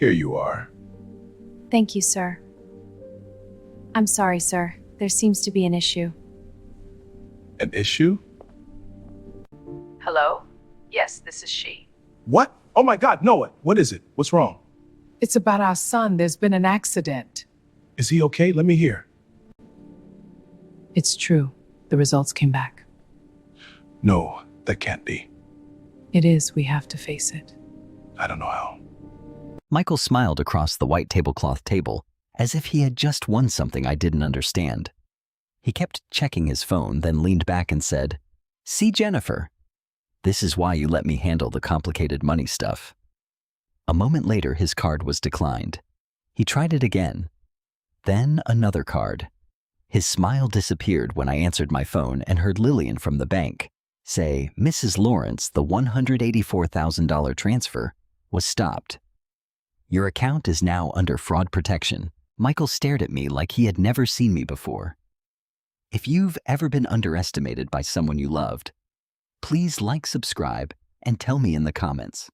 Here you are. Thank you, sir. I'm sorry, sir. There seems to be an issue. An issue? Hello? Yes, this is she. What? Oh my God, Noah, what is it? What's wrong? It's about our son. There's been an accident. Is he okay? Let me hear. It's true. The results came back. No, that can't be. It is. We have to face it. I don't know how. Michael smiled across the white tablecloth table, as if he had just won something I didn't understand. He kept checking his phone, then leaned back and said, "See, Jennifer, this is why you let me handle the complicated money stuff." A moment later, his card was declined. He tried it again. Then another card. His smile disappeared when I answered my phone and heard Lillian from the bank say, "Mrs. Lawrence, the $184,000 transfer was stopped. Your account is now under fraud protection." Michael stared at me like he had never seen me before. If you've ever been underestimated by someone you loved, please like, subscribe, and tell me in the comments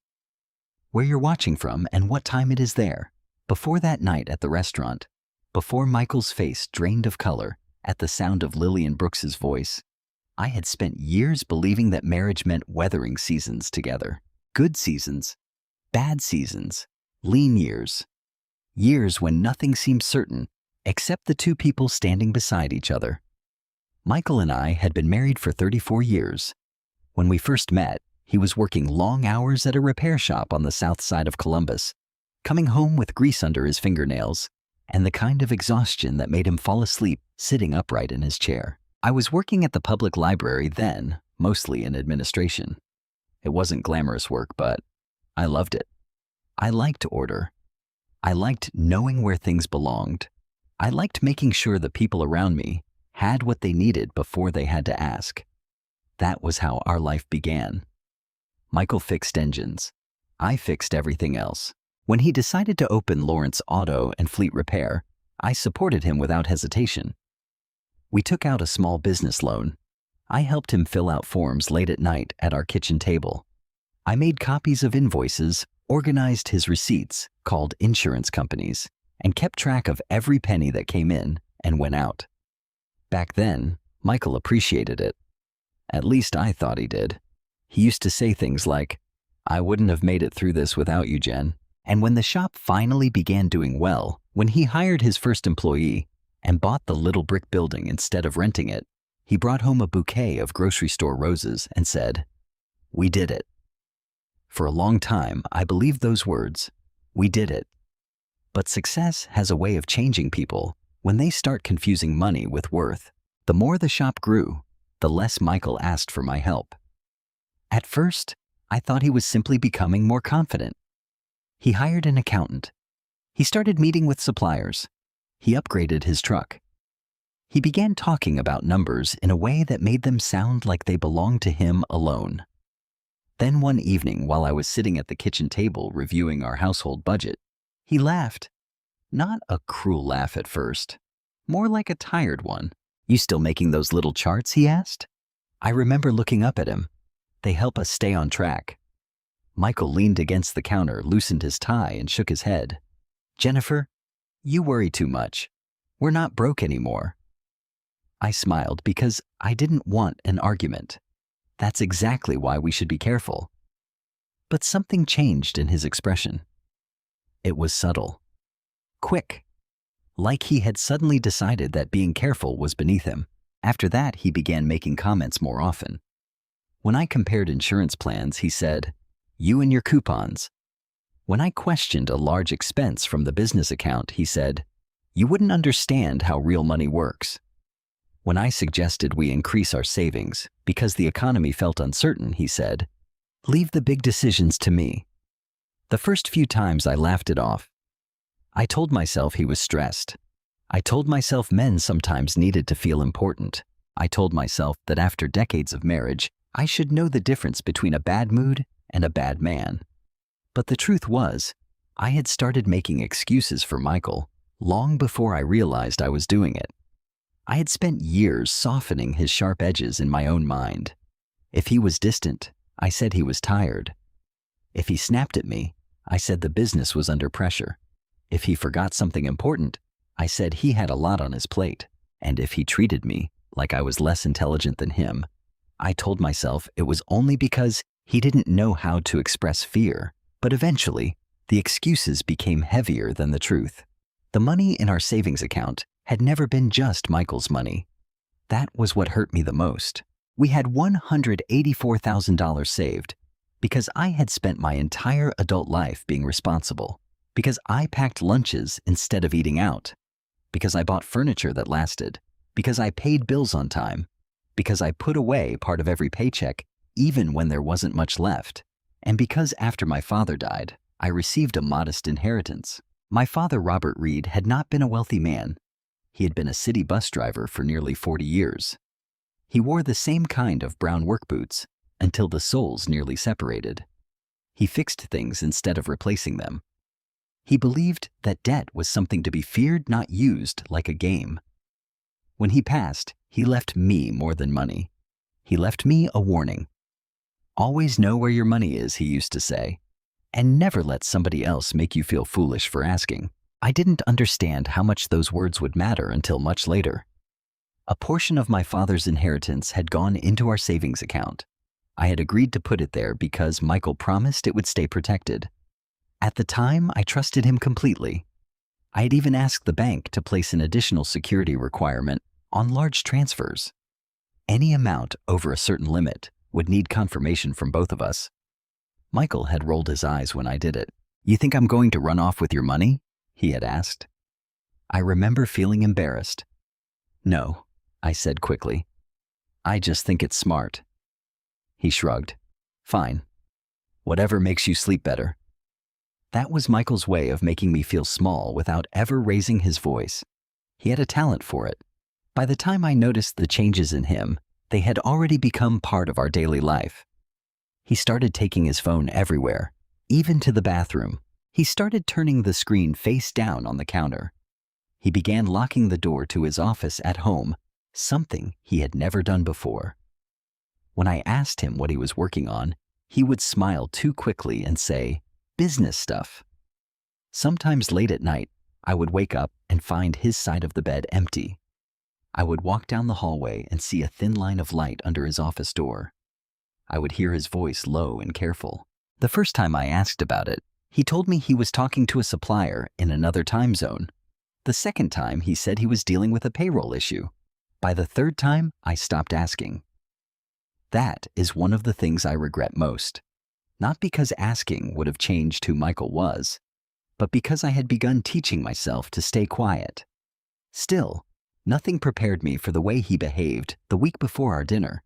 where you're watching from and what time it is there. Before that night at the restaurant, before Michael's face drained of color at the sound of Lillian Brooks's voice, I had spent years believing that marriage meant weathering seasons together. Good seasons, bad seasons, lean years. Years when nothing seemed certain except the two people standing beside each other. Michael and I had been married for 34 years. When we first met, he was working long hours at a repair shop on the south side of Columbus, coming home with grease under his fingernails and the kind of exhaustion that made him fall asleep sitting upright in his chair. I was working at the public library then, mostly in administration. It wasn't glamorous work, but I loved it. I liked order. I liked knowing where things belonged. I liked making sure the people around me had what they needed before they had to ask. That was how our life began. Michael fixed engines. I fixed everything else. When he decided to open Lawrence Auto and Fleet Repair, I supported him without hesitation. We took out a small business loan. I helped him fill out forms late at night at our kitchen table. I made copies of invoices, organized his receipts, called insurance companies, and kept track of every penny that came in and went out. Back then, Michael appreciated it. At least I thought he did. He used to say things like, "I wouldn't have made it through this without you, Jen." And when the shop finally began doing well, when he hired his first employee and bought the little brick building instead of renting it, he brought home a bouquet of grocery store roses and said, "We did it." For a long time, I believed those words, "We did it." But success has a way of changing people when they start confusing money with worth. The more the shop grew, the less Michael asked for my help. At first, I thought he was simply becoming more confident. He hired an accountant. He started meeting with suppliers. He upgraded his truck. He began talking about numbers in a way that made them sound like they belonged to him alone. Then one evening, while I was sitting at the kitchen table reviewing our household budget, he laughed. Not a cruel laugh at first, more like a tired one. "You still making those little charts?" he asked. I remember looking up at him. They help us stay on track. Michael leaned against the counter, loosened his tie, and shook his head. "Jennifer, you worry too much. We're not broke anymore." I smiled because I didn't want an argument. That's exactly why we should be careful. But something changed in his expression. It was subtle. Quick. Like he had suddenly decided that being careful was beneath him. After that, he began making comments more often. When I compared insurance plans, he said, "You and your coupons." When I questioned a large expense from the business account, he said, "You wouldn't understand how real money works." When I suggested we increase our savings because the economy felt uncertain, he said, "Leave the big decisions to me." The first few times I laughed it off. I told myself he was stressed. I told myself men sometimes needed to feel important. I told myself that after decades of marriage, I should know the difference between a bad mood and a bad man. But the truth was, I had started making excuses for Michael long before I realized I was doing it. I had spent years softening his sharp edges in my own mind. If he was distant, I said he was tired. If he snapped at me, I said the business was under pressure. If he forgot something important, I said he had a lot on his plate. And if he treated me like I was less intelligent than him, I told myself it was only because he didn't know how to express fear. But eventually, the excuses became heavier than the truth. The money in our savings account had never been just Michael's money. That was what hurt me the most. We had $184,000 saved because I had spent my entire adult life being responsible, because I packed lunches instead of eating out, because I bought furniture that lasted, because I paid bills on time, because I put away part of every paycheck even when there wasn't much left, and because after my father died, I received a modest inheritance. My father, Robert Reed, had not been a wealthy man. He had been a city bus driver for nearly 40 years. He wore the same kind of brown work boots until the soles nearly separated. He fixed things instead of replacing them. He believed that debt was something to be feared, not used like a game. When he passed, he left me more than money. He left me a warning. Always know where your money is, he used to say, and never let somebody else make you feel foolish for asking. I didn't understand how much those words would matter until much later. A portion of my father's inheritance had gone into our savings account. I had agreed to put it there because Michael promised it would stay protected. At the time, I trusted him completely. I had even asked the bank to place an additional security requirement on large transfers. Any amount over a certain limit would need confirmation from both of us. Michael had rolled his eyes when I did it. "You think I'm going to run off with your money?" he had asked. I remember feeling embarrassed. "No," I said quickly. "I just think it's smart." He shrugged. "Fine. Whatever makes you sleep better." That was Michael's way of making me feel small without ever raising his voice. He had a talent for it. By the time I noticed the changes in him, they had already become part of our daily life. He started taking his phone everywhere, even to the bathroom. He started turning the screen face down on the counter. He began locking the door to his office at home, something he had never done before. When I asked him what he was working on, he would smile too quickly and say, "Business stuff." Sometimes late at night, I would wake up and find his side of the bed empty. I would walk down the hallway and see a thin line of light under his office door. I would hear his voice low and careful. The first time I asked about it, he told me he was talking to a supplier in another time zone. The second time, he said he was dealing with a payroll issue. By the third time, I stopped asking. That is one of the things I regret most. Not because asking would have changed who Michael was, but because I had begun teaching myself to stay quiet. Still, nothing prepared me for the way he behaved the week before our dinner.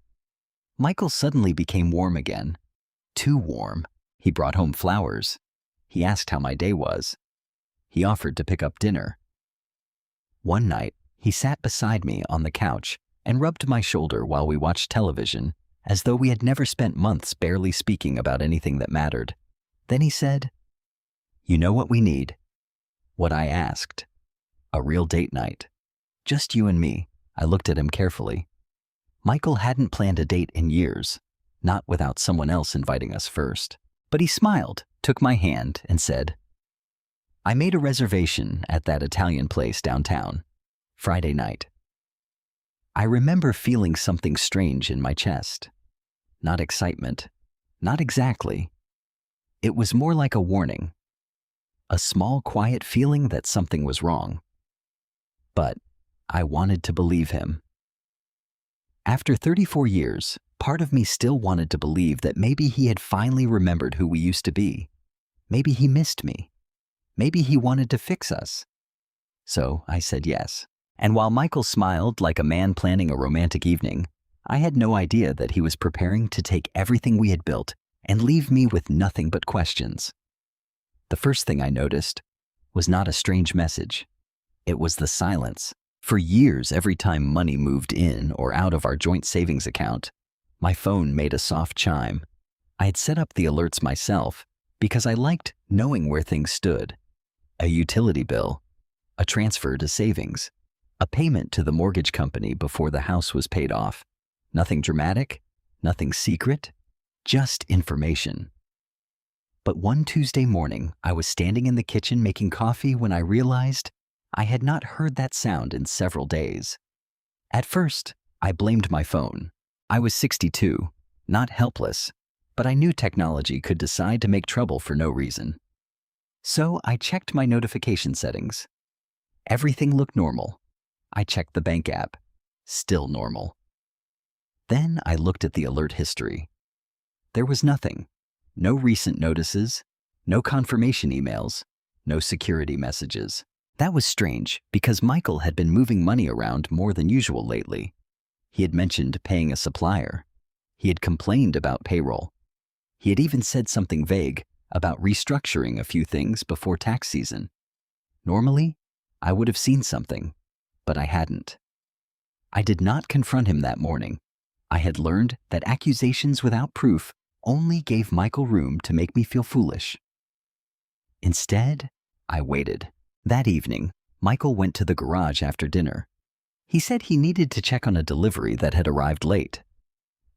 Michael suddenly became warm again. Too warm. He brought home flowers. He asked how my day was. He offered to pick up dinner. One night, he sat beside me on the couch and rubbed my shoulder while we watched television, as though we had never spent months barely speaking about anything that mattered. Then he said, "You know what we need?" What I asked. A real date night. Just you and me. I looked at him carefully. Michael hadn't planned a date in years, not without someone else inviting us first. But he smiled, took my hand, and said, "I made a reservation at that Italian place downtown, Friday night." I remember feeling something strange in my chest. Not excitement. Not exactly. It was more like a warning. A small, quiet feeling that something was wrong. But I wanted to believe him. After 34 years, part of me still wanted to believe that maybe he had finally remembered who we used to be. Maybe he missed me. Maybe he wanted to fix us. So I said yes. And while Michael smiled like a man planning a romantic evening, I had no idea that he was preparing to take everything we had built and leave me with nothing but questions. The first thing I noticed was not a strange message. It was the silence. For years, every time money moved in or out of our joint savings account, my phone made a soft chime. I had set up the alerts myself because I liked knowing where things stood. A utility bill, a transfer to savings, a payment to the mortgage company before the house was paid off. Nothing dramatic, nothing secret, just information. But one Tuesday morning, I was standing in the kitchen making coffee when I realized I had not heard that sound in several days. At first, I blamed my phone. I was 62, not helpless, but I knew technology could decide to make trouble for no reason. So I checked my notification settings. Everything looked normal. I checked the bank app. Still normal. Then I looked at the alert history. There was nothing. No recent notices, no confirmation emails, no security messages. That was strange because Michael had been moving money around more than usual lately. He had mentioned paying a supplier. He had complained about payroll. He had even said something vague about restructuring a few things before tax season. Normally, I would have seen something, but I hadn't. I did not confront him that morning. I had learned that accusations without proof only gave Michael room to make me feel foolish. Instead, I waited. That evening, Michael went to the garage after dinner. He said he needed to check on a delivery that had arrived late.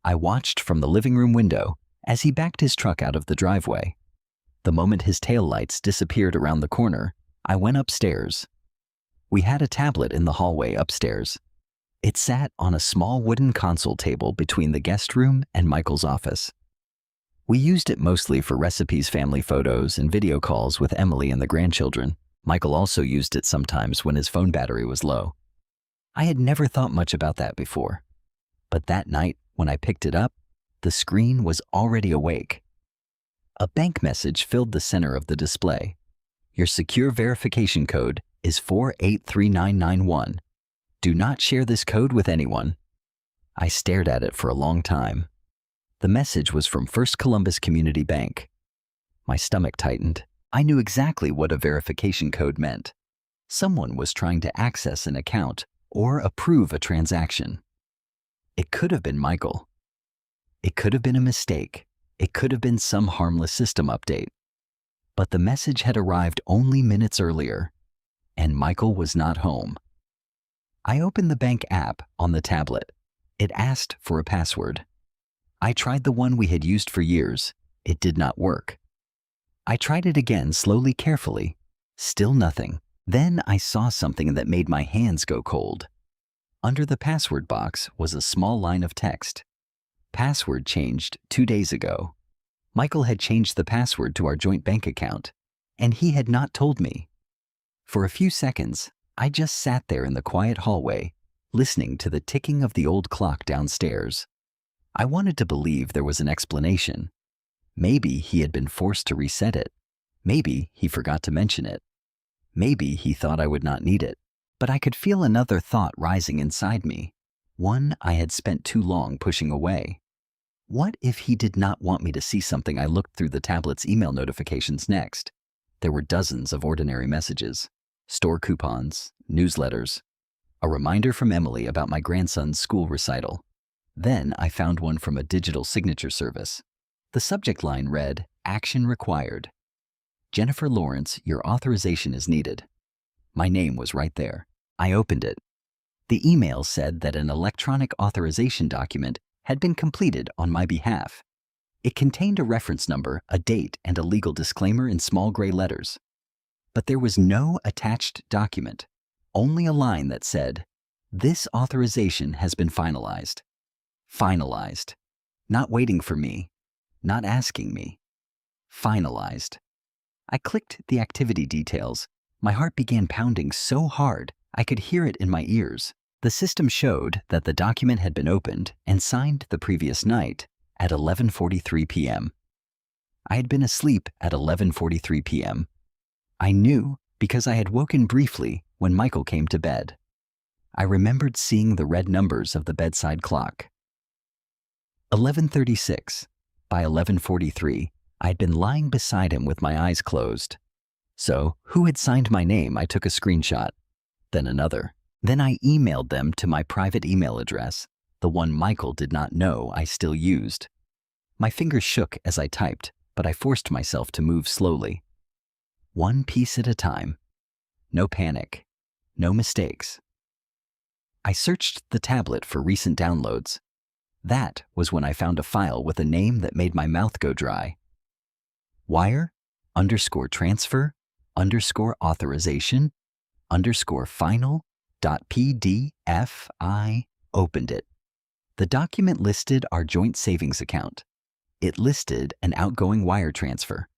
I watched from the living room window as he backed his truck out of the driveway. The moment his taillights disappeared around the corner, I went upstairs. We had a tablet in the hallway upstairs. It sat on a small wooden console table between the guest room and Michael's office. We used it mostly for recipes, family photos, and video calls with Emily and the grandchildren. Michael also used it sometimes when his phone battery was low. I had never thought much about that before. But that night, when I picked it up, the screen was already awake. A bank message filled the center of the display. Your secure verification code is 483991. Do not share this code with anyone. I stared at it for a long time. The message was from First Columbus Community Bank. My stomach tightened. I knew exactly what a verification code meant. Someone was trying to access an account or approve a transaction. It could have been Michael. It could have been a mistake. It could have been some harmless system update. But the message had arrived only minutes earlier, and Michael was not home. I opened the bank app on the tablet. It asked for a password. I tried the one we had used for years. It did not work. I tried it again slowly, carefully. Still nothing. Then I saw something that made my hands go cold. Under the password box was a small line of text. Password changed 2 days ago. Michael had changed the password to our joint bank account, and he had not told me. For a few seconds, I just sat there in the quiet hallway, listening to the ticking of the old clock downstairs. I wanted to believe there was an explanation. Maybe he had been forced to reset it. Maybe he forgot to mention it. Maybe he thought I would not need it. But I could feel another thought rising inside me, one I had spent too long pushing away. What if he did not want me to see something? I looked through the tablet's email notifications next. There were dozens of ordinary messages, store coupons, newsletters, a reminder from Emily about my grandson's school recital. Then I found one from a digital signature service. The subject line read, "Action required. Jennifer Lawrence, your authorization is needed." My name was right there. I opened it. The email said that an electronic authorization document had been completed on my behalf. It contained a reference number, a date, and a legal disclaimer in small gray letters. But there was no attached document, only a line that said, "This authorization has been finalized." Finalized. Not waiting for me. Not asking me. Finalized. I clicked the activity details. My heart began pounding so hard I could hear it in my ears. The system showed that the document had been opened and signed the previous night at 11:43 p.m. I had been asleep at 11:43 p.m. I knew because I had woken briefly when Michael came to bed. I remembered seeing the red numbers of the bedside clock. 11:36. By 11:43, I had been lying beside him with my eyes closed. So, who had signed my name? I took a screenshot, then another. Then I emailed them to my private email address, the one Michael did not know I still used. My fingers shook as I typed, but I forced myself to move slowly. One piece at a time. No panic. No mistakes. I searched the tablet for recent downloads. That was when I found a file with a name that made my mouth go dry. wire underscore transfer underscore authorization underscore final dot PDF. I opened it. The document listed our joint savings account. It listed an outgoing wire transfer.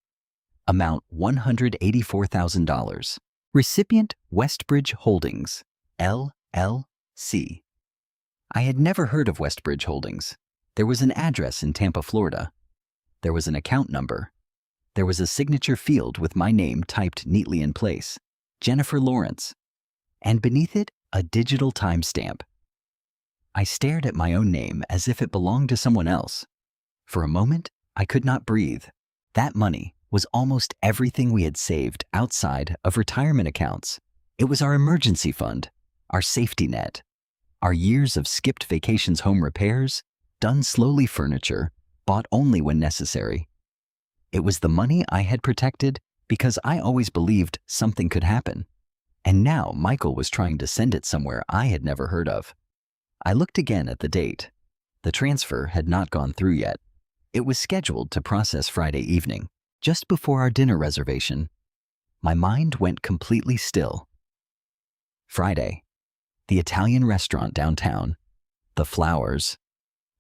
Amount $184,000. Recipient Westbridge Holdings, LLC. I had never heard of Westbridge Holdings. There was an address in Tampa, Florida. There was an account number. There was a signature field with my name typed neatly in place, Jennifer Lawrence, and beneath it, a digital timestamp. I stared at my own name as if it belonged to someone else. For a moment, I could not breathe. That money was almost everything we had saved outside of retirement accounts. It was our emergency fund, our safety net, our years of skipped vacations, home repairs, done slowly furniture, bought only when necessary. It was the money I had protected because I always believed something could happen. And now Michael was trying to send it somewhere I had never heard of. I looked again at the date. The transfer had not gone through yet. It was scheduled to process Friday evening, just before our dinner reservation. My mind went completely still. Friday, the Italian restaurant downtown, the flowers,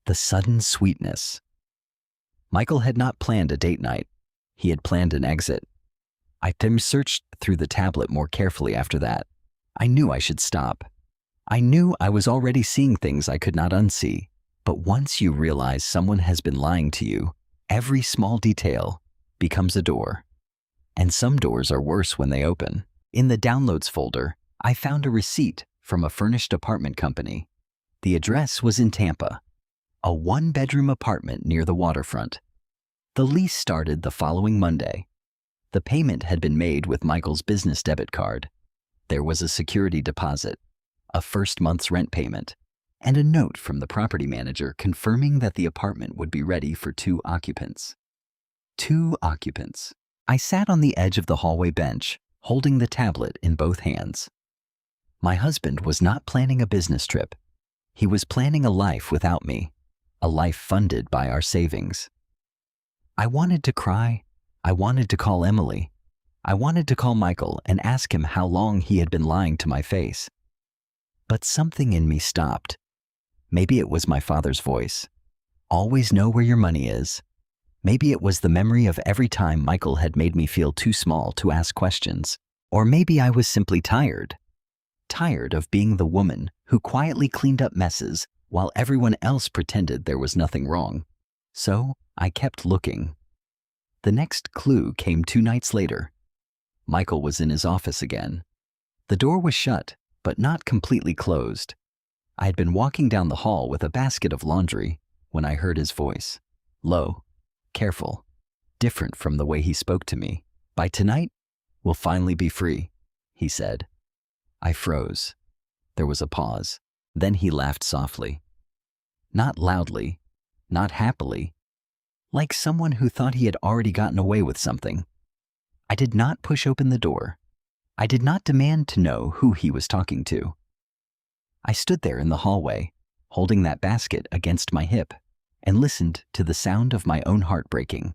the sudden sweetness. Michael had not planned a date night. He had planned an exit. I searched through the tablet more carefully after that. I knew I should stop. I knew I was already seeing things I could not unsee. But once you realize someone has been lying to you, every small detail becomes a door. And some doors are worse when they open. In the downloads folder, I found a receipt from a furnished apartment company. The address was in Tampa, a one-bedroom apartment near the waterfront. The lease started the following Monday. The payment had been made with Michael's business debit card. There was a security deposit, a first month's rent payment, and a note from the property manager confirming that the apartment would be ready for 2 occupants. 2 occupants. I sat on the edge of the hallway bench, holding the tablet in both hands. My husband was not planning a business trip. He was planning a life without me, a life funded by our savings. I wanted to cry. I wanted to call Emily. I wanted to call Michael and ask him how long he had been lying to my face. But something in me stopped. Maybe it was my father's voice. Always know where your money is. Maybe it was the memory of every time Michael had made me feel too small to ask questions. Or maybe I was simply tired. Tired of being the woman who quietly cleaned up messes while everyone else pretended there was nothing wrong. So I kept looking. The next clue came 2 nights later. Michael was in his office again. The door was shut, but not completely closed. I had been walking down the hall with a basket of laundry when I heard his voice. Low, careful, different from the way he spoke to me. By tonight, we'll finally be free, he said. I froze. There was a pause. Then he laughed softly. Not loudly, not happily, like someone who thought he had already gotten away with something. I did not push open the door. I did not demand to know who he was talking to. I stood there in the hallway, holding that basket against my hip, and listened to the sound of my own heart breaking.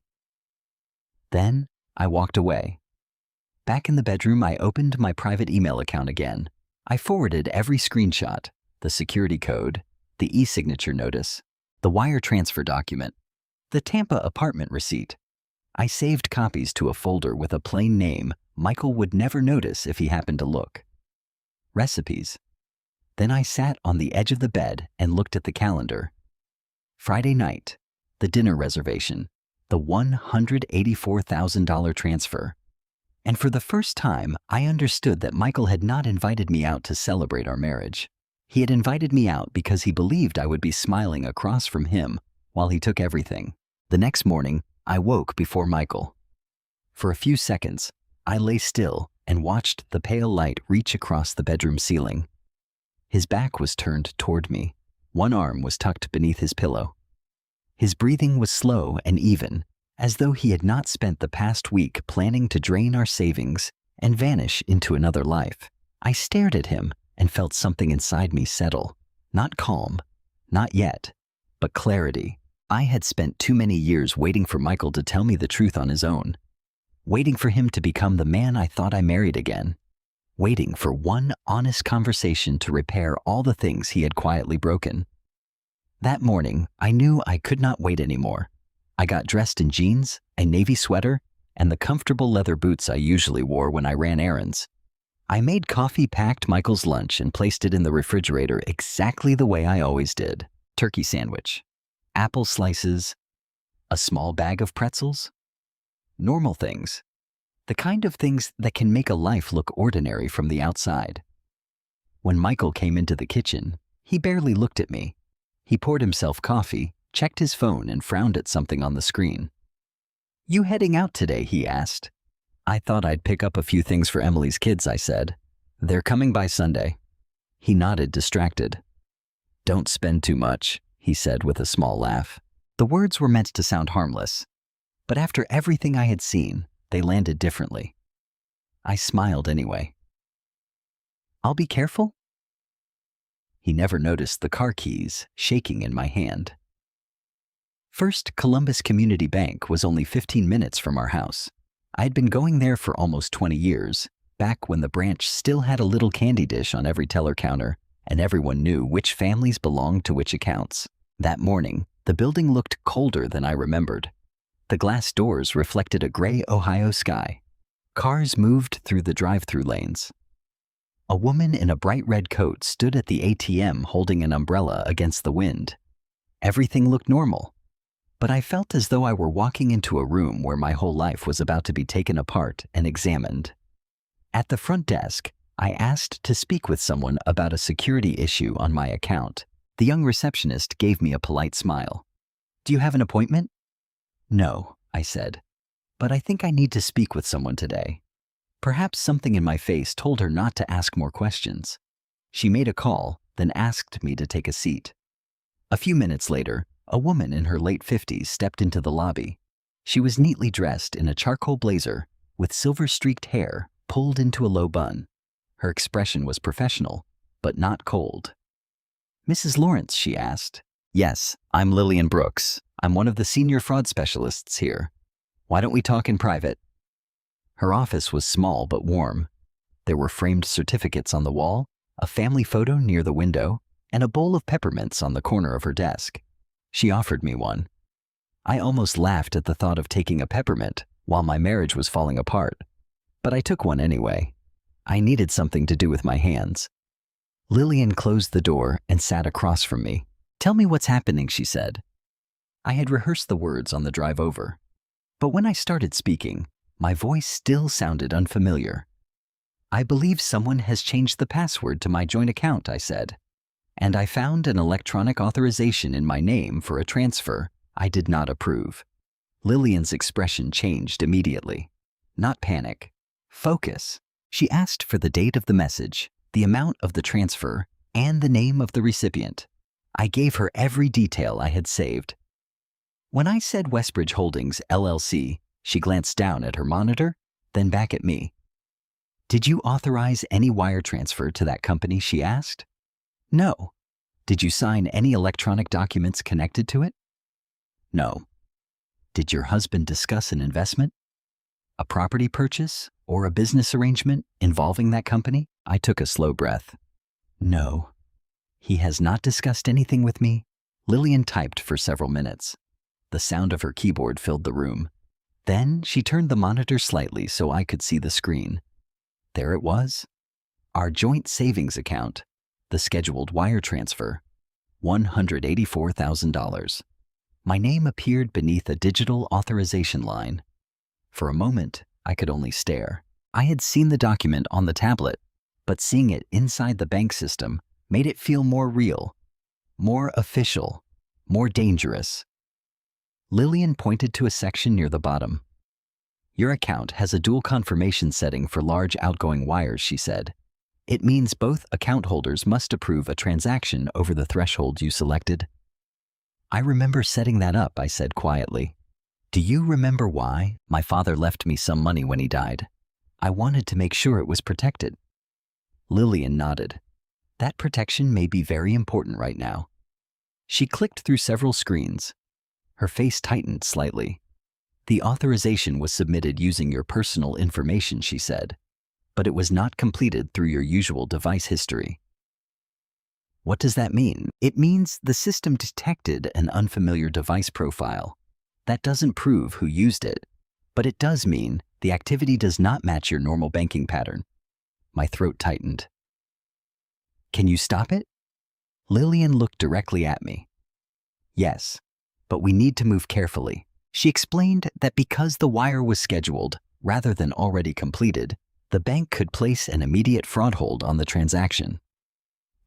Then I walked away. Back in the bedroom, I opened my private email account again. I forwarded every screenshot, the security code, the e-signature notice, the wire transfer document, the Tampa apartment receipt. I saved copies to a folder with a plain name Michael would never notice if he happened to look. Recipes. Then I sat on the edge of the bed and looked at the calendar. Friday night, the dinner reservation, the $184,000 transfer. And for the first time, I understood that Michael had not invited me out to celebrate our marriage. He had invited me out because he believed I would be smiling across from him while he took everything. The next morning, I woke before Michael. For a few seconds, I lay still and watched the pale light reach across the bedroom ceiling. His back was turned toward me. One arm was tucked beneath his pillow. His breathing was slow and even, as though he had not spent the past week planning to drain our savings and vanish into another life. I stared at him and felt something inside me settle. Not calm, not yet, but clarity. I had spent too many years waiting for Michael to tell me the truth on his own, waiting for him to become the man I thought I married again, waiting for one honest conversation to repair all the things he had quietly broken. That morning, I knew I could not wait anymore. I got dressed in jeans, a navy sweater, and the comfortable leather boots I usually wore when I ran errands. I made coffee, packed Michael's lunch, and placed it in the refrigerator exactly the way I always did. Turkey sandwich, apple slices, a small bag of pretzels. Normal things. The kind of things that can make a life look ordinary from the outside. When Michael came into the kitchen, he barely looked at me. He poured himself coffee, checked his phone, and frowned at something on the screen. "You heading out today?" he asked. "I thought I'd pick up a few things for Emily's kids," I said. "They're coming by Sunday." He nodded, distracted. "Don't spend too much," he said with a small laugh. The words were meant to sound harmless, but after everything I had seen, they landed differently. I smiled anyway. "I'll be careful?" He never noticed the car keys shaking in my hand. First Columbus Community Bank was only 15 minutes from our house. I had been going there for almost 20 years, back when the branch still had a little candy dish on every teller counter, and everyone knew which families belonged to which accounts. That morning, the building looked colder than I remembered. The glass doors reflected a gray Ohio sky. Cars moved through the drive-through lanes. A woman in a bright red coat stood at the ATM holding an umbrella against the wind. Everything looked normal, but I felt as though I were walking into a room where my whole life was about to be taken apart and examined. At the front desk, I asked to speak with someone about a security issue on my account. The young receptionist gave me a polite smile. "Do you have an appointment?" "No," I said, "but I think I need to speak with someone today." Perhaps something in my face told her not to ask more questions. She made a call, then asked me to take a seat. A few minutes later, a woman in her late 50s stepped into the lobby. She was neatly dressed in a charcoal blazer with silver-streaked hair pulled into a low bun. Her expression was professional, but not cold. "Mrs. Lawrence?" she asked. "Yes, I'm Lillian Brooks. I'm one of the senior fraud specialists here. Why don't we talk in private?" Her office was small but warm. There were framed certificates on the wall, a family photo near the window, and a bowl of peppermints on the corner of her desk. She offered me one. I almost laughed at the thought of taking a peppermint while my marriage was falling apart, but I took one anyway. I needed something to do with my hands. Lillian closed the door and sat across from me. "Tell me what's happening," she said. I had rehearsed the words on the drive over, but when I started speaking, my voice still sounded unfamiliar. "I believe someone has changed the password to my joint account," I said, "and I found an electronic authorization in my name for a transfer I did not approve." Lillian's expression changed immediately. Not panic. Focus. She asked for the date of the message, the amount of the transfer, and the name of the recipient. I gave her every detail I had saved. When I said Westbridge Holdings, LLC, she glanced down at her monitor, then back at me. "Did you authorize any wire transfer to that company?" she asked. "No." "Did you sign any electronic documents connected to it?" "No." "Did your husband discuss an investment, a property purchase, or a business arrangement involving that company?" I took a slow breath. "No." "He has not discussed anything with me?" Lillian typed for several minutes. The sound of her keyboard filled the room. Then she turned the monitor slightly so I could see the screen. There it was. Our joint savings account, the scheduled wire transfer, $184,000. My name appeared beneath a digital authorization line. For a moment, I could only stare. I had seen the document on the tablet, but seeing it inside the bank system made it feel more real, more official, more dangerous. Lillian pointed to a section near the bottom. "Your account has a dual confirmation setting for large outgoing wires," she said. "It means both account holders must approve a transaction over the threshold you selected." "I remember setting that up," I said quietly. "Do you remember why my father left me some money when he died? I wanted to make sure it was protected." Lillian nodded. "That protection may be very important right now." She clicked through several screens. Her face tightened slightly. The authorization was submitted using your personal information, she said, but it was not completed through your usual device history. What does that mean? It means the system detected an unfamiliar device profile. That doesn't prove who used it, but it does mean the activity does not match your normal banking pattern. My throat tightened. Can you stop it? Lillian looked directly at me. Yes, but we need to move carefully. She explained that because the wire was scheduled rather than already completed, the bank could place an immediate fraud hold on the transaction.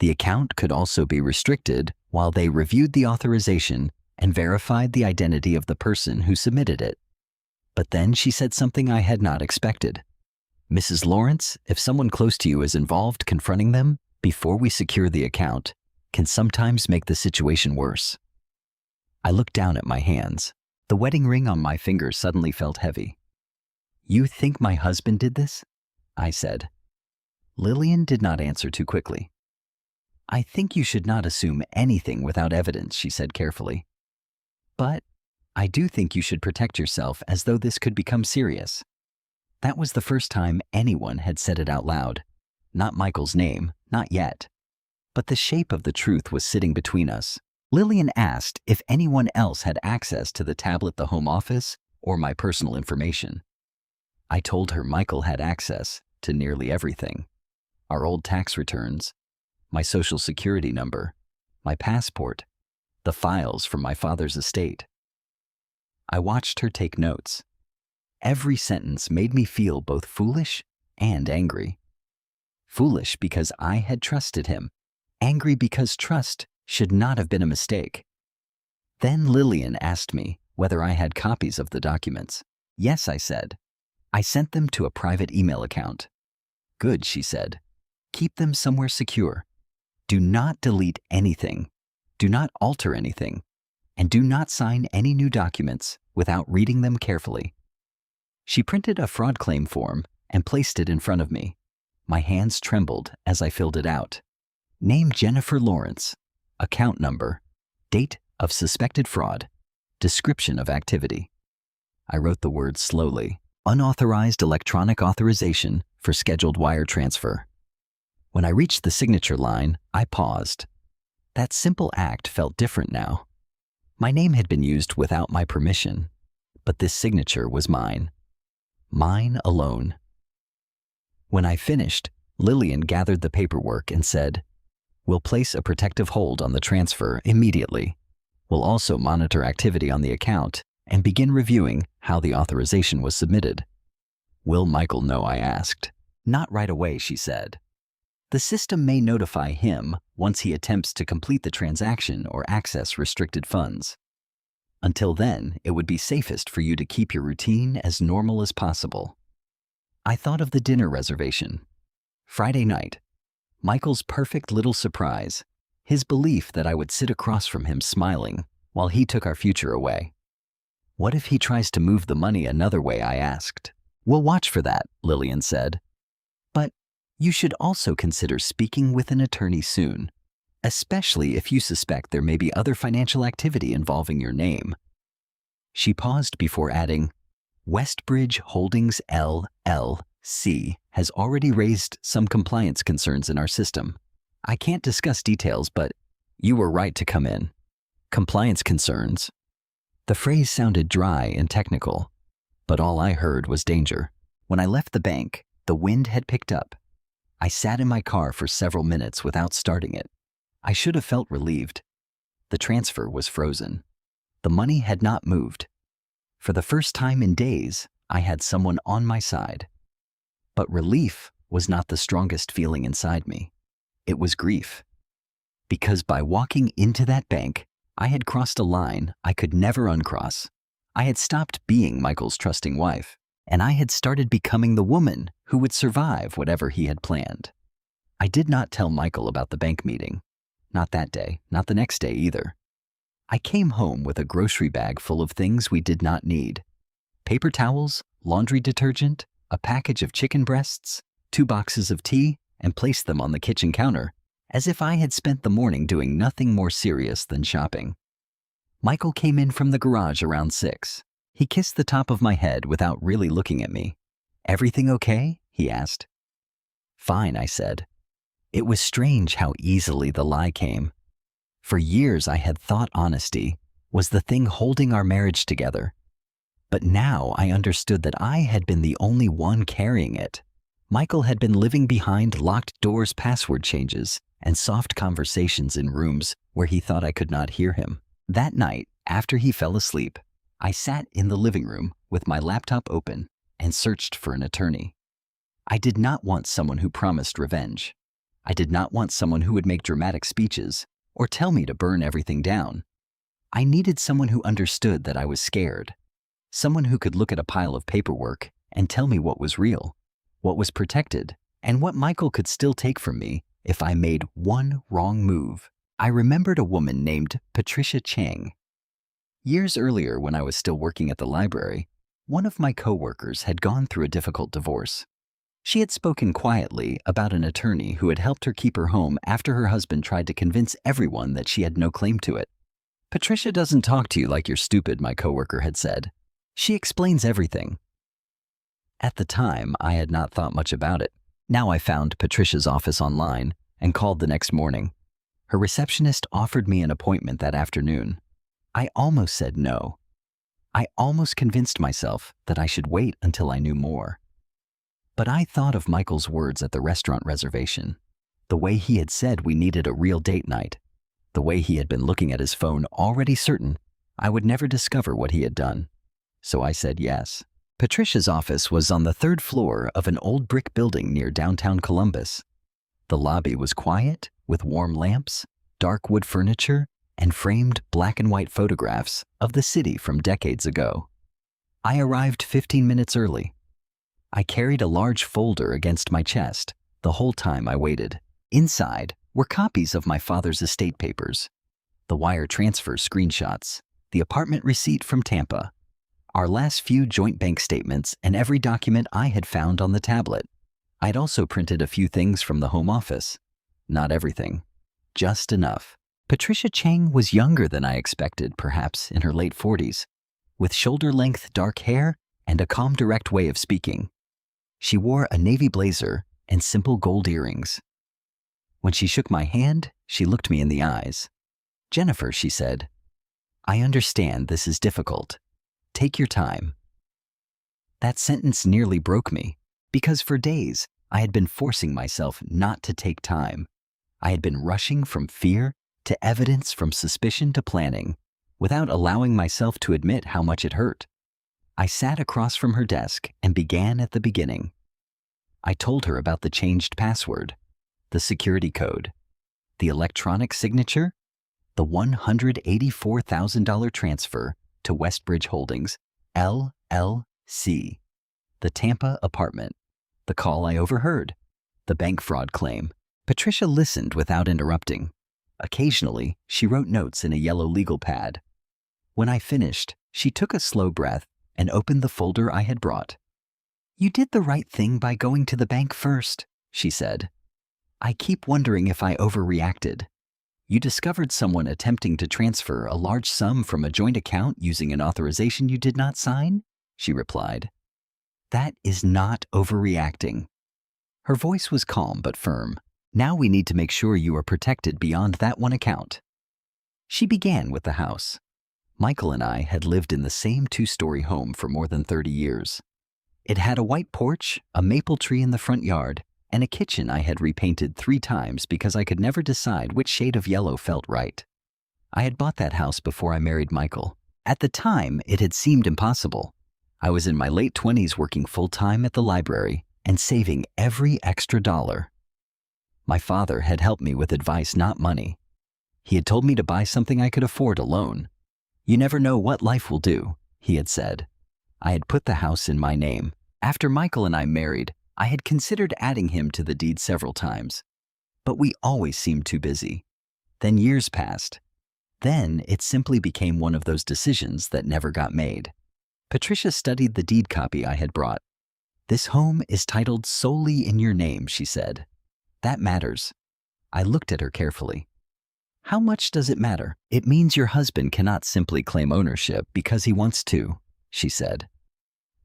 The account could also be restricted while they reviewed the authorization and verified the identity of the person who submitted it. But then she said something I had not expected. Mrs. Lawrence, if someone close to you is involved, confronting them before we secure the account can sometimes make the situation worse. I looked down at my hands. The wedding ring on my finger suddenly felt heavy. You think my husband did this? I said. Lillian did not answer too quickly. I think you should not assume anything without evidence, she said carefully. But I do think you should protect yourself as though this could become serious. That was the first time anyone had said it out loud. Not Michael's name, not yet. But the shape of the truth was sitting between us. Lillian asked if anyone else had access to the tablet, the home office, or my personal information. I told her Michael had access to nearly everything. Our old tax returns, my social security number, my passport, the files from my father's estate. I watched her take notes. Every sentence made me feel both foolish and angry. Foolish because I had trusted him. Angry because trust should not have been a mistake. Then Lillian asked me whether I had copies of the documents. Yes, I said. I sent them to a private email account. Good, she said. Keep them somewhere secure. Do not delete anything. Do not alter anything. And do not sign any new documents without reading them carefully. She printed a fraud claim form and placed it in front of me. My hands trembled as I filled it out. Name Jennifer Lawrence. Account number. Date of suspected fraud. Description of activity. I wrote the words slowly. Unauthorized electronic authorization for scheduled wire transfer. When I reached the signature line, I paused. That simple act felt different now. My name had been used without my permission, but this signature was mine. Mine alone. When I finished, Lillian gathered the paperwork and said, "We'll place a protective hold on the transfer immediately. We'll also monitor activity on the account and begin reviewing how the authorization was submitted." Will Michael know? I asked. Not right away, she said. The system may notify him once he attempts to complete the transaction or access restricted funds. Until then, it would be safest for you to keep your routine as normal as possible. I thought of the dinner reservation. Friday night. Michael's perfect little surprise. His belief that I would sit across from him smiling while he took our future away. What if he tries to move the money another way? I asked. We'll watch for that, Lillian said. But you should also consider speaking with an attorney soon, especially if you suspect there may be other financial activity involving your name. She paused before adding, Westbridge Holdings LLC has already raised some compliance concerns in our system. I can't discuss details, but you were right to come in. Compliance concerns. The phrase sounded dry and technical, but all I heard was danger. When I left the bank, the wind had picked up. I sat in my car for several minutes without starting it. I should have felt relieved. The transfer was frozen. The money had not moved. For the first time in days, I had someone on my side. But relief was not the strongest feeling inside me. It was grief. Because by walking into that bank, I had crossed a line I could never uncross. I had stopped being Michael's trusting wife, and I had started becoming the woman who would survive whatever he had planned. I did not tell Michael about the bank meeting. Not that day, not the next day either. I came home with a grocery bag full of things we did not need. Paper towels, laundry detergent, a package of chicken breasts, 2 boxes of tea, and placed them on the kitchen counter, as if I had spent the morning doing nothing more serious than shopping. Michael came in from the garage around 6. He kissed the top of my head without really looking at me. "Everything okay?" he asked. "Fine," I said. It was strange how easily the lie came. For years I had thought honesty was the thing holding our marriage together. But now I understood that I had been the only one carrying it. Michael had been living behind locked doors, password changes, and soft conversations in rooms where he thought I could not hear him. That night, after he fell asleep, I sat in the living room with my laptop open and searched for an attorney. I did not want someone who promised revenge. I did not want someone who would make dramatic speeches or tell me to burn everything down. I needed someone who understood that I was scared. Someone who could look at a pile of paperwork and tell me what was real, what was protected, and what Michael could still take from me if I made one wrong move. I remembered a woman named Patricia Chang. Years earlier, when I was still working at the library, one of my coworkers had gone through a difficult divorce. She had spoken quietly about an attorney who had helped her keep her home after her husband tried to convince everyone that she had no claim to it. "Patricia doesn't talk to you like you're stupid," my coworker had said. "She explains everything." At the time, I had not thought much about it. Now I found Patricia's office online and called the next morning. Her receptionist offered me an appointment that afternoon. I almost said no. I almost convinced myself that I should wait until I knew more. But I thought of Michael's words at the restaurant reservation, the way he had said we needed a real date night, the way he had been looking at his phone, already certain I would never discover what he had done. So I said yes. Patricia's office was on the 3rd floor of an old brick building near downtown Columbus. The lobby was quiet, with warm lamps, dark wood furniture, and framed black and white photographs of the city from decades ago. I arrived 15 minutes early. I carried a large folder against my chest the whole time I waited. Inside were copies of my father's estate papers, the wire transfer screenshots, the apartment receipt from Tampa, our last few joint bank statements, and every document I had found on the tablet. I'd also printed a few things from the home office. Not everything, just enough. Patricia Chang was younger than I expected, perhaps in her late 40s, with shoulder-length dark hair and a calm, direct way of speaking. She wore a navy blazer and simple gold earrings. When she shook my hand, she looked me in the eyes. "Jennifer," she said, "I understand this is difficult. Take your time." That sentence nearly broke me, because for days I had been forcing myself not to take time. I had been rushing from fear to evidence, from suspicion to planning, without allowing myself to admit how much it hurt. I sat across from her desk and began at the beginning. I told her about the changed password, the security code, the electronic signature, the $184,000 transfer to Westbridge Holdings, LLC, the Tampa apartment, the call I overheard, the bank fraud claim. Patricia listened without interrupting. Occasionally, she wrote notes in a yellow legal pad. When I finished, she took a slow breath and opened the folder I had brought. "You did the right thing by going to the bank first," she said. "I keep wondering if I overreacted. You discovered someone attempting to transfer a large sum from a joint account using an authorization you did not sign?" she replied. "That is not overreacting." Her voice was calm but firm. "Now we need to make sure you are protected beyond that one account." She began with the house. Michael and I had lived in the same 2-story home for more than 30 years. It had a white porch, a maple tree in the front yard, and a kitchen I had repainted 3 times because I could never decide which shade of yellow felt right. I had bought that house before I married Michael. At the time, it had seemed impossible. I was in my late 20s, working full-time at the library and saving every extra dollar. My father had helped me with advice, not money. He had told me to buy something I could afford alone. "You never know what life will do," he had said. I had put the house in my name. After Michael and I married, I had considered adding him to the deed several times, but we always seemed too busy. Then years passed. Then it simply became one of those decisions that never got made. Patricia studied the deed copy I had brought. "This home is titled solely in your name," she said. "That matters." I looked at her carefully. "How much does it matter?" "It means your husband cannot simply claim ownership because he wants to," she said.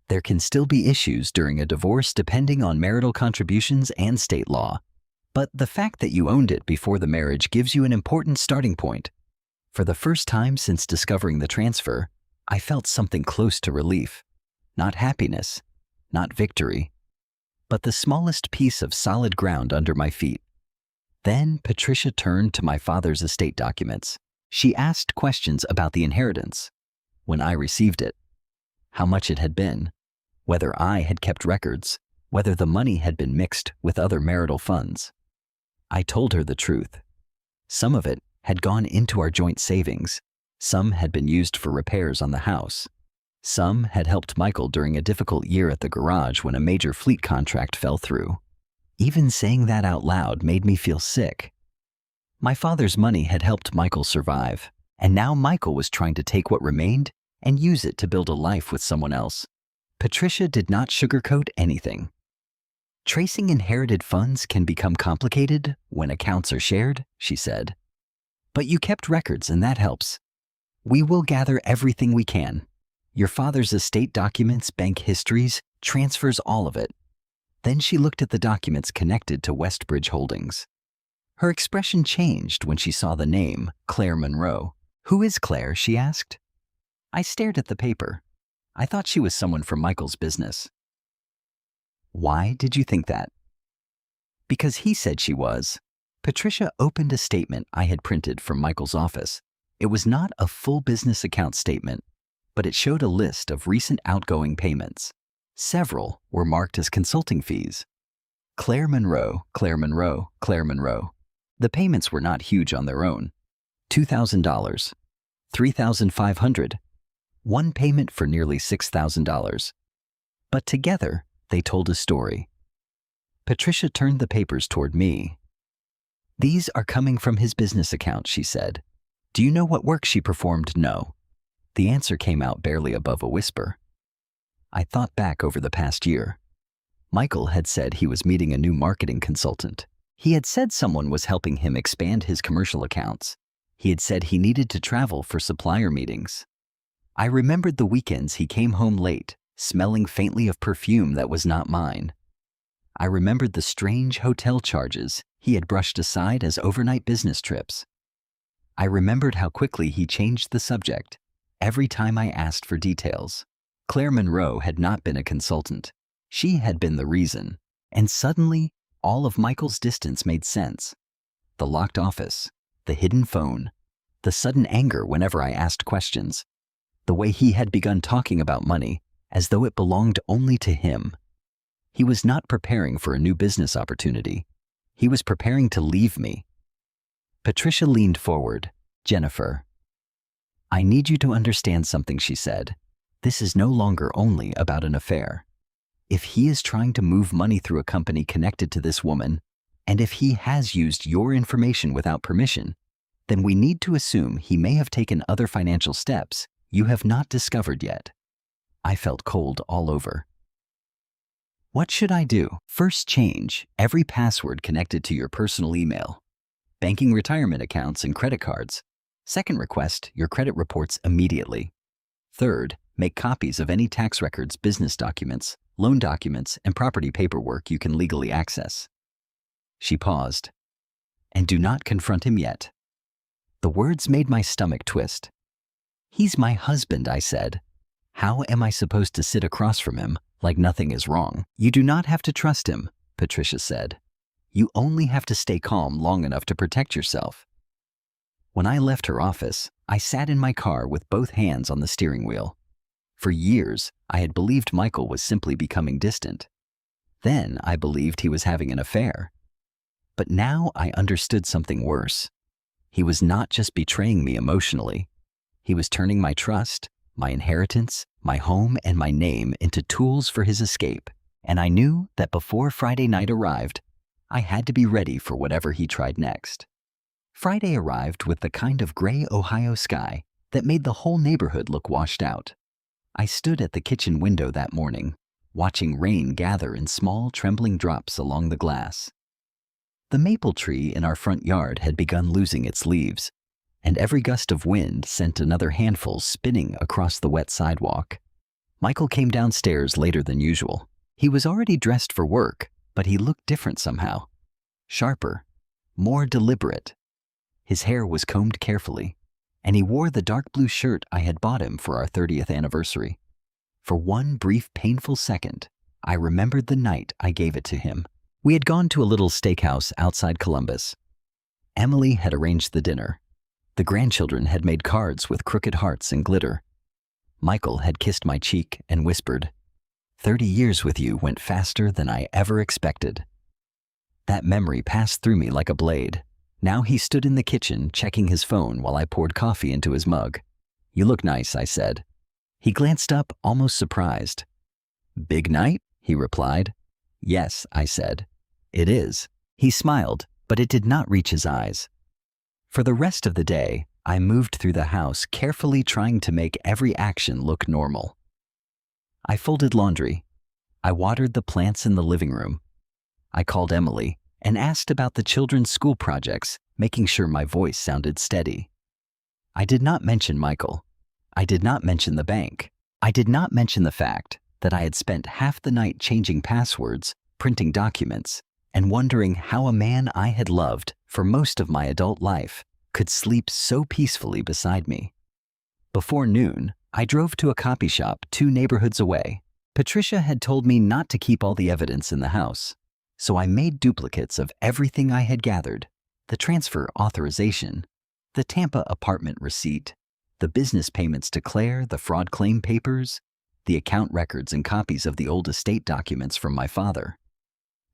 There can still be issues during a divorce depending on marital contributions and state law. But the fact that you owned it before the marriage gives you an important starting point. For the first time since discovering the transfer, I felt something close to relief. Not happiness, not victory, but the smallest piece of solid ground under my feet. Then Patricia turned to my father's estate documents. She asked questions about the inheritance, when I received it, how much it had been, whether I had kept records, whether the money had been mixed with other marital funds. I told her the truth. Some of it had gone into our joint savings. Some had been used for repairs on the house. Some had helped Michael during a difficult year at the garage when a major fleet contract fell through. Even saying that out loud made me feel sick. My father's money had helped Michael survive, and now Michael was trying to take what remained and use it to build a life with someone else. Patricia did not sugarcoat anything. Tracing inherited funds can become complicated when accounts are shared, she said. But you kept records and that helps. We will gather everything we can. Your father's estate documents, bank histories, transfers, all of it. Then she looked at the documents connected to Westbridge Holdings. Her expression changed when she saw the name, Claire Monroe. Who is Claire? She asked. I stared at the paper. I thought she was someone from Michael's business. Why did you think that? Because he said she was. Patricia opened a statement I had printed from Michael's office. It was not a full business account statement, but it showed a list of recent outgoing payments. Several were marked as consulting fees. Claire Monroe, Claire Monroe, Claire Monroe. The payments were not huge on their own. $2,000, $3,500, one payment for nearly $6,000. But together, they told a story. Patricia turned the papers toward me. These are coming from his business account, she said. Do you know what work she performed? No. The answer came out barely above a whisper. I thought back over the past year. Michael had said he was meeting a new marketing consultant. He had said someone was helping him expand his commercial accounts. He had said he needed to travel for supplier meetings. I remembered the weekends he came home late, smelling faintly of perfume that was not mine. I remembered the strange hotel charges he had brushed aside as overnight business trips. I remembered how quickly he changed the subject every time I asked for details. Claire Monroe had not been a consultant. She had been the reason. And suddenly, all of Michael's distance made sense. The locked office, the hidden phone, the sudden anger whenever I asked questions, the way he had begun talking about money as though it belonged only to him. He was not preparing for a new business opportunity. He was preparing to leave me. Patricia leaned forward. Jennifer, I need you to understand something, she said. This is no longer only about an affair. If he is trying to move money through a company connected to this woman, and if he has used your information without permission, then we need to assume he may have taken other financial steps you have not discovered yet. I felt cold all over. What should I do? First, change every password connected to your personal email, banking, retirement accounts, and credit cards. Second, request your credit reports immediately. Third, make copies of any tax records, business documents, loan documents, and property paperwork you can legally access. She paused. And do not confront him yet. The words made my stomach twist. He's my husband, I said. How am I supposed to sit across from him like nothing is wrong? You do not have to trust him, Patricia said. You only have to stay calm long enough to protect yourself. When I left her office, I sat in my car with both hands on the steering wheel. For years, I had believed Michael was simply becoming distant. Then I believed he was having an affair. But now I understood something worse. He was not just betraying me emotionally. He was turning my trust, my inheritance, my home, and my name into tools for his escape. And I knew that before Friday night arrived, I had to be ready for whatever he tried next. Friday arrived with the kind of gray Ohio sky that made the whole neighborhood look washed out. I stood at the kitchen window that morning, watching rain gather in small, trembling drops along the glass. The maple tree in our front yard had begun losing its leaves, and every gust of wind sent another handful spinning across the wet sidewalk. Michael came downstairs later than usual. He was already dressed for work, but he looked different somehow. Sharper, more deliberate. His hair was combed carefully, and he wore the dark blue shirt I had bought him for our 30th anniversary. For one brief, painful second, I remembered the night I gave it to him. We had gone to a little steakhouse outside Columbus. Emily had arranged the dinner. The grandchildren had made cards with crooked hearts and glitter. Michael had kissed my cheek and whispered, 30 years with you went faster than I ever expected. That memory passed through me like a blade. Now he stood in the kitchen checking his phone while I poured coffee into his mug. You look nice, I said. He glanced up, almost surprised. Big night? He replied. Yes, I said. It is. He smiled, but it did not reach his eyes. For the rest of the day, I moved through the house carefully trying to make every action look normal. I folded laundry. I watered the plants in the living room. I called Emily and asked about the children's school projects, making sure my voice sounded steady. I did not mention Michael. I did not mention the bank. I did not mention the fact that I had spent half the night changing passwords, printing documents, and wondering how a man I had loved for most of my adult life could sleep so peacefully beside me. Before noon, I drove to a copy shop 2 neighborhoods away. Patricia had told me not to keep all the evidence in the house, so I made duplicates of everything I had gathered: the transfer authorization, the Tampa apartment receipt, the business payments to Claire, the fraud claim papers, the account records and copies of the old estate documents from my father.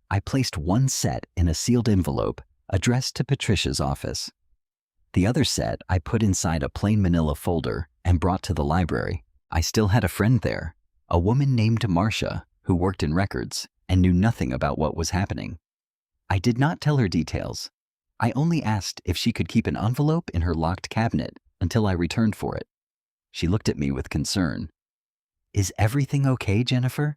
I placed one set in a sealed envelope addressed to Patricia's office. The other set I put inside a plain manila folder and brought to the library. I still had a friend there, a woman named Marcia, who worked in records and knew nothing about what was happening. I did not tell her details. I only asked if she could keep an envelope in her locked cabinet until I returned for it. She looked at me with concern. Is everything okay, Jennifer?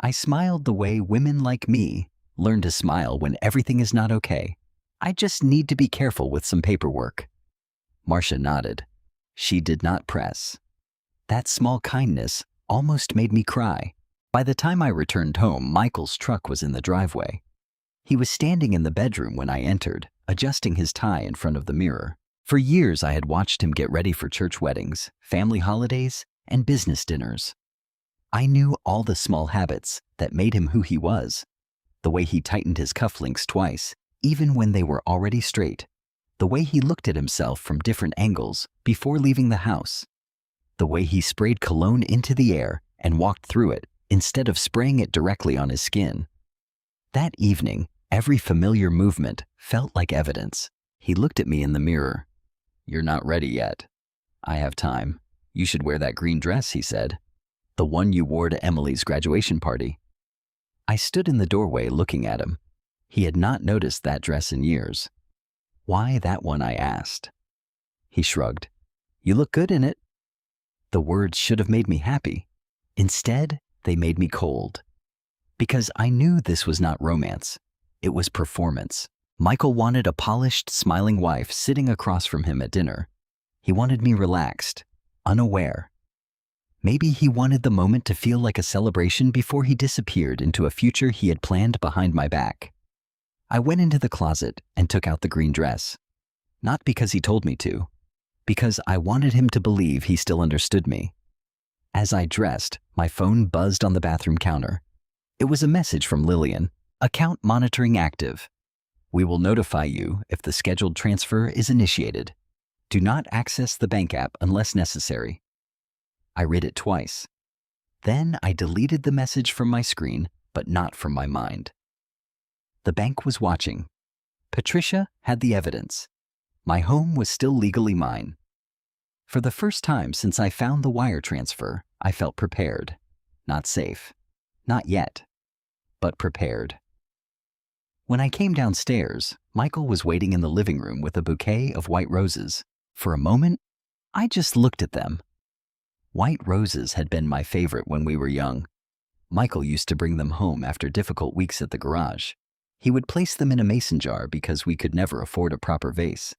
I smiled the way women like me learn to smile when everything is not okay. I just need to be careful with some paperwork. Marcia nodded. She did not press. That small kindness almost made me cry. By the time I returned home, Michael's truck was in the driveway. He was standing in the bedroom when I entered, adjusting his tie in front of the mirror. For years, I had watched him get ready for church weddings, family holidays, and business dinners. I knew all the small habits that made him who he was. The way he tightened his cufflinks twice, even when they were already straight. The way he looked at himself from different angles before leaving the house. The way he sprayed cologne into the air and walked through it instead of spraying it directly on his skin. That evening, every familiar movement felt like evidence. He looked at me in the mirror. You're not ready yet. I have time. You should wear that green dress, he said. The one you wore to Emily's graduation party. I stood in the doorway looking at him. He had not noticed that dress in years. Why that one, I asked. He shrugged. You look good in it. The words should have made me happy. Instead, they made me cold. Because I knew this was not romance. It was performance. Michael wanted a polished, smiling wife sitting across from him at dinner. He wanted me relaxed, unaware. Maybe he wanted the moment to feel like a celebration before he disappeared into a future he had planned behind my back. I went into the closet and took out the green dress. Not because he told me to, because I wanted him to believe he still understood me. As I dressed, my phone buzzed on the bathroom counter. It was a message from Lillian. Account monitoring active. We will notify you if the scheduled transfer is initiated. Do not access the bank app unless necessary. I read it twice. Then I deleted the message from my screen, but not from my mind. The bank was watching. Patricia had the evidence. My home was still legally mine. For the first time since I found the wire transfer, I felt prepared. Not safe. Not yet. But prepared. When I came downstairs, Michael was waiting in the living room with a bouquet of white roses. For a moment, I just looked at them. White roses had been my favorite when we were young. Michael used to bring them home after difficult weeks at the garage. He would place them in a mason jar because we could never afford a proper vase.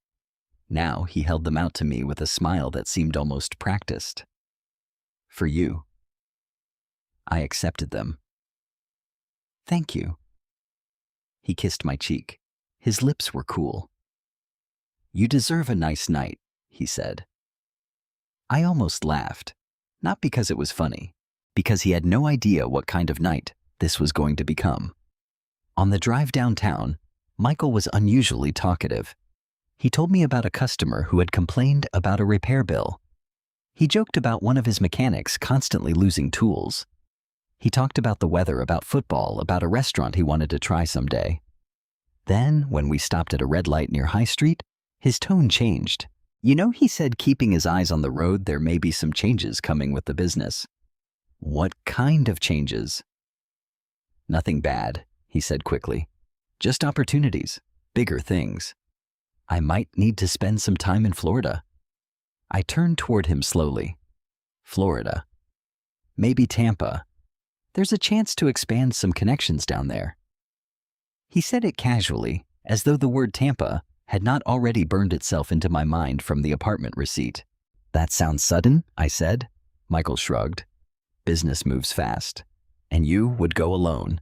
Now he held them out to me with a smile that seemed almost practiced. For you. I accepted them. Thank you. He kissed my cheek. His lips were cool. You deserve a nice night, he said. I almost laughed, not because it was funny, because he had no idea what kind of night this was going to become. On the drive downtown, Michael was unusually talkative. He told me about a customer who had complained about a repair bill. He joked about one of his mechanics constantly losing tools. He talked about the weather, about football, about a restaurant he wanted to try someday. Then, when we stopped at a red light near High Street, his tone changed. You know, he said, keeping his eyes on the road, there may be some changes coming with the business. What kind of changes? Nothing bad, he said quickly. Just opportunities, bigger things. I might need to spend some time in Florida. I turned toward him slowly. Florida. Maybe Tampa. There's a chance to expand some connections down there. He said it casually, as though the word Tampa had not already burned itself into my mind from the apartment receipt. That sounds sudden, I said. Michael shrugged. Business moves fast. And you would go alone.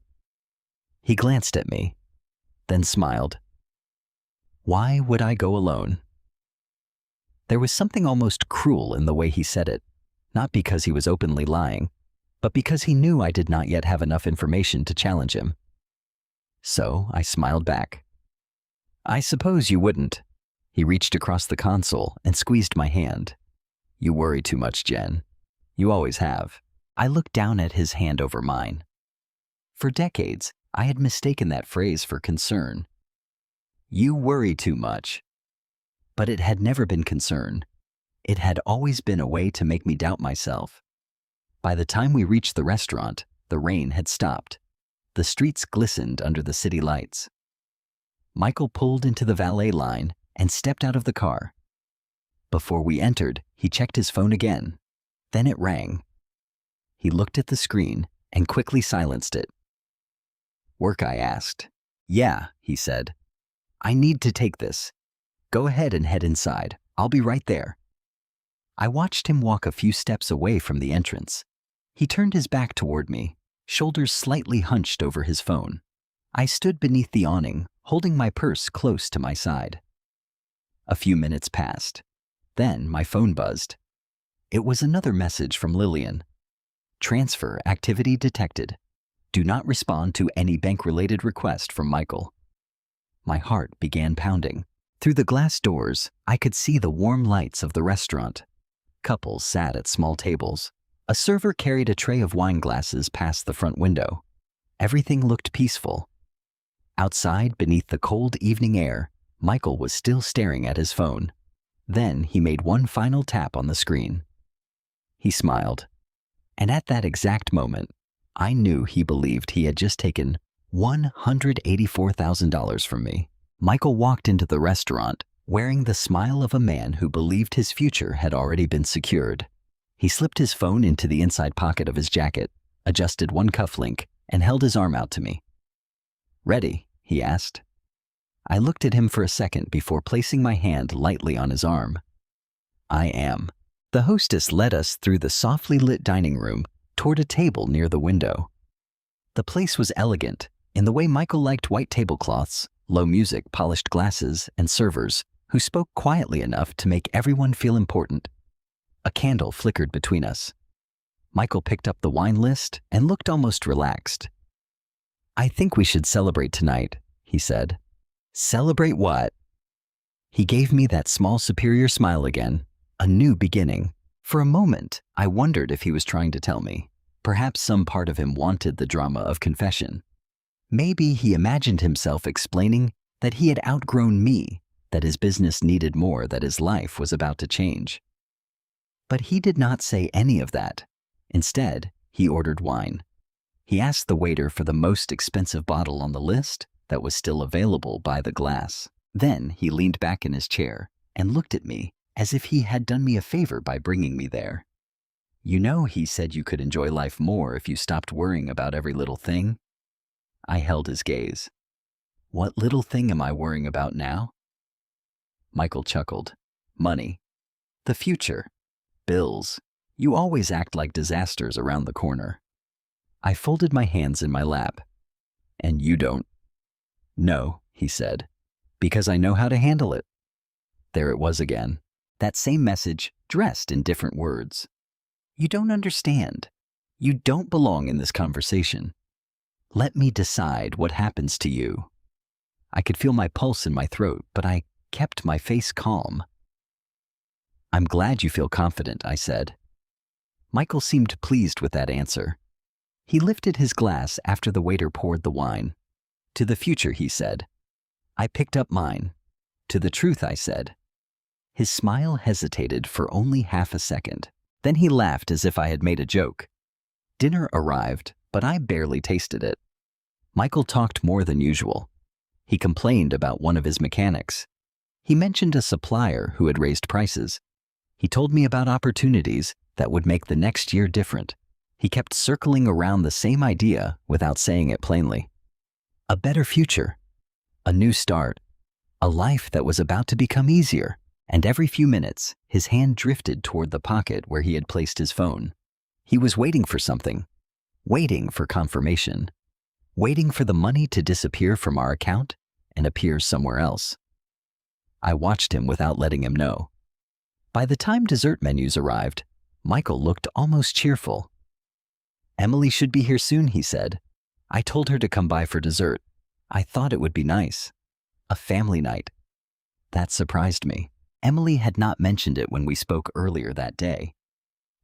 He glanced at me, then smiled. Why would I go alone? There was something almost cruel in the way he said it, not because he was openly lying, but because he knew I did not yet have enough information to challenge him. So I smiled back. I suppose you wouldn't. He reached across the console and squeezed my hand. You worry too much, Jen. You always have. I looked down at his hand over mine. For decades, I had mistaken that phrase for concern. You worry too much. But it had never been concern. It had always been a way to make me doubt myself. By the time we reached the restaurant, the rain had stopped. The streets glistened under the city lights. Michael pulled into the valet line and stepped out of the car. Before we entered, he checked his phone again. Then it rang. He looked at the screen and quickly silenced it. Work, I asked. Yeah, he said. I need to take this. Go ahead and head inside. I'll be right there. I watched him walk a few steps away from the entrance. He turned his back toward me, shoulders slightly hunched over his phone. I stood beneath the awning, holding my purse close to my side. A few minutes passed. Then my phone buzzed. It was another message from Lillian. Transfer activity detected. Do not respond to any bank-related request from Michael. My heart began pounding. Through the glass doors, I could see the warm lights of the restaurant. Couples sat at small tables. A server carried a tray of wine glasses past the front window. Everything looked peaceful. Outside, beneath the cold evening air, Michael was still staring at his phone. Then he made one final tap on the screen. He smiled. And at that exact moment, I knew he believed he had just taken $184,000 from me. Michael walked into the restaurant wearing the smile of a man who believed his future had already been secured. He slipped his phone into the inside pocket of his jacket, adjusted one cufflink, and held his arm out to me. Ready? He asked. I looked at him for a second before placing my hand lightly on his arm. I am. The hostess led us through the softly lit dining room toward a table near the window. The place was elegant, in the way Michael liked: white tablecloths, low music, polished glasses, and servers who spoke quietly enough to make everyone feel important. A candle flickered between us. Michael picked up the wine list and looked almost relaxed. I think we should celebrate tonight, he said. Celebrate what? He gave me that small superior smile again, a new beginning. For a moment, I wondered if he was trying to tell me. Perhaps some part of him wanted the drama of confession. Maybe he imagined himself explaining that he had outgrown me, that his business needed more, that his life was about to change. But he did not say any of that. Instead, he ordered wine. He asked the waiter for the most expensive bottle on the list that was still available by the glass. Then he leaned back in his chair and looked at me as if he had done me a favor by bringing me there. You know, he said you could enjoy life more if you stopped worrying about every little thing. I held his gaze. What little thing am I worrying about now? Michael chuckled. Money. The future. Bills. You always act like disasters around the corner. I folded my hands in my lap. And you don't? No, he said, because I know how to handle it. There it was again. That same message, dressed in different words. You don't understand. You don't belong in this conversation. Let me decide what happens to you. I could feel my pulse in my throat, but I kept my face calm. I'm glad you feel confident, I said. Michael seemed pleased with that answer. He lifted his glass after the waiter poured the wine. To the future, he said. I picked up mine. To the truth, I said. His smile hesitated for only half a second. Then he laughed as if I had made a joke. Dinner arrived, but I barely tasted it. Michael talked more than usual. He complained about one of his mechanics. He mentioned a supplier who had raised prices. He told me about opportunities that would make the next year different. He kept circling around the same idea without saying it plainly. A better future, a new start, a life that was about to become easier. And every few minutes, his hand drifted toward the pocket where he had placed his phone. He was waiting for something, waiting for confirmation, waiting for the money to disappear from our account and appear somewhere else. I watched him without letting him know. By the time dessert menus arrived, Michael looked almost cheerful. Emily should be here soon, he said. I told her to come by for dessert. I thought it would be nice. A family night. That surprised me. Emily had not mentioned it when we spoke earlier that day.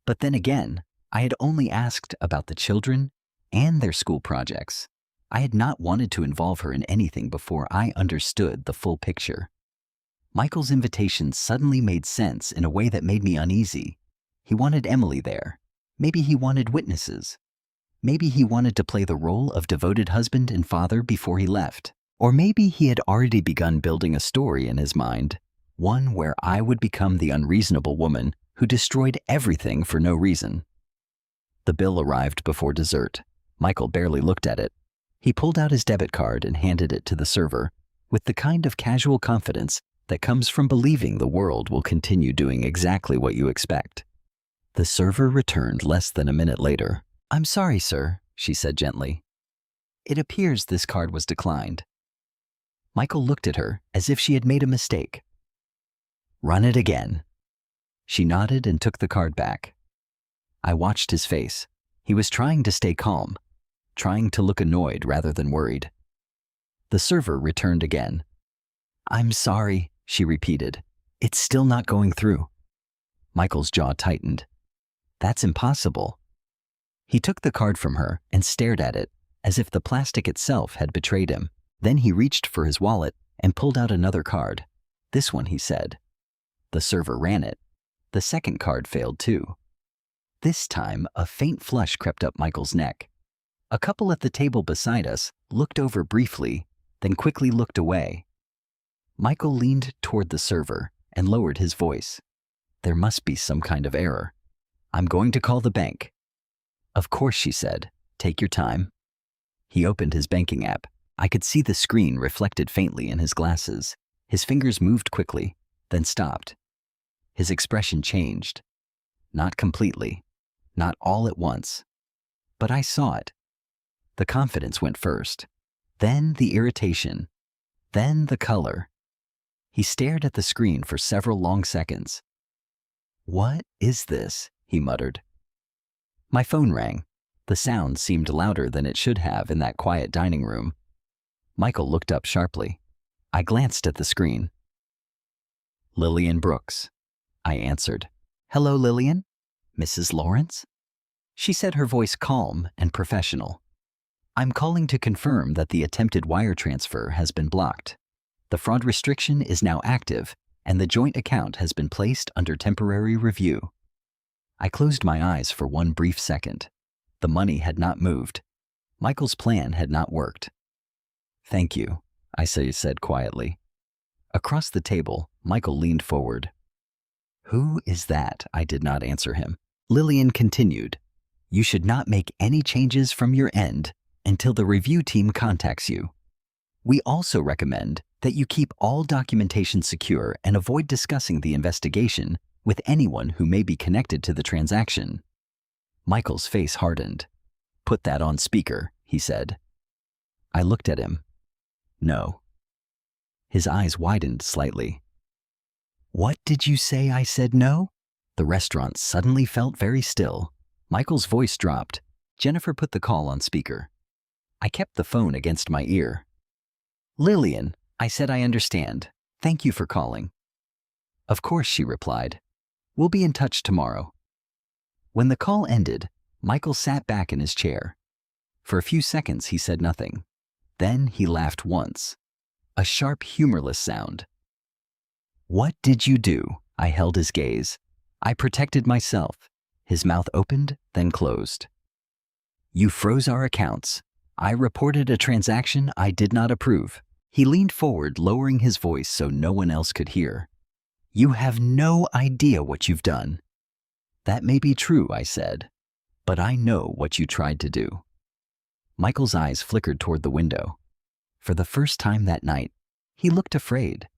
But then again, I had only asked about the children and their school projects. I had not wanted to involve her in anything before I understood the full picture. Michael's invitation suddenly made sense in a way that made me uneasy. He wanted Emily there. Maybe he wanted witnesses. Maybe he wanted to play the role of devoted husband and father before he left. Or maybe he had already begun building a story in his mind, one where I would become the unreasonable woman who destroyed everything for no reason. The bill arrived before dessert. Michael barely looked at it. He pulled out his debit card and handed it to the server, with the kind of casual confidence that comes from believing the world will continue doing exactly what you expect. The server returned less than a minute later. I'm sorry, sir, she said gently. It appears this card was declined. Michael looked at her as if she had made a mistake. Run it again. She nodded and took the card back. I watched his face. He was trying to stay calm, trying to look annoyed rather than worried. The server returned again. I'm sorry, she repeated. It's still not going through. Michael's jaw tightened. That's impossible. He took the card from her and stared at it as if the plastic itself had betrayed him. Then he reached for his wallet and pulled out another card. This one, he said. The server ran it. The second card failed too. This time, a faint flush crept up Michael's neck. A couple at the table beside us looked over briefly, then quickly looked away. Michael leaned toward the server and lowered his voice. There must be some kind of error. I'm going to call the bank. Of course, she said. Take your time. He opened his banking app. I could see the screen reflected faintly in his glasses. His fingers moved quickly, then stopped. His expression changed. Not completely, not all at once. But I saw it. The confidence went first, then the irritation, then the color. He stared at the screen for several long seconds. What is this? He muttered. My phone rang. The sound seemed louder than it should have in that quiet dining room. Michael looked up sharply. I glanced at the screen. Lillian Brooks. I answered. Hello, Lillian? Mrs. Lawrence? She said, her voice calm and professional. I'm calling to confirm that the attempted wire transfer has been blocked. The fraud restriction is now active, and the joint account has been placed under temporary review. I closed my eyes for one brief second. The money had not moved. Michael's plan had not worked. Thank you, I said quietly. Across the table, Michael leaned forward. Who is that? I did not answer him. Lillian continued. You should not make any changes from your end until the review team contacts you. We also recommend that you keep all documentation secure and avoid discussing the investigation with anyone who may be connected to the transaction. Michael's face hardened. Put that on speaker, he said. I looked at him. No. His eyes widened slightly. What did you say? I said no? The restaurant suddenly felt very still. Michael's voice dropped. Jennifer put the call on speaker. I kept the phone against my ear. Lillian, I said, I understand. Thank you for calling. Of course, she replied. We'll be in touch tomorrow. When the call ended, Michael sat back in his chair. For a few seconds, he said nothing. Then he laughed once. A sharp, humorless sound. What did you do? I held his gaze. I protected myself. His mouth opened, then closed. You froze our accounts. I reported a transaction I did not approve. He leaned forward, lowering his voice so no one else could hear. You have no idea what you've done. That may be true, I said, but I know what you tried to do. Michael's eyes flickered toward the window. For the first time that night, he looked afraid.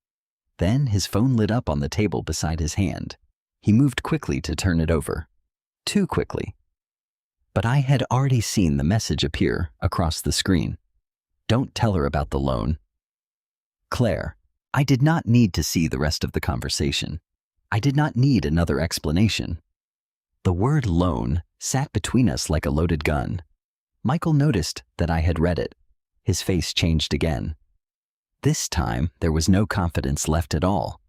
Then his phone lit up on the table beside his hand. He moved quickly to turn it over. Too quickly. But I had already seen the message appear across the screen. Don't tell her about the loan. Claire, I did not need to see the rest of the conversation. I did not need another explanation. The word loan sat between us like a loaded gun. Michael noticed that I had read it. His face changed again. This time, there was no confidence left at all.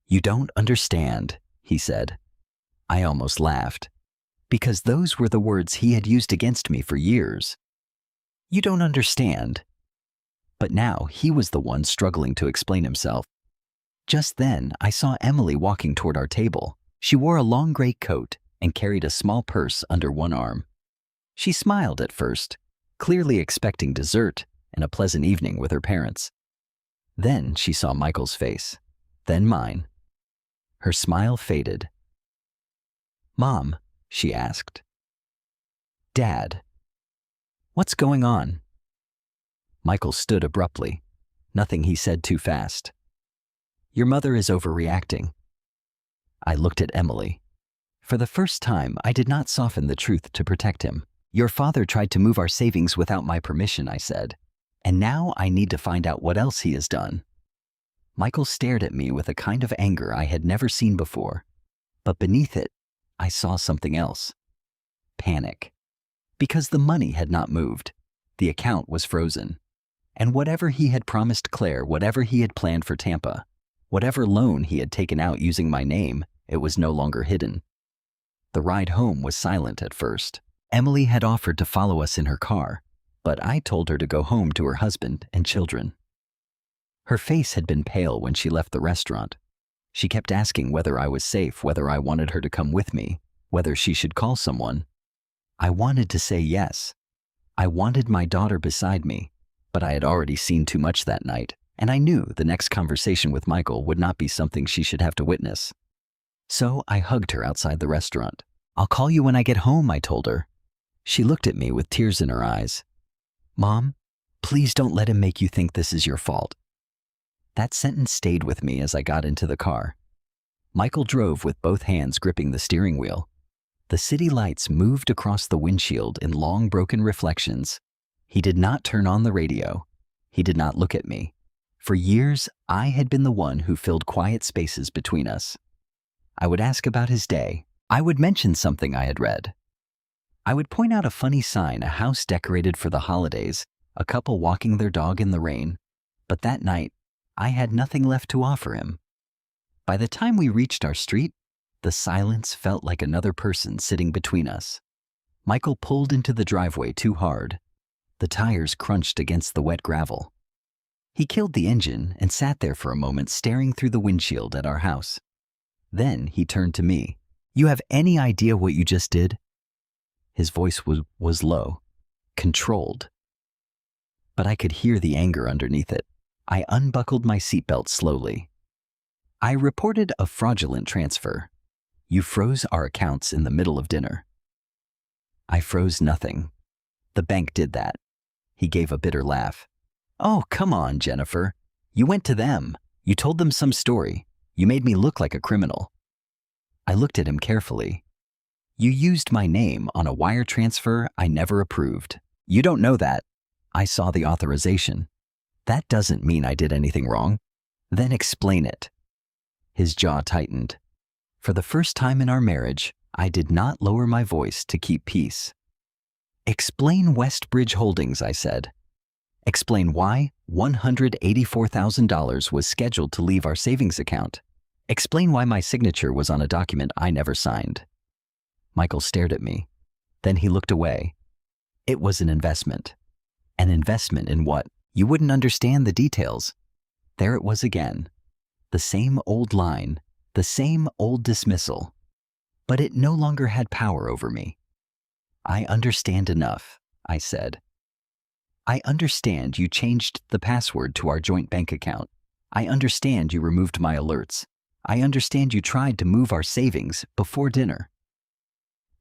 You don't understand, he said. I almost laughed, because those were the words he had used against me for years. You don't understand. But now he was the one struggling to explain himself. Just then, I saw Emily walking toward our table. She wore a long gray coat and carried a small purse under one arm. She smiled at first, clearly expecting dessert and a pleasant evening with her parents. Then she saw Michael's face, then mine. Her smile faded. Mom, she asked. Dad. What's going on? Michael stood abruptly. Nothing he said too fast. Your mother is overreacting. I looked at Emily. For the first time, I did not soften the truth to protect him. Your father tried to move our savings without my permission, I said. And now I need to find out what else he has done. Michael stared at me with a kind of anger I had never seen before. But beneath it, I saw something else. Panic. Because the money had not moved. The account was frozen. And whatever he had promised Claire, whatever he had planned for Tampa, whatever loan he had taken out using my name, it was no longer hidden. The ride home was silent at first. Emily had offered to follow us in her car, but I told her to go home to her husband and children. Her face had been pale when she left the restaurant. She kept asking whether I was safe, whether I wanted her to come with me, whether she should call someone. I wanted to say yes. I wanted my daughter beside me, but I had already seen too much that night, and I knew the next conversation with Michael would not be something she should have to witness. So I hugged her outside the restaurant. I'll call you when I get home, I told her. She looked at me with tears in her eyes. Mom, please don't let him make you think this is your fault. That sentence stayed with me as I got into the car. Michael drove with both hands gripping the steering wheel. The city lights moved across the windshield in long broken reflections. He did not turn on the radio. He did not look at me. For years, I had been the one who filled quiet spaces between us. I would ask about his day. I would mention something I had read. I would point out a funny sign, a house decorated for the holidays, a couple walking their dog in the rain. But that night, I had nothing left to offer him. By the time we reached our street, the silence felt like another person sitting between us. Michael pulled into the driveway too hard. The tires crunched against the wet gravel. He killed the engine and sat there for a moment staring through the windshield at our house. Then he turned to me. You have any idea what you just did? His voice was low, controlled. But I could hear the anger underneath it. I unbuckled my seatbelt slowly. I reported a fraudulent transfer. You froze our accounts in the middle of dinner. I froze nothing. The bank did that. He gave a bitter laugh. Oh, come on, Jennifer. You went to them. You told them some story. You made me look like a criminal. I looked at him carefully. You used my name on a wire transfer I never approved. You don't know that. I saw the authorization. That doesn't mean I did anything wrong. Then explain it. His jaw tightened. For the first time in our marriage, I did not lower my voice to keep peace. Explain Westbridge Holdings, I said. Explain why $184,000 was scheduled to leave our savings account. Explain why my signature was on a document I never signed. Michael stared at me. Then he looked away. It was an investment. An investment in what? You wouldn't understand the details. There it was again. The same old line, the same old dismissal. But it no longer had power over me. I understand enough, I said. I understand you changed the password to our joint bank account. I understand you removed my alerts. I understand you tried to move our savings before dinner.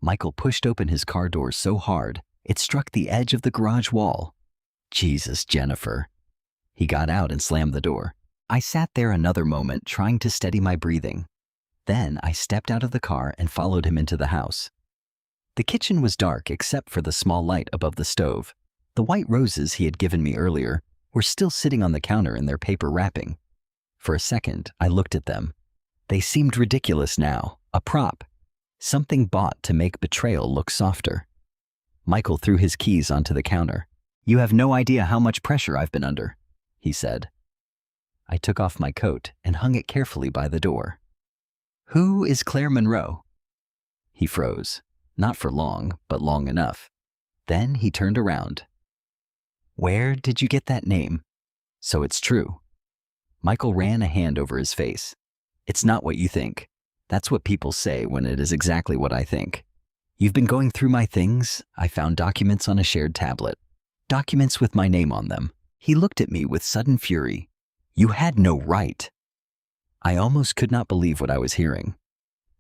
Michael pushed open his car door so hard, it struck the edge of the garage wall. Jesus, Jennifer. He got out and slammed the door. I sat there another moment trying to steady my breathing. Then I stepped out of the car and followed him into the house. The kitchen was dark except for the small light above the stove. The white roses he had given me earlier were still sitting on the counter in their paper wrapping. For a second, I looked at them. They seemed ridiculous now, a prop, something bought to make betrayal look softer. Michael threw his keys onto the counter. You have no idea how much pressure I've been under, he said. I took off my coat and hung it carefully by the door. Who is Claire Monroe? He froze, not for long, but long enough. Then he turned around. Where did you get that name? So it's true. Michael ran a hand over his face. It's not what you think. That's what people say when it is exactly what I think. You've been going through my things. I found documents on a shared tablet. Documents with my name on them. He looked at me with sudden fury. You had no right. I almost could not believe what I was hearing.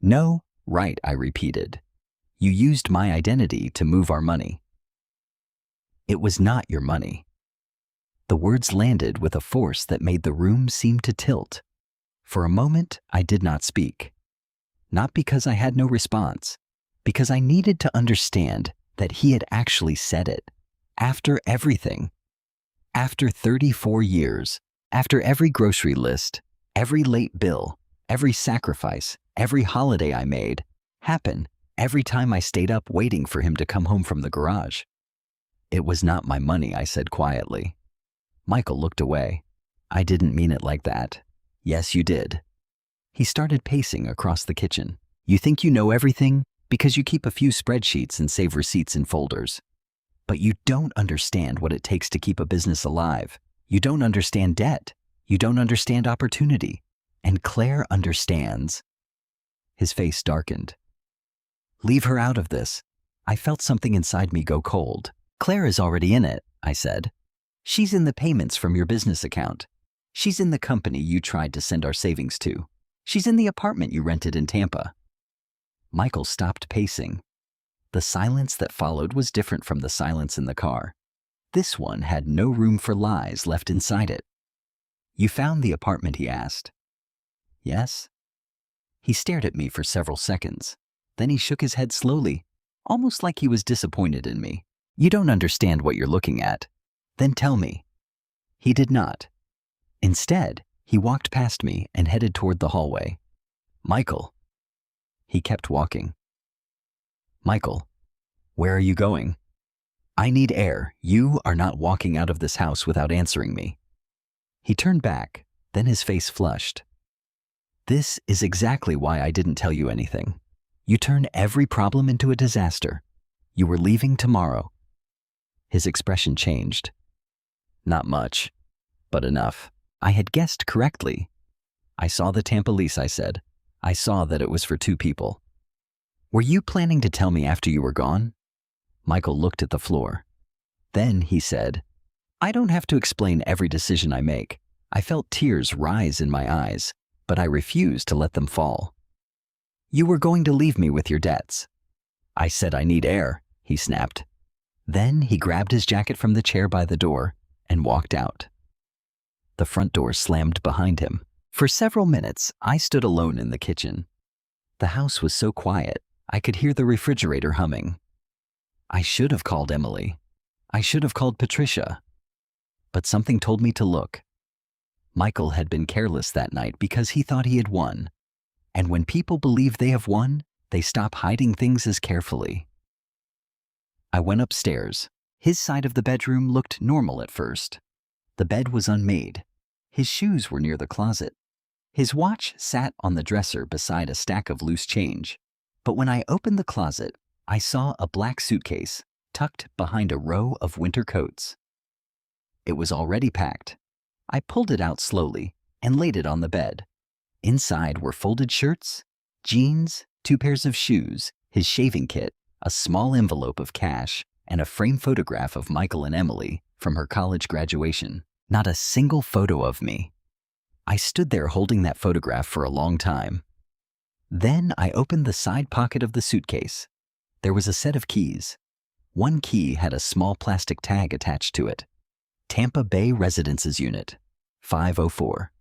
No right, I repeated. You used my identity to move our money. It was not your money. The words landed with a force that made the room seem to tilt. For a moment, I did not speak. Not because I had no response, because I needed to understand that he had actually said it. After everything. After 34 years, after every grocery list, every late bill, every sacrifice, every holiday I made, happen every time I stayed up waiting for him to come home from the garage. It was not my money, I said quietly. Michael looked away. I didn't mean it like that. Yes, you did. He started pacing across the kitchen. You think you know everything because you keep a few spreadsheets and save receipts in folders. But you don't understand what it takes to keep a business alive. You don't understand debt. You don't understand opportunity. And Claire understands. His face darkened. Leave her out of this. I felt something inside me go cold. Claire is already in it, I said. She's in the payments from your business account. She's in the company you tried to send our savings to. She's in the apartment you rented in Tampa. Michael stopped pacing. The silence that followed was different from the silence in the car. This one had no room for lies left inside it. You found the apartment, he asked. Yes? He stared at me for several seconds. Then he shook his head slowly, almost like he was disappointed in me. You don't understand what you're looking at. Then tell me. He did not. Instead, he walked past me and headed toward the hallway. Michael. He kept walking. Michael, where are you going? I need air. You are not walking out of this house without answering me. He turned back, then his face flushed. This is exactly why I didn't tell you anything. You turn every problem into a disaster. You were leaving tomorrow. His expression changed. Not much, but enough. I had guessed correctly. I saw the Tampa lease, I said. I saw that it was for 2 people. Were you planning to tell me after you were gone? Michael looked at the floor. Then he said, I don't have to explain every decision I make. I felt tears rise in my eyes, but I refused to let them fall. You were going to leave me with your debts. I said I need air, he snapped. Then he grabbed his jacket from the chair by the door and walked out. The front door slammed behind him. For several minutes, I stood alone in the kitchen. The house was so quiet, I could hear the refrigerator humming. I should have called Emily. I should have called Patricia. But something told me to look. Michael had been careless that night because he thought he had won. And when people believe they have won, they stop hiding things as carefully. I went upstairs. His side of the bedroom looked normal at first. The bed was unmade. His shoes were near the closet. His watch sat on the dresser beside a stack of loose change. But when I opened the closet, I saw a black suitcase tucked behind a row of winter coats. It was already packed. I pulled it out slowly and laid it on the bed. Inside were folded shirts, jeans, 2 pairs of shoes, his shaving kit, a small envelope of cash, and a framed photograph of Michael and Emily from her college graduation. Not a single photo of me. I stood there holding that photograph for a long time. Then I opened the side pocket of the suitcase. There was a set of keys. One key had a small plastic tag attached to it. Tampa Bay Residences Unit, 504.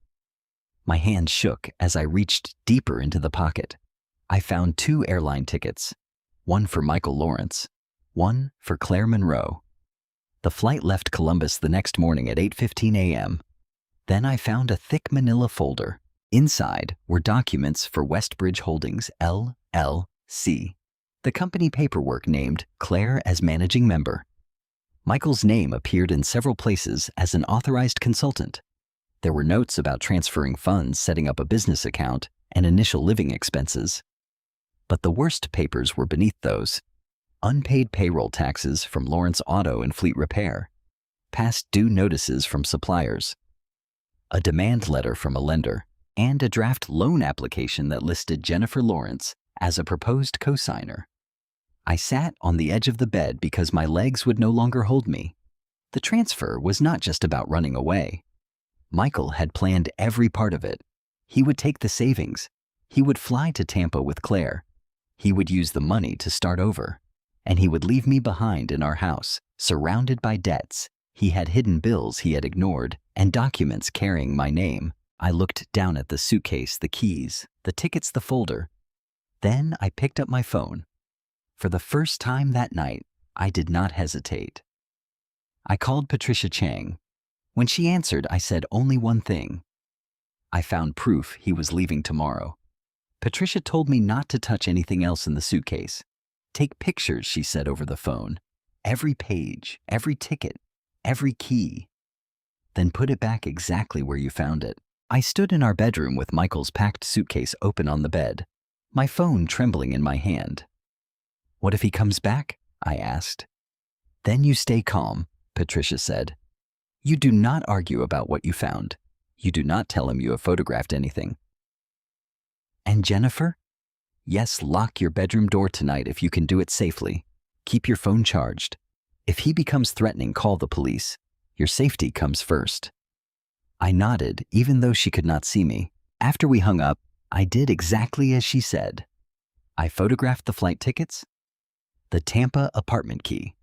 My hand shook as I reached deeper into the pocket. I found 2 airline tickets, one for Michael Lawrence, one for Claire Monroe. The flight left Columbus the next morning at 8:15 a.m. Then I found a thick manila folder. Inside were documents for Westbridge Holdings, LLC. The company paperwork named Claire as managing member. Michael's name appeared in several places as an authorized consultant. There were notes about transferring funds, setting up a business account, and initial living expenses. But the worst papers were beneath those. Unpaid payroll taxes from Lawrence Auto and Fleet Repair. Past due notices from suppliers. A demand letter from a lender, and a draft loan application that listed Jennifer Lawrence as a proposed co-signer. I sat on the edge of the bed because my legs would no longer hold me. The transfer was not just about running away. Michael had planned every part of it. He would take the savings. He would fly to Tampa with Claire. He would use the money to start over. And he would leave me behind in our house, surrounded by debts. He had hidden bills he had ignored and documents carrying my name. I looked down at the suitcase, the keys, the tickets, the folder. Then I picked up my phone. For the first time that night, I did not hesitate. I called Patricia Chang. When she answered, I said only one thing. I found proof he was leaving tomorrow. Patricia told me not to touch anything else in the suitcase. Take pictures, she said over the phone. Every page, every ticket, every key. Then put it back exactly where you found it. I stood in our bedroom with Michael's packed suitcase open on the bed, my phone trembling in my hand. What if he comes back? I asked. Then you stay calm, Patricia said. You do not argue about what you found. You do not tell him you have photographed anything. And Jennifer? Yes, lock your bedroom door tonight if you can do it safely. Keep your phone charged. If he becomes threatening, call the police. Your safety comes first. I nodded, even though she could not see me. After we hung up, I did exactly as she said. I photographed the flight tickets, the Tampa apartment key,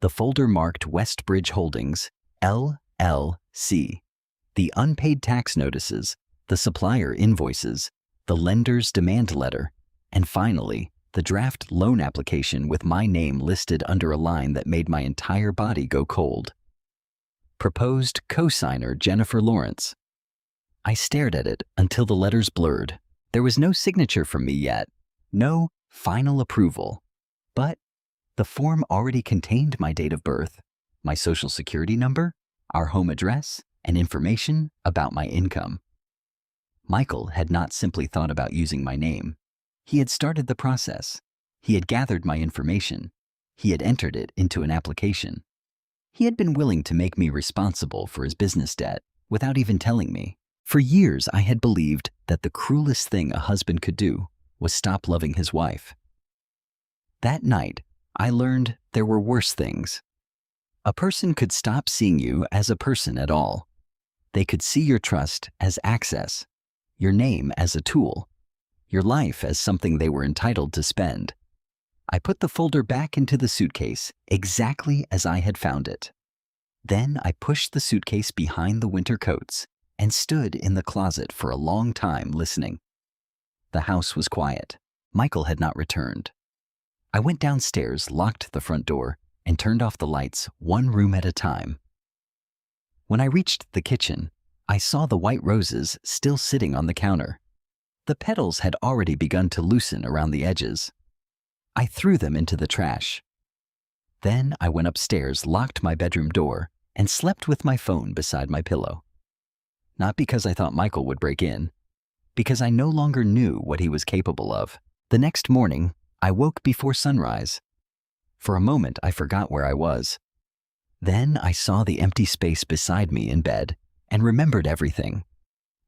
the folder marked Westbridge Holdings, LLC, the unpaid tax notices, the supplier invoices, the lender's demand letter, and finally, the draft loan application with my name listed under a line that made my entire body go cold. Proposed co-signer Jennifer Lawrence. I stared at it until the letters blurred. There was no signature from me yet, no final approval. But the form already contained my date of birth, my social security number, our home address, and information about my income. Michael had not simply thought about using my name. He had started the process. He had gathered my information. He had entered it into an application. He had been willing to make me responsible for his business debt without even telling me. For years, I had believed that the cruelest thing a husband could do was stop loving his wife. That night, I learned there were worse things. A person could stop seeing you as a person at all. They could see your trust as access, your name as a tool, your life as something they were entitled to spend. I put the folder back into the suitcase exactly as I had found it. Then I pushed the suitcase behind the winter coats and stood in the closet for a long time listening. The house was quiet. Michael had not returned. I went downstairs, locked the front door, and turned off the lights one room at a time. When I reached the kitchen, I saw the white roses still sitting on the counter. The petals had already begun to loosen around the edges. I threw them into the trash. Then I went upstairs, locked my bedroom door, and slept with my phone beside my pillow. Not because I thought Michael would break in, because I no longer knew what he was capable of. The next morning, I woke before sunrise. For a moment, I forgot where I was. Then I saw the empty space beside me in bed and remembered everything.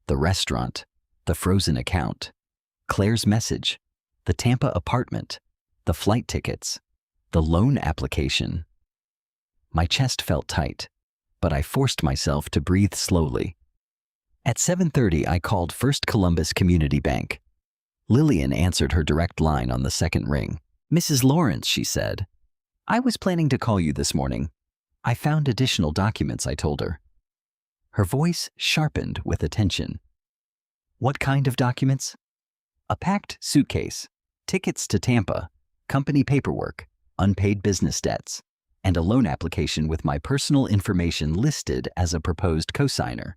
The restaurant, the frozen account, Claire's message, the Tampa apartment, the flight tickets, the loan application. My chest felt tight, but I forced myself to breathe slowly. At 7:30, I called First Columbus Community Bank. Lillian answered her direct line on the second ring. "Mrs. Lawrence," she said, "I was planning to call you this morning. I found additional documents," I told her. Her voice sharpened with attention. "What kind of documents?" "A packed suitcase, tickets to Tampa, company paperwork, unpaid business debts, and a loan application with my personal information listed as a proposed cosigner."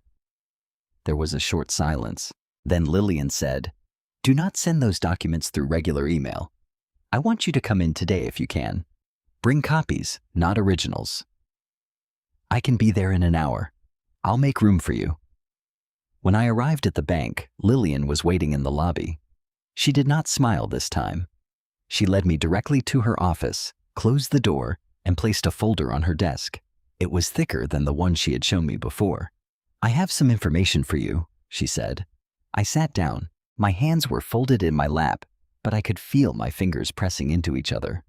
There was a short silence. Then Lillian said, "Do not send those documents through regular email. I want you to come in today if you can. Bring copies, not originals." "I can be there in an hour. I'll make room for you." When I arrived at the bank, Lillian was waiting in the lobby. She did not smile this time. She led me directly to her office, closed the door, and placed a folder on her desk. It was thicker than the one she had shown me before. "I have some information for you," she said. I sat down. My hands were folded in my lap, but I could feel my fingers pressing into each other.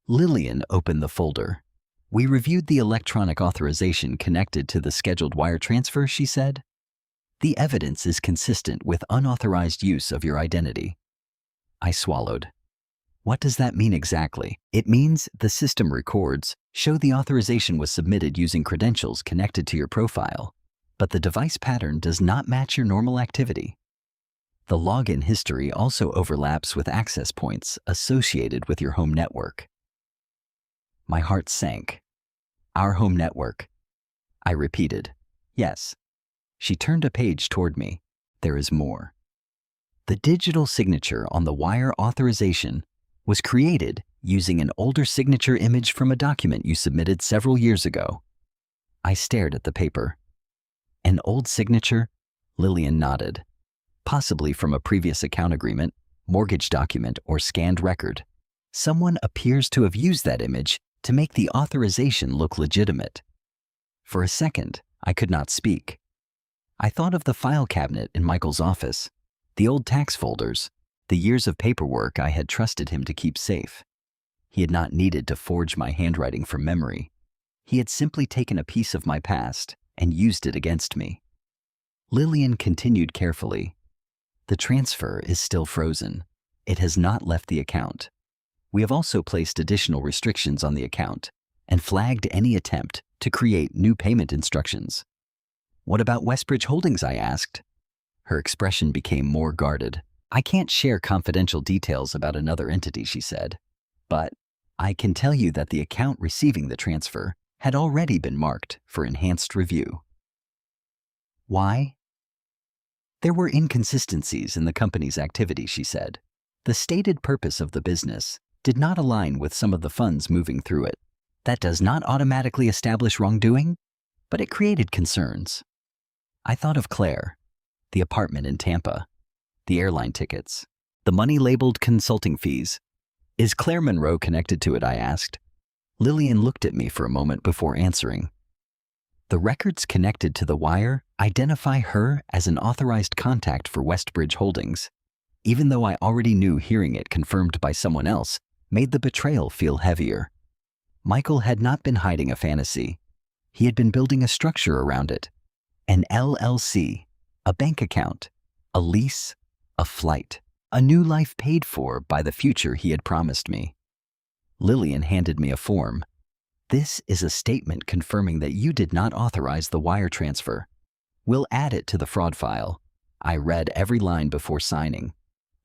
Lillian opened the folder. "We reviewed the electronic authorization connected to the scheduled wire transfer," she said. "The evidence is consistent with unauthorized use of your identity." I swallowed. "What does that mean exactly?" "It means the system records show the authorization was submitted using credentials connected to your profile, but the device pattern does not match your normal activity. The login history also overlaps with access points associated with your home network." My heart sank. "Our home network?" I repeated. "Yes." She turned a page toward me. "There is more. The digital signature on the wire authorization was created using an older signature image from a document you submitted several years ago." I stared at the paper. "An old signature?" Lillian nodded. "Possibly from a previous account agreement, mortgage document, or scanned record. Someone appears to have used that image to make the authorization look legitimate." For a second, I could not speak. I thought of the file cabinet in Michael's office, the old tax folders, the years of paperwork I had trusted him to keep safe. He had not needed to forge my handwriting from memory. He had simply taken a piece of my past and used it against me. Lillian continued carefully. "The transfer is still frozen. It has not left the account. We have also placed additional restrictions on the account and flagged any attempt to create new payment instructions." "What about Westbridge Holdings?" I asked. Her expression became more guarded. "I can't share confidential details about another entity," she said, "but I can tell you that the account receiving the transfer had already been marked for enhanced review." "Why?" "There were inconsistencies in the company's activity," she said. "The stated purpose of the business did not align with some of the funds moving through it. That does not automatically establish wrongdoing, but it created concerns." I thought of Claire, the apartment in Tampa, the airline tickets, the money-labeled consulting fees. "Is Claire Monroe connected to it?" I asked. Lillian looked at me for a moment before answering. "The records connected to the wire identify her as an authorized contact for Westbridge Holdings, even though I already knew hearing it confirmed by someone else made the betrayal feel heavier. Michael had not been hiding a fantasy. He had been building a structure around it. An LLC, a bank account, a lease, a flight, a new life paid for by the future he had promised me. Lillian handed me a form. "This is a statement confirming that you did not authorize the wire transfer. We'll add it to the fraud file." I read every line before signing.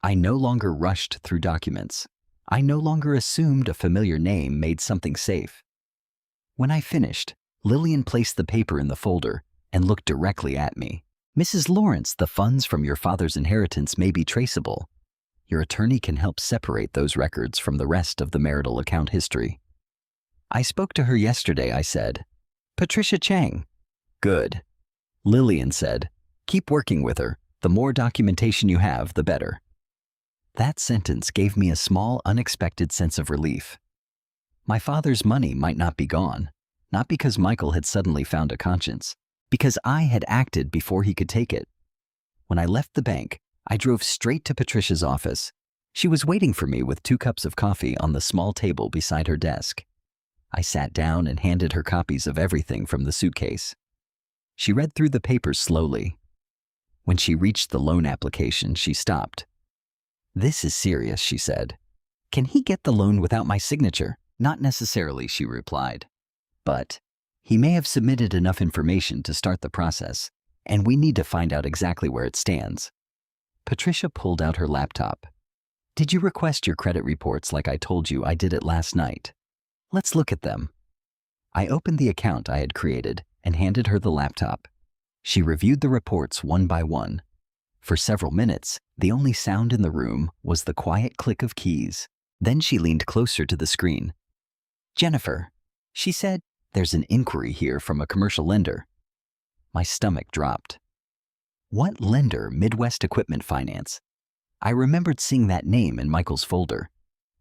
I no longer rushed through documents. I no longer assumed a familiar name made something safe. When I finished, Lillian placed the paper in the folder and looked directly at me. Mrs. Lawrence, the funds from your father's inheritance may be traceable. Your attorney can help separate those records from the rest of the marital account history. I spoke to her yesterday, I said. Patricia Chang. Good. Lillian said, keep working with her. The more documentation you have, the better. That sentence gave me a small, unexpected sense of relief. My father's money might not be gone, not because Michael had suddenly found a conscience, because I had acted before he could take it. When I left the bank, I drove straight to Patricia's office. She was waiting for me with 2 cups of coffee on the small table beside her desk. I sat down and handed her copies of everything from the suitcase. She read through the papers slowly. When she reached the loan application, she stopped. This is serious, she said. Can he get the loan without my signature? Not necessarily, she replied. But he may have submitted enough information to start the process, and we need to find out exactly where it stands. Patricia pulled out her laptop. Did you request your credit reports like I told you I did it last night? Let's look at them. I opened the account I had created and handed her the laptop. She reviewed the reports one by one. For several minutes, the only sound in the room was the quiet click of keys. Then she leaned closer to the screen. Jennifer, she said, there's an inquiry here from a commercial lender. My stomach dropped. What lender? Midwest Equipment Finance. I remembered seeing that name in Michael's folder.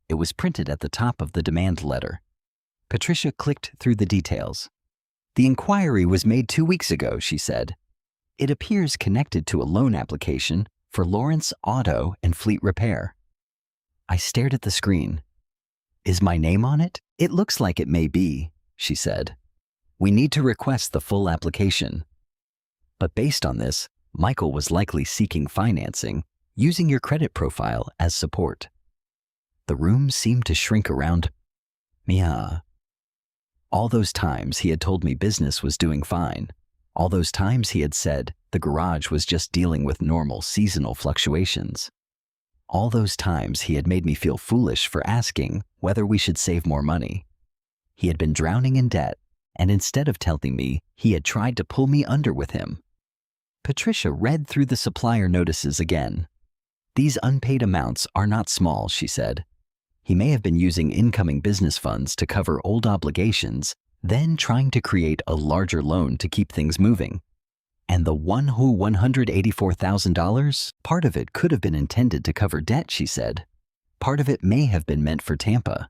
It was printed at the top of the demand letter. Patricia clicked through the details. The inquiry was made 2 weeks ago, she said. It appears connected to a loan application for Lawrence Auto and Fleet Repair. I stared at the screen. Is my name on it? It looks like it may be, she said. We need to request the full application. But based on this, Michael was likely seeking financing, using your credit profile as support. The room seemed to shrink around me. All those times he had told me business was doing fine. All those times he had said the garage was just dealing with normal seasonal fluctuations. All those times he had made me feel foolish for asking whether we should save more money. He had been drowning in debt, and instead of telling me, he had tried to pull me under with him. Patricia read through the supplier notices again. These unpaid amounts are not small, she said. He may have been using incoming business funds to cover old obligations, then trying to create a larger loan to keep things moving. And the $184,000, part of it could have been intended to cover debt, she said. Part of it may have been meant for Tampa.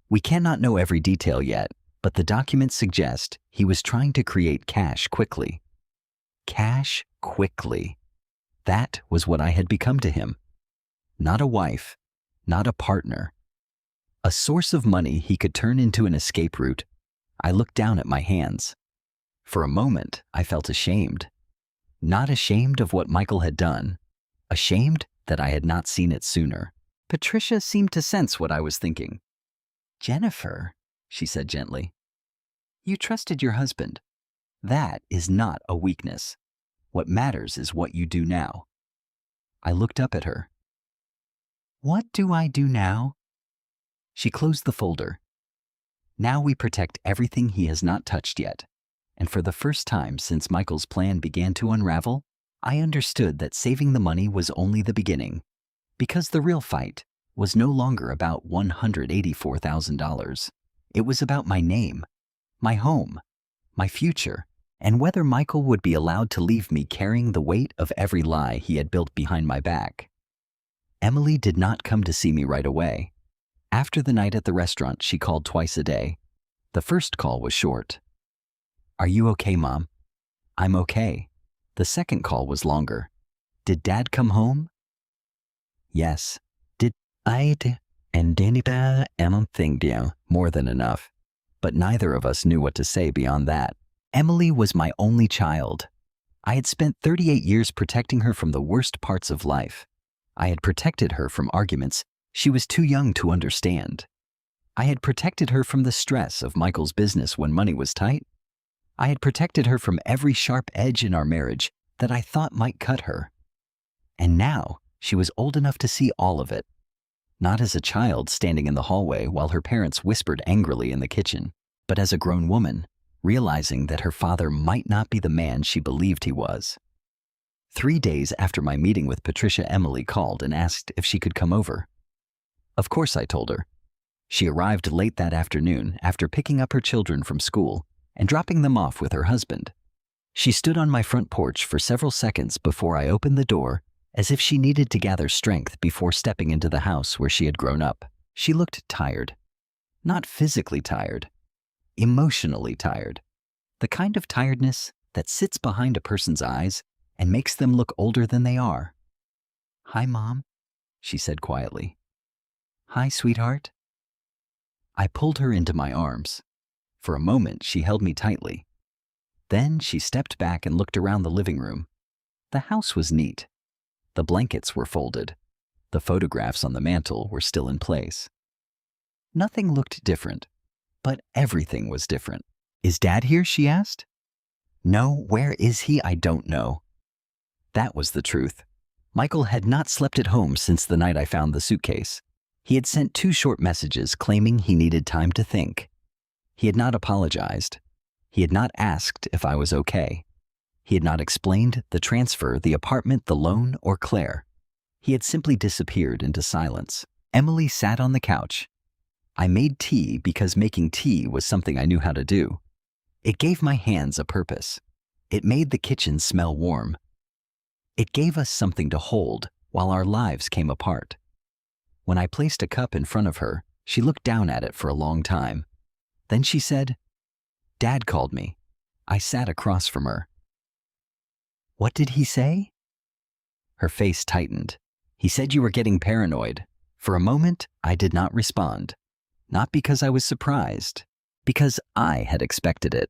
We cannot know every detail yet, but the documents suggest he was trying to create cash quickly. Cash quickly. That was what I had become to him. Not a wife, not a partner. A source of money he could turn into an escape route. I looked down at my hands. For a moment, I felt ashamed. Not ashamed of what Michael had done. Ashamed that I had not seen it sooner. Patricia seemed to sense what I was thinking. Jennifer, she said gently, you trusted your husband. That is not a weakness. What matters is what you do now. I looked up at her. What do I do now? She closed the folder. Now we protect everything he has not touched yet. And for the first time since Michael's plan began to unravel, I understood that saving the money was only the beginning, because the real fight was no longer about $184,000. It was about my name, my home, my future, and whether Michael would be allowed to leave me carrying the weight of every lie he had built behind my back. Emily did not come to see me right away. After the night at the restaurant, she called twice a day. The first call was short. Are you okay, Mom? I'm okay. The second call was longer. Did Dad come home? Yes. Did I and Danita anything more than enough. But neither of us knew what to say beyond that. Emily was my only child. I had spent 38 years protecting her from the worst parts of life. I had protected her from arguments she was too young to understand. I had protected her from the stress of Michael's business when money was tight. I had protected her from every sharp edge in our marriage that I thought might cut her. And now she was old enough to see all of it. Not as a child standing in the hallway while her parents whispered angrily in the kitchen, but as a grown woman, realizing that her father might not be the man she believed he was. 3 days after my meeting with Patricia, Emily called and asked if she could come over. Of course, I told her. She arrived late that afternoon after picking up her children from school and dropping them off with her husband. She stood on my front porch for several seconds before I opened the door, as if she needed to gather strength before stepping into the house where she had grown up. She looked tired. Not physically tired, emotionally tired. The kind of tiredness that sits behind a person's eyes and makes them look older than they are. "Hi, Mom," she said quietly. "Hi, sweetheart." I pulled her into my arms. For a moment, she held me tightly. Then she stepped back and looked around the living room. The house was neat. The blankets were folded. The photographs on the mantel were still in place. Nothing looked different, but everything was different. "Is Dad here?" she asked. "No, where is he? I don't know." That was the truth. Michael had not slept at home since the night I found the suitcase. He had sent 2 short messages claiming he needed time to think. He had not apologized. He had not asked if I was okay. He had not explained the transfer, the apartment, the loan, or Claire. He had simply disappeared into silence. Emily sat on the couch. I made tea because making tea was something I knew how to do. It gave my hands a purpose. It made the kitchen smell warm. It gave us something to hold while our lives came apart. When I placed a cup in front of her, she looked down at it for a long time. Then she said, "Dad called me." I sat across from her. "What did he say?" Her face tightened. "He said you were getting paranoid." For a moment, I did not respond. Not because I was surprised, because I had expected it.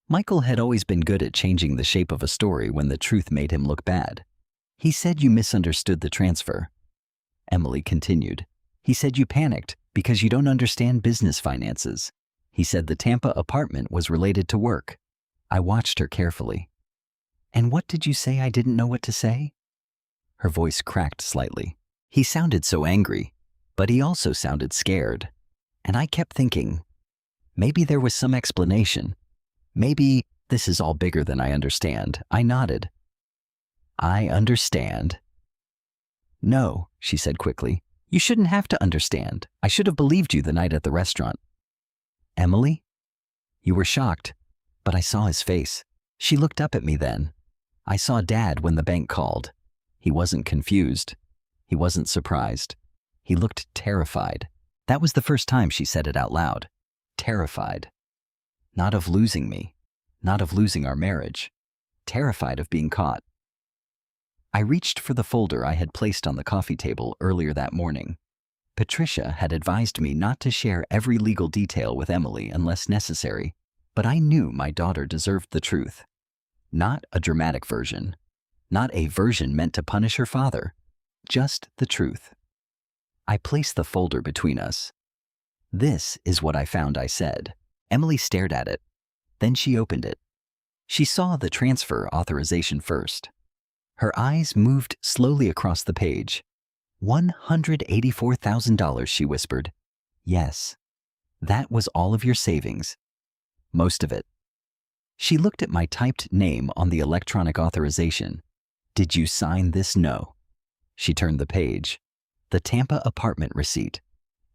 Michael had always been good at changing the shape of a story when the truth made him look bad. "He said you misunderstood the transfer." Emily continued. "He said you panicked because you don't understand business finances. He said the Tampa apartment was related to work." I watched her carefully. "And what did you say I didn't know what to say?" Her voice cracked slightly. He sounded so angry, but he also sounded scared. And I kept thinking, maybe there was some explanation. Maybe this is all bigger than I understand. I nodded. "I understand." "No," she said quickly. "You shouldn't have to understand. I should have believed you the night at the restaurant." "Emily?" "You were shocked, but I saw his face." She looked up at me then. "I saw Dad when the bank called. He wasn't confused. He wasn't surprised. He looked terrified." That was the first time she said it out loud. Terrified. Not of losing me. Not of losing our marriage. Terrified of being caught. I reached for the folder I had placed on the coffee table earlier that morning. Patricia had advised me not to share every legal detail with Emily unless necessary, but I knew my daughter deserved the truth. Not a dramatic version. Not a version meant to punish her father. Just the truth. I placed the folder between us. "This is what I found," I said. Emily stared at it. Then she opened it. She saw the transfer authorization first. Her eyes moved slowly across the page. $184,000, she whispered. "Yes. That was all of your savings. Most of it." She looked at my typed name on the electronic authorization. "Did you sign this? No." She turned the page. The Tampa apartment receipt,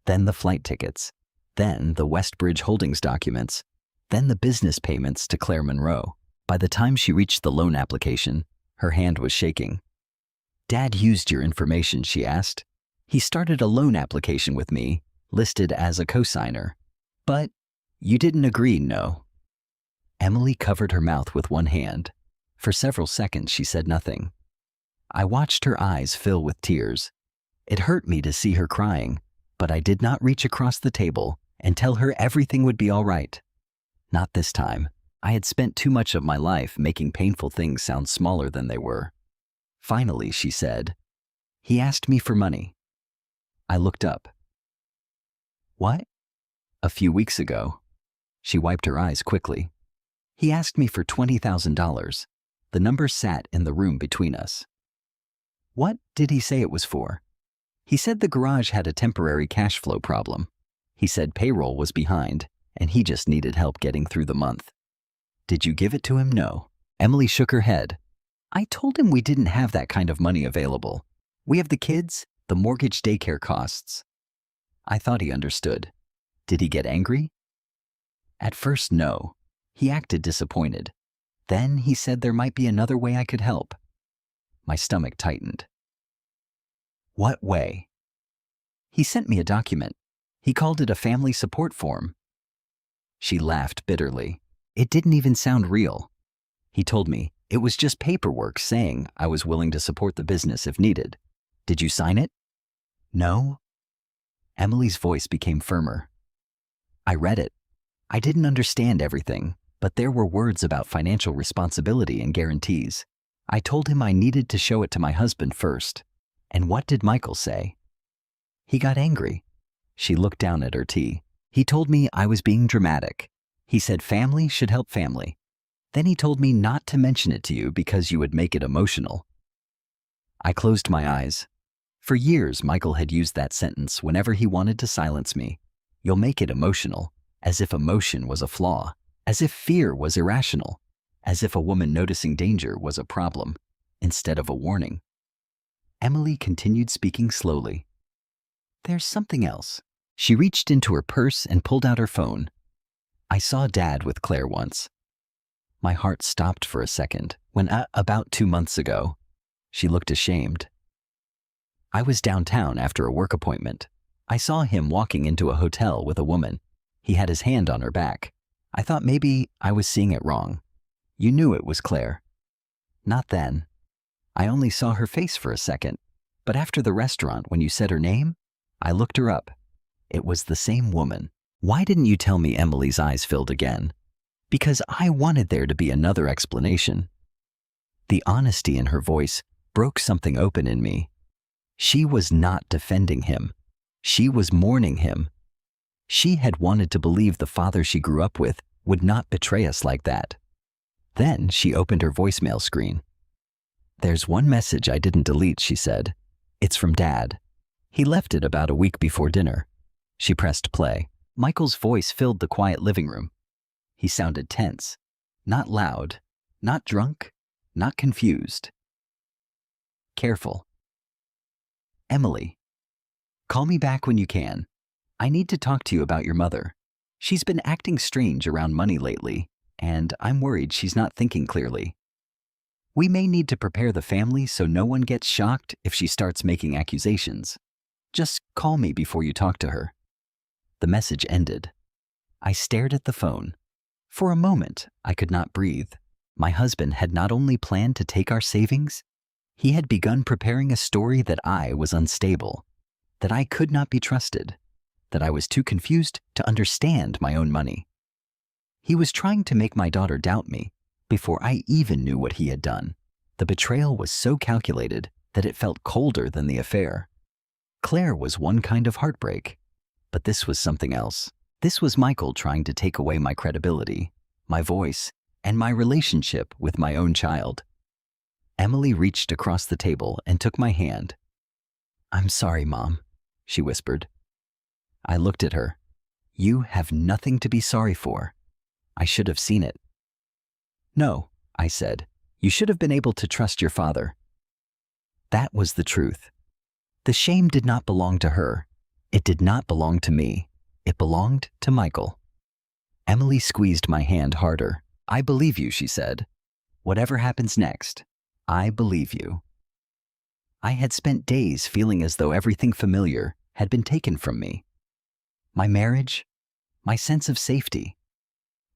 then the flight tickets, then the Westbridge Holdings documents, then the business payments to Claire Monroe. By the time she reached the loan application, her hand was shaking. "Dad used your information," she asked. "He started a loan application with me, listed as a co-signer. But you didn't agree, no?" Emily covered her mouth with one hand. For several seconds, she said nothing. I watched her eyes fill with tears. It hurt me to see her crying, but I did not reach across the table and tell her everything would be all right. Not this time. I had spent too much of my life making painful things sound smaller than they were. Finally, she said, "He asked me for money." I looked up. "What?" "A few weeks ago." She wiped her eyes quickly. "He asked me for $20,000. The number sat in the room between us." "What did he say it was for?" He said the garage had a temporary cash flow problem. He said payroll was behind, and he just needed help getting through the month. Did you give it to him? No. Emily shook her head. I told him we didn't have that kind of money available. We have the kids, the mortgage, daycare costs. I thought he understood. Did he get angry? At first, no. He acted disappointed. Then he said there might be another way I could help. My stomach tightened. What way? He sent me a document. He called it a family support form. She laughed bitterly. It didn't even sound real. He told me it was just paperwork saying I was willing to support the business if needed. Did you sign it? No. Emily's voice became firmer. I read it. I didn't understand everything, but there were words about financial responsibility and guarantees. I told him I needed to show it to my husband first. And what did Michael say? He got angry. She looked down at her tea. He told me I was being dramatic. He said family should help family. Then he told me not to mention it to you because you would make it emotional. I closed my eyes. For years, Michael had used that sentence whenever he wanted to silence me. You'll make it emotional, as if emotion was a flaw, as if fear was irrational, as if a woman noticing danger was a problem, instead of a warning. Emily continued speaking slowly. There's something else. She reached into her purse and pulled out her phone. I saw Dad with Claire once. My heart stopped for a second when, about 2 months ago, she looked ashamed. I was downtown after a work appointment. I saw him walking into a hotel with a woman. He had his hand on her back. I thought maybe I was seeing it wrong. You knew it was Claire. Not then. I only saw her face for a second, but after the restaurant when you said her name, I looked her up. It was the same woman. Why didn't you tell me? Emily's eyes filled again. Because I wanted there to be another explanation. The honesty in her voice broke something open in me. She was not defending him. She was mourning him. She had wanted to believe the father she grew up with would not betray us like that. Then she opened her voicemail screen. There's one message I didn't delete, she said. It's from Dad. He left it about a week before dinner. She pressed play. Michael's voice filled the quiet living room. He sounded tense, not loud, not drunk, not confused. Careful. Emily, call me back when you can. I need to talk to you about your mother. She's been acting strange around money lately, and I'm worried she's not thinking clearly. We may need to prepare the family so no one gets shocked if she starts making accusations. Just call me before you talk to her. The message ended. I stared at the phone. For a moment, I could not breathe. My husband had not only planned to take our savings, he had begun preparing a story that I was unstable, that I could not be trusted, that I was too confused to understand my own money. He was trying to make my daughter doubt me before I even knew what he had done. The betrayal was so calculated that it felt colder than the affair. Claire was one kind of heartbreak, but this was something else. This was Michael trying to take away my credibility, my voice, and my relationship with my own child. Emily reached across the table and took my hand. I'm sorry, Mom, she whispered. I looked at her. You have nothing to be sorry for. I should have seen it. No, I said. You should have been able to trust your father. That was the truth. The shame did not belong to her. It did not belong to me. It belonged to Michael. Emily squeezed my hand harder. I believe you, she said. Whatever happens next, I believe you. I had spent days feeling as though everything familiar had been taken from me. My marriage, my sense of safety,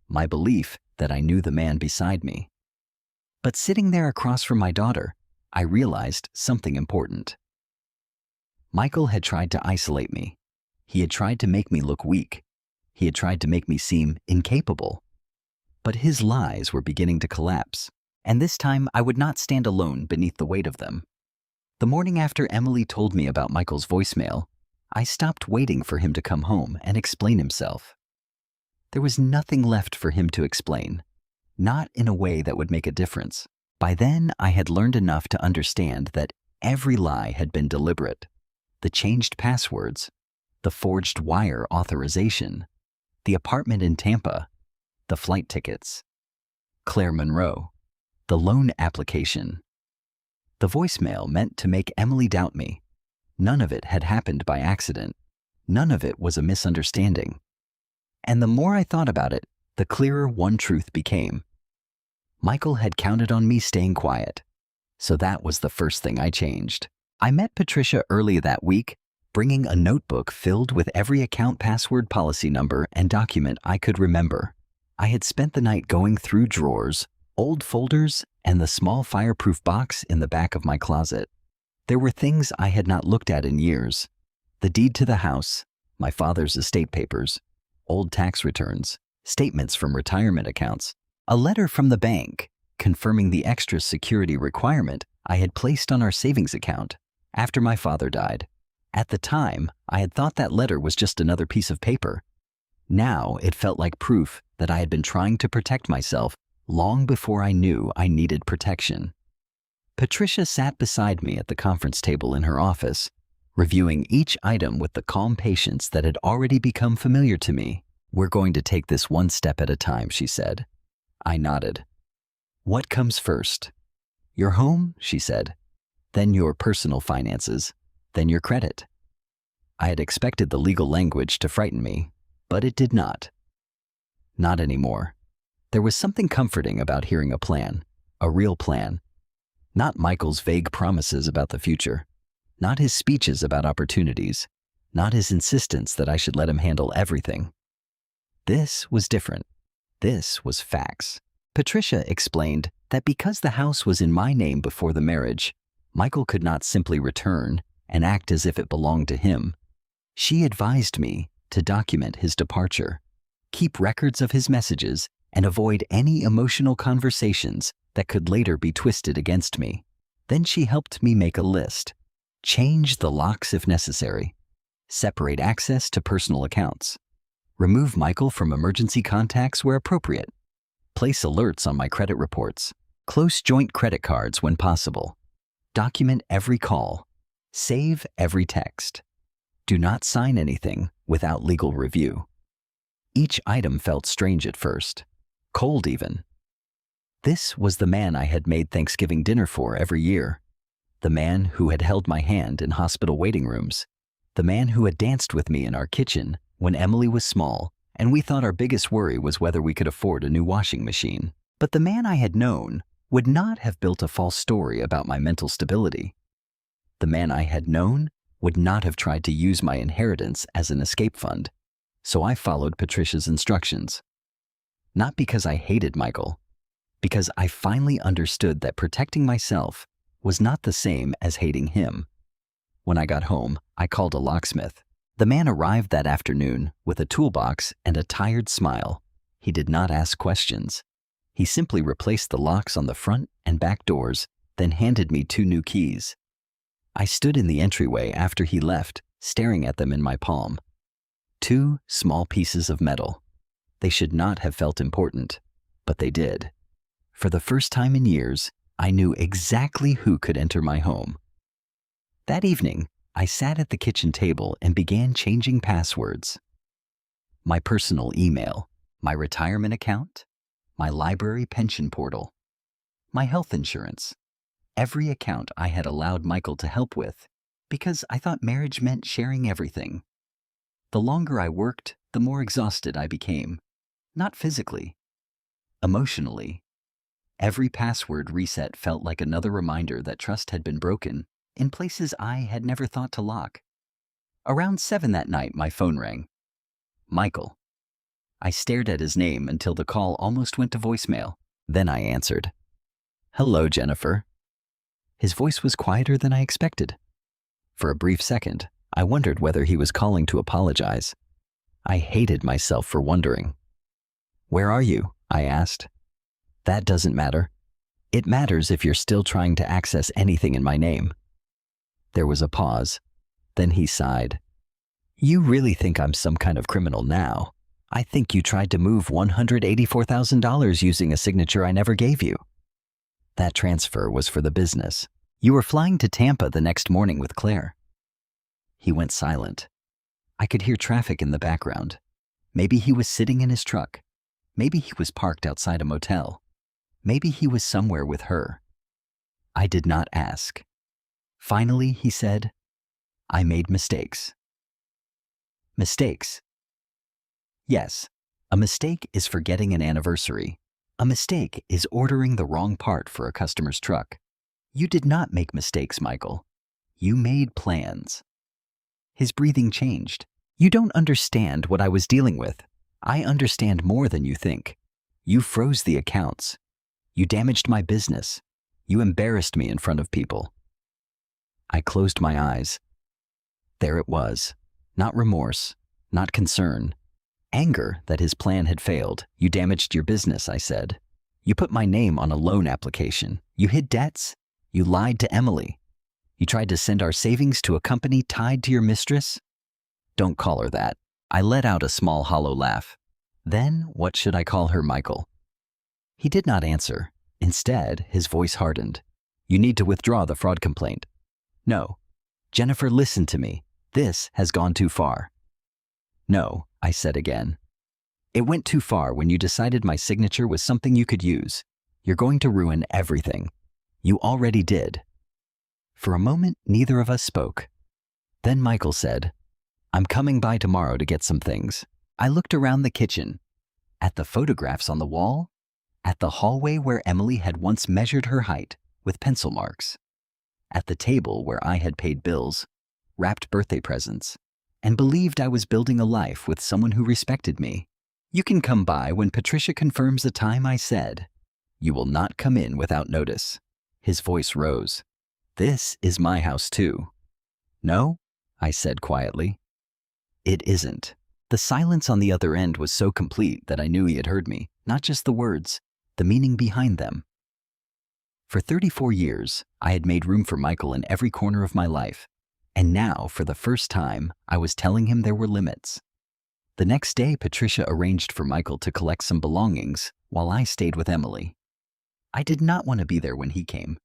my belief that I knew the man beside me. But sitting there across from my daughter, I realized something important. Michael had tried to isolate me. He had tried to make me look weak. He had tried to make me seem incapable. But his lies were beginning to collapse, and this time I would not stand alone beneath the weight of them. The morning after Emily told me about Michael's voicemail, I stopped waiting for him to come home and explain himself. There was nothing left for him to explain, not in a way that would make a difference. By then, I had learned enough to understand that every lie had been deliberate, the changed passwords, the forged wire authorization, the apartment in Tampa, the flight tickets, Claire Monroe, the loan application. The voicemail meant to make Emily doubt me. None of it had happened by accident. None of it was a misunderstanding. And the more I thought about it, the clearer one truth became. Michael had counted on me staying quiet. So that was the first thing I changed. I met Patricia early that week, bringing a notebook filled with every account password, policy number, and document I could remember. I had spent the night going through drawers, old folders, and the small fireproof box in the back of my closet. There were things I had not looked at in years. The deed to the house, my father's estate papers, old tax returns, statements from retirement accounts, a letter from the bank confirming the extra security requirement I had placed on our savings account after my father died. At the time, I had thought that letter was just another piece of paper. Now it felt like proof that I had been trying to protect myself long before I knew I needed protection. Patricia sat beside me at the conference table in her office, reviewing each item with the calm patience that had already become familiar to me. "We're going to take this one step at a time," she said. I nodded. "What comes first?" "Your home," she said. "Then your personal finances. Then your credit." I had expected the legal language to frighten me, but it did not. Not anymore. There was something comforting about hearing a plan, a real plan. Not Michael's vague promises about the future. Not his speeches about opportunities. Not his insistence that I should let him handle everything. This was different. This was facts. Patricia explained that because the house was in my name before the marriage, Michael could not simply return and act as if it belonged to him. She advised me to document his departure, keep records of his messages, and avoid any emotional conversations that could later be twisted against me. Then she helped me make a list. Change the locks if necessary. Separate access to personal accounts. Remove Michael from emergency contacts where appropriate. Place alerts on my credit reports. Close joint credit cards when possible. Document every call. Save every text. Do not sign anything without legal review. Each item felt strange at first. Cold even. This was the man I had made Thanksgiving dinner for every year. The man who had held my hand in hospital waiting rooms. The man who had danced with me in our kitchen when Emily was small and we thought our biggest worry was whether we could afford a new washing machine. But the man I had known would not have built a false story about my mental stability. The man I had known would not have tried to use my inheritance as an escape fund. So I followed Patricia's instructions. Not because I hated Michael, because I finally understood that protecting myself was not the same as hating him. When I got home, I called a locksmith. The man arrived that afternoon with a toolbox and a tired smile. He did not ask questions. He simply replaced the locks on the front and back doors, then handed me 2 new keys. I stood in the entryway after he left, staring at them in my palm. 2 small pieces of metal. They should not have felt important, but they did. For the first time in years, I knew exactly who could enter my home. That evening, I sat at the kitchen table and began changing passwords. My personal email, my retirement account, my library pension portal, my health insurance, every account I had allowed Michael to help with, because I thought marriage meant sharing everything. The longer I worked, the more exhausted I became. Not physically, emotionally. Every password reset felt like another reminder that trust had been broken in places I had never thought to lock. Around 7 that night, my phone rang. Michael. I stared at his name until the call almost went to voicemail. Then I answered. "Hello, Jennifer." His voice was quieter than I expected. For a brief second, I wondered whether he was calling to apologize. I hated myself for wondering. "Where are you?" I asked. "That doesn't matter. It matters if you're still trying to access anything in my name." There was a pause. Then he sighed. "You really think I'm some kind of criminal now? I think you tried to move $184,000 using a signature I never gave you." "That transfer was for the business. You were flying to Tampa the next morning with Claire." He went silent. I could hear traffic in the background. Maybe he was sitting in his truck. Maybe he was parked outside a motel. Maybe he was somewhere with her. I did not ask. Finally, he said, I made mistakes. Mistakes. Yes, a mistake is forgetting an anniversary. A mistake is ordering the wrong part for a customer's truck. You did not make mistakes, Michael. You made plans. His breathing changed. You don't understand what I was dealing with. I understand more than you think. You froze the accounts. You damaged my business. You embarrassed me in front of people. I closed my eyes. There it was. Not remorse, not concern. Anger that his plan had failed. You damaged your business, I said. You put my name on a loan application. You hid debts. You lied to Emily. You tried to send our savings to a company tied to your mistress. Don't call her that. I let out a small hollow laugh. Then what should I call her, Michael? He did not answer. Instead, his voice hardened. You need to withdraw the fraud complaint. No. Jennifer, listen to me. This has gone too far. No, I said again. It went too far when you decided my signature was something you could use. You're going to ruin everything. You already did. For a moment, neither of us spoke. Then Michael said, I'm coming by tomorrow to get some things. I looked around the kitchen, at the photographs on the wall, at the hallway where Emily had once measured her height with pencil marks, at the table where I had paid bills, wrapped birthday presents, and believed I was building a life with someone who respected me. You can come by when Patricia confirms the time, I said. You will not come in without notice. His voice rose. This is my house too. No, I said quietly. It isn't. The silence on the other end was so complete that I knew he had heard me, not just the words, the meaning behind them. For 34 years, I had made room for Michael in every corner of my life, and now, for the first time, I was telling him there were limits. The next day, Patricia arranged for Michael to collect some belongings while I stayed with Emily. I did not want to be there when he came,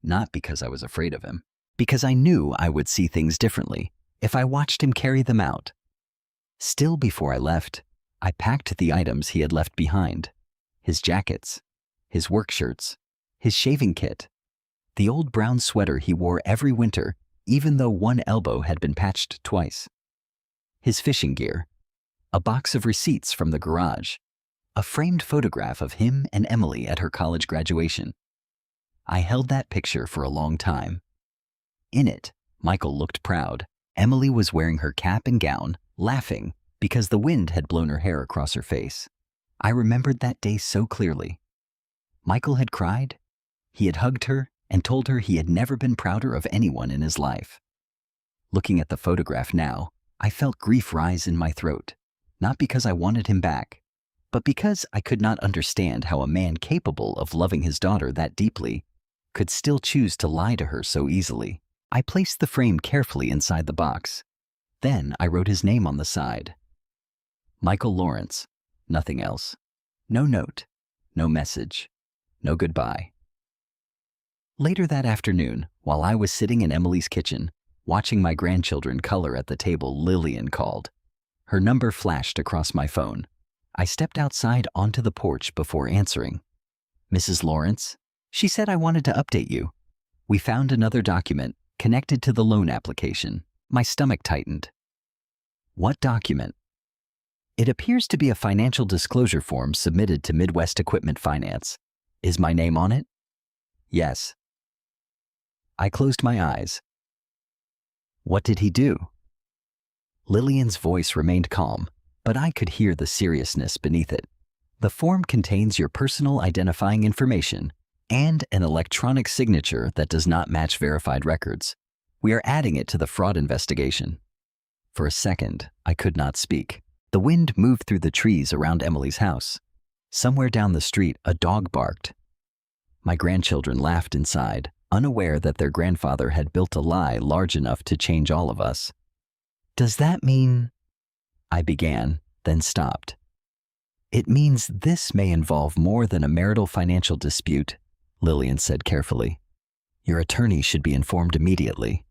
not because I was afraid of him, because I knew I would see things differently if I watched him carry them out. Still, before I left, I packed the items he had left behind. His jackets, his work shirts, his shaving kit, the old brown sweater he wore every winter, even though one elbow had been patched twice, his fishing gear, a box of receipts from the garage, a framed photograph of him and Emily at her college graduation. I held that picture for a long time. In it, Michael looked proud. Emily was wearing her cap and gown, laughing because the wind had blown her hair across her face. I remembered that day so clearly. Michael had cried. He had hugged her and told her he had never been prouder of anyone in his life. Looking at the photograph now, I felt grief rise in my throat, not because I wanted him back, but because I could not understand how a man capable of loving his daughter that deeply could still choose to lie to her so easily. I placed the frame carefully inside the box. Then I wrote his name on the side. Michael Lawrence, nothing else. No note, no message, no goodbye. Later that afternoon, while I was sitting in Emily's kitchen, watching my grandchildren color at the table, Lillian called. Her number flashed across my phone. I stepped outside onto the porch before answering. Mrs. Lawrence, she said I wanted to update you. We found another document connected to the loan application. My stomach tightened. What document? It appears to be a financial disclosure form submitted to Midwest Equipment Finance. Is my name on it? Yes. I closed my eyes. What did he do? Lillian's voice remained calm, but I could hear the seriousness beneath it. The form contains your personal identifying information and an electronic signature that does not match verified records. We are adding it to the fraud investigation. For a second, I could not speak. The wind moved through the trees around Emily's house. Somewhere down the street, a dog barked. My grandchildren laughed inside, unaware that their grandfather had built a lie large enough to change all of us. Does that mean? I began, then stopped. It means this may involve more than a marital financial dispute, Lillian said carefully. Your attorney should be informed immediately.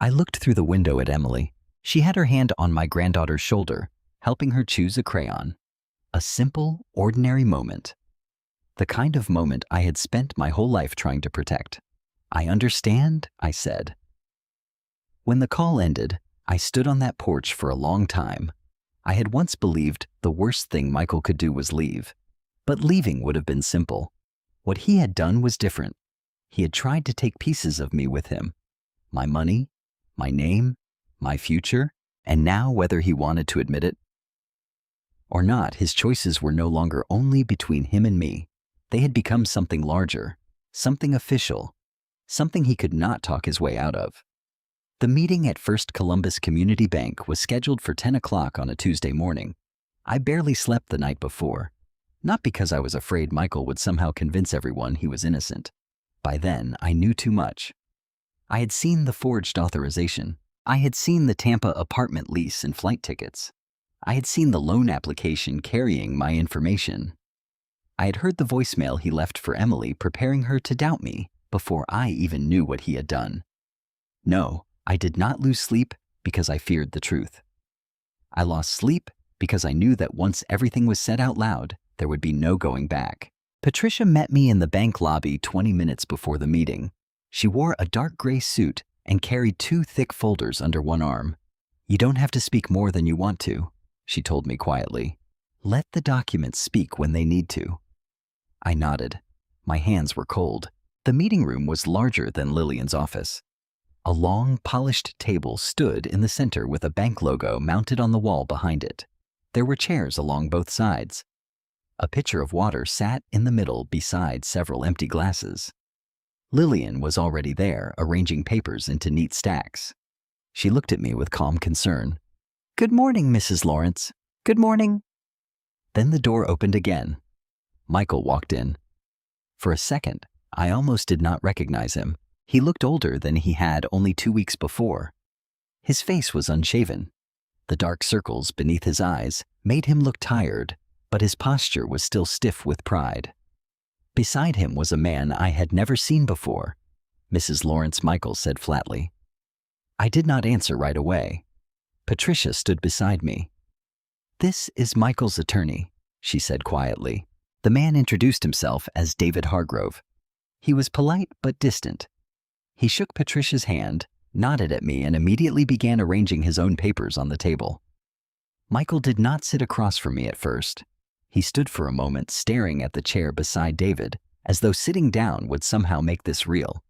I looked through the window at Emily. She had her hand on my granddaughter's shoulder, helping her choose a crayon. A simple, ordinary moment. The kind of moment I had spent my whole life trying to protect. "I understand," I said. When the call ended, I stood on that porch for a long time. I had once believed the worst thing Michael could do was leave. But leaving would have been simple. What he had done was different. He had tried to take pieces of me with him. My money, my name, my future, and now, whether he wanted to admit it or not, his choices were no longer only between him and me. They had become something larger, something official, something he could not talk his way out of. The meeting at First Columbus Community Bank was scheduled for 10 o'clock on a Tuesday morning. I barely slept the night before, not because I was afraid Michael would somehow convince everyone he was innocent. By then, I knew too much. I had seen the forged authorization. I had seen the Tampa apartment lease and flight tickets. I had seen the loan application carrying my information. I had heard the voicemail he left for Emily, preparing her to doubt me before I even knew what he had done. No, I did not lose sleep because I feared the truth. I lost sleep because I knew that once everything was said out loud, there would be no going back. Patricia met me in the bank lobby 20 minutes before the meeting. She wore a dark gray suit and carried 2 thick folders under one arm. "You don't have to speak more than you want to," she told me quietly. "Let the documents speak when they need to." I nodded. My hands were cold. The meeting room was larger than Lillian's office. A long, polished table stood in the center with a bank logo mounted on the wall behind it. There were chairs along both sides. A pitcher of water sat in the middle beside several empty glasses. Lillian was already there, arranging papers into neat stacks. She looked at me with calm concern. "Good morning, Mrs. Lawrence. Good morning." Then the door opened again. Michael walked in. For a second, I almost did not recognize him. He looked older than he had only 2 weeks before. His face was unshaven. The dark circles beneath his eyes made him look tired, but his posture was still stiff with pride. Beside him was a man I had never seen before. "Mrs. Lawrence," Michael said flatly. I did not answer right away. Patricia stood beside me. "This is Michael's attorney," she said quietly. The man introduced himself as David Hargrove. He was polite but distant. He shook Patricia's hand, nodded at me, and immediately began arranging his own papers on the table. Michael did not sit across from me at first. He stood for a moment staring at the chair beside David, as though sitting down would somehow make this real.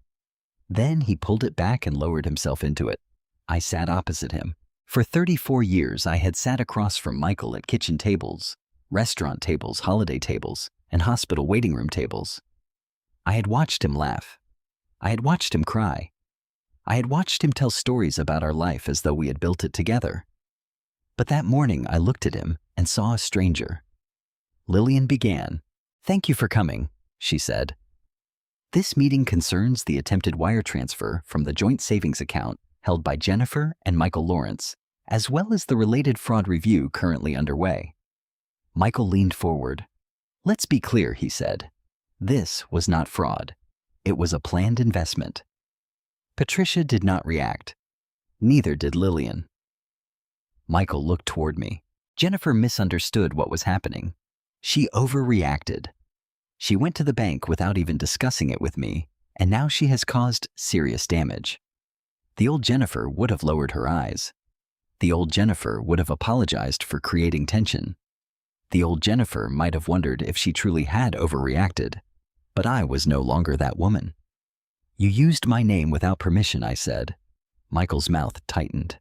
Then he pulled it back and lowered himself into it. I sat opposite him. For 34 years, I had sat across from Michael at kitchen tables, restaurant tables, holiday tables, and hospital waiting room tables. I had watched him laugh. I had watched him cry. I had watched him tell stories about our life as though we had built it together. But that morning, I looked at him and saw a stranger. Lillian began. "Thank you for coming," she said. "This meeting concerns the attempted wire transfer from the joint savings account held by Jennifer and Michael Lawrence, as well as the related fraud review currently underway." Michael leaned forward. "Let's be clear," he said. "This was not fraud. It was a planned investment." Patricia did not react. Neither did Lillian. Michael looked toward me. Jennifer misunderstood what was happening. She overreacted. She went to the bank without even discussing it with me, and now she has caused serious damage. The old Jennifer would have lowered her eyes. The old Jennifer would have apologized for creating tension. The old Jennifer might have wondered if she truly had overreacted, but I was no longer that woman. "You used my name without permission," I said. Michael's mouth tightened.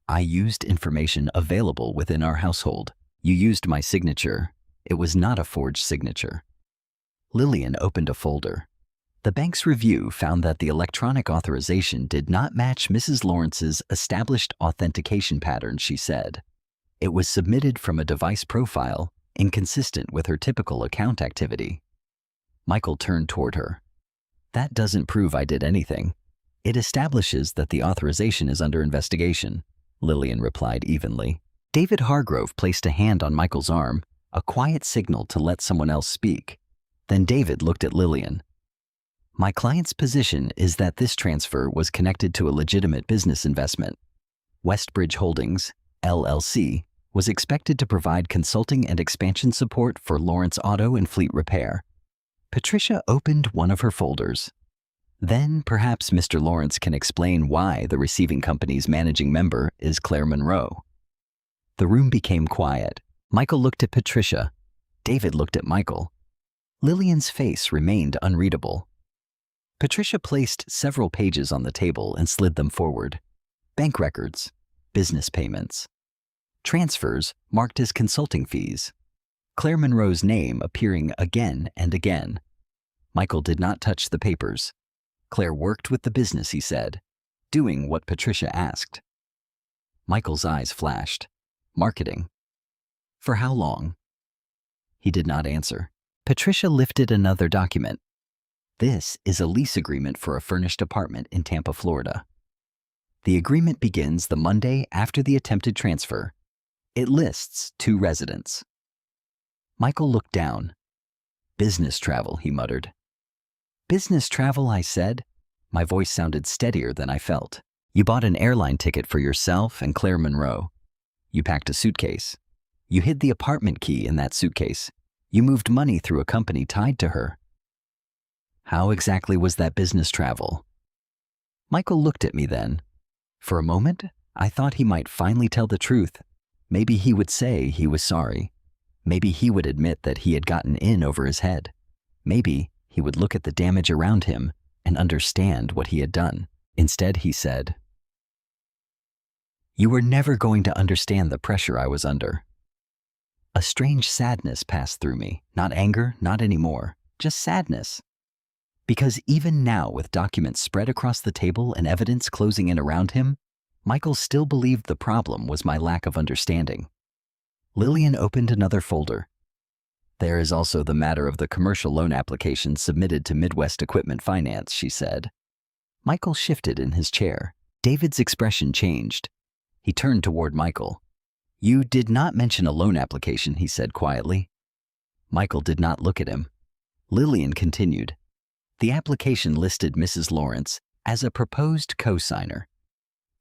"I used information available within our household. You used my signature. It was not a forged signature." Lillian opened a folder. The bank's review found that the electronic authorization did not match Mrs. Lawrence's established authentication pattern, she said. It was submitted from a device profile inconsistent with her typical account activity. Michael turned toward her. "That doesn't prove I did anything. It establishes that the authorization is under investigation," Lillian replied evenly. David Hargrove placed a hand on Michael's arm, a quiet signal to let someone else speak. Then David looked at Lillian. My client's position is that this transfer was connected to a legitimate business investment. Westbridge Holdings, LLC, was expected to provide consulting and expansion support for Lawrence Auto and Fleet Repair. Patricia opened one of her folders. Then perhaps Mr. Lawrence can explain why the receiving company's managing member is Claire Monroe. The room became quiet. Michael looked at Patricia. David looked at Michael. Lillian's face remained unreadable. Patricia placed several pages on the table and slid them forward. Bank records, business payments, transfers marked as consulting fees, Claire Monroe's name appearing again and again. Michael did not touch the papers. Claire worked with the business, he said, doing what Patricia asked. Michael's eyes flashed. Marketing. For how long? He did not answer. Patricia lifted another document. This is a lease agreement for a furnished apartment in Tampa, Florida. The agreement begins the Monday after the attempted transfer. It lists 2 residents. Michael looked down. Business travel, he muttered. Business travel, I said. My voice sounded steadier than I felt. You bought an airline ticket for yourself and Claire Monroe. You packed a suitcase. You hid the apartment key in that suitcase. You moved money through a company tied to her. How exactly was that business travel? Michael looked at me then. For a moment, I thought he might finally tell the truth. Maybe he would say he was sorry. Maybe he would admit that he had gotten in over his head. Maybe he would look at the damage around him and understand what he had done. Instead, he said, "You were never going to understand the pressure I was under." A strange sadness passed through me. Not anger, not anymore, just sadness. Because even now, with documents spread across the table and evidence closing in around him, Michael still believed the problem was my lack of understanding. Lillian opened another folder. There is also the matter of the commercial loan application submitted to Midwest Equipment Finance, she said. Michael shifted in his chair. David's expression changed. He turned toward Michael. You did not mention a loan application, he said quietly. Michael did not look at him. Lillian continued. The application listed Mrs. Lawrence as a proposed co-signer.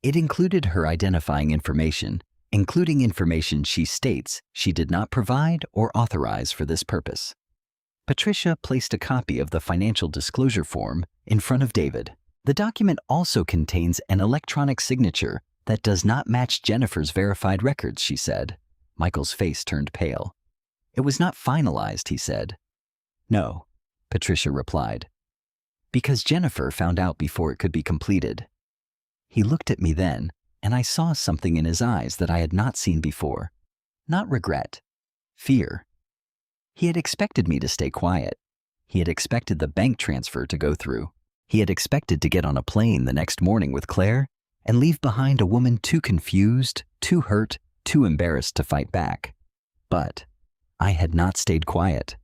It included her identifying information, including information she states she did not provide or authorize for this purpose. Patricia placed a copy of the financial disclosure form in front of David. The document also contains an electronic signature that does not match Jennifer's verified records, she said. Michael's face turned pale. It was not finalized, he said. No, Patricia replied. Because Jennifer found out before it could be completed. He looked at me then, and I saw something in his eyes that I had not seen before. Not regret, fear. He had expected me to stay quiet. He had expected the bank transfer to go through. He had expected to get on a plane the next morning with Claire and leave behind a woman too confused, too hurt, too embarrassed to fight back. But I had not stayed quiet.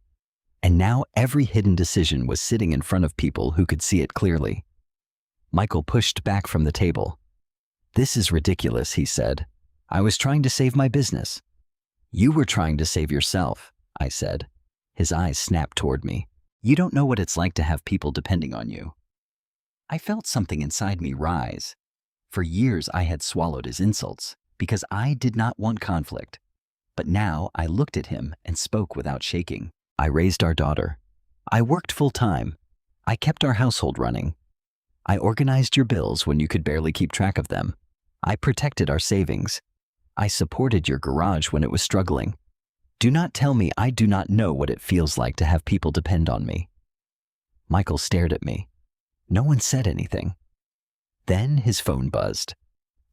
And now every hidden decision was sitting in front of people who could see it clearly. Michael pushed back from the table. This is ridiculous, he said. I was trying to save my business. You were trying to save yourself, I said. His eyes snapped toward me. You don't know what it's like to have people depending on you. I felt something inside me rise. For years I had swallowed his insults because I did not want conflict. But now I looked at him and spoke without shaking. I raised our daughter. I worked full-time. I kept our household running. I organized your bills when you could barely keep track of them. I protected our savings. I supported your garage when it was struggling. Do not tell me I do not know what it feels like to have people depend on me. Michael stared at me. No one said anything. Then his phone buzzed.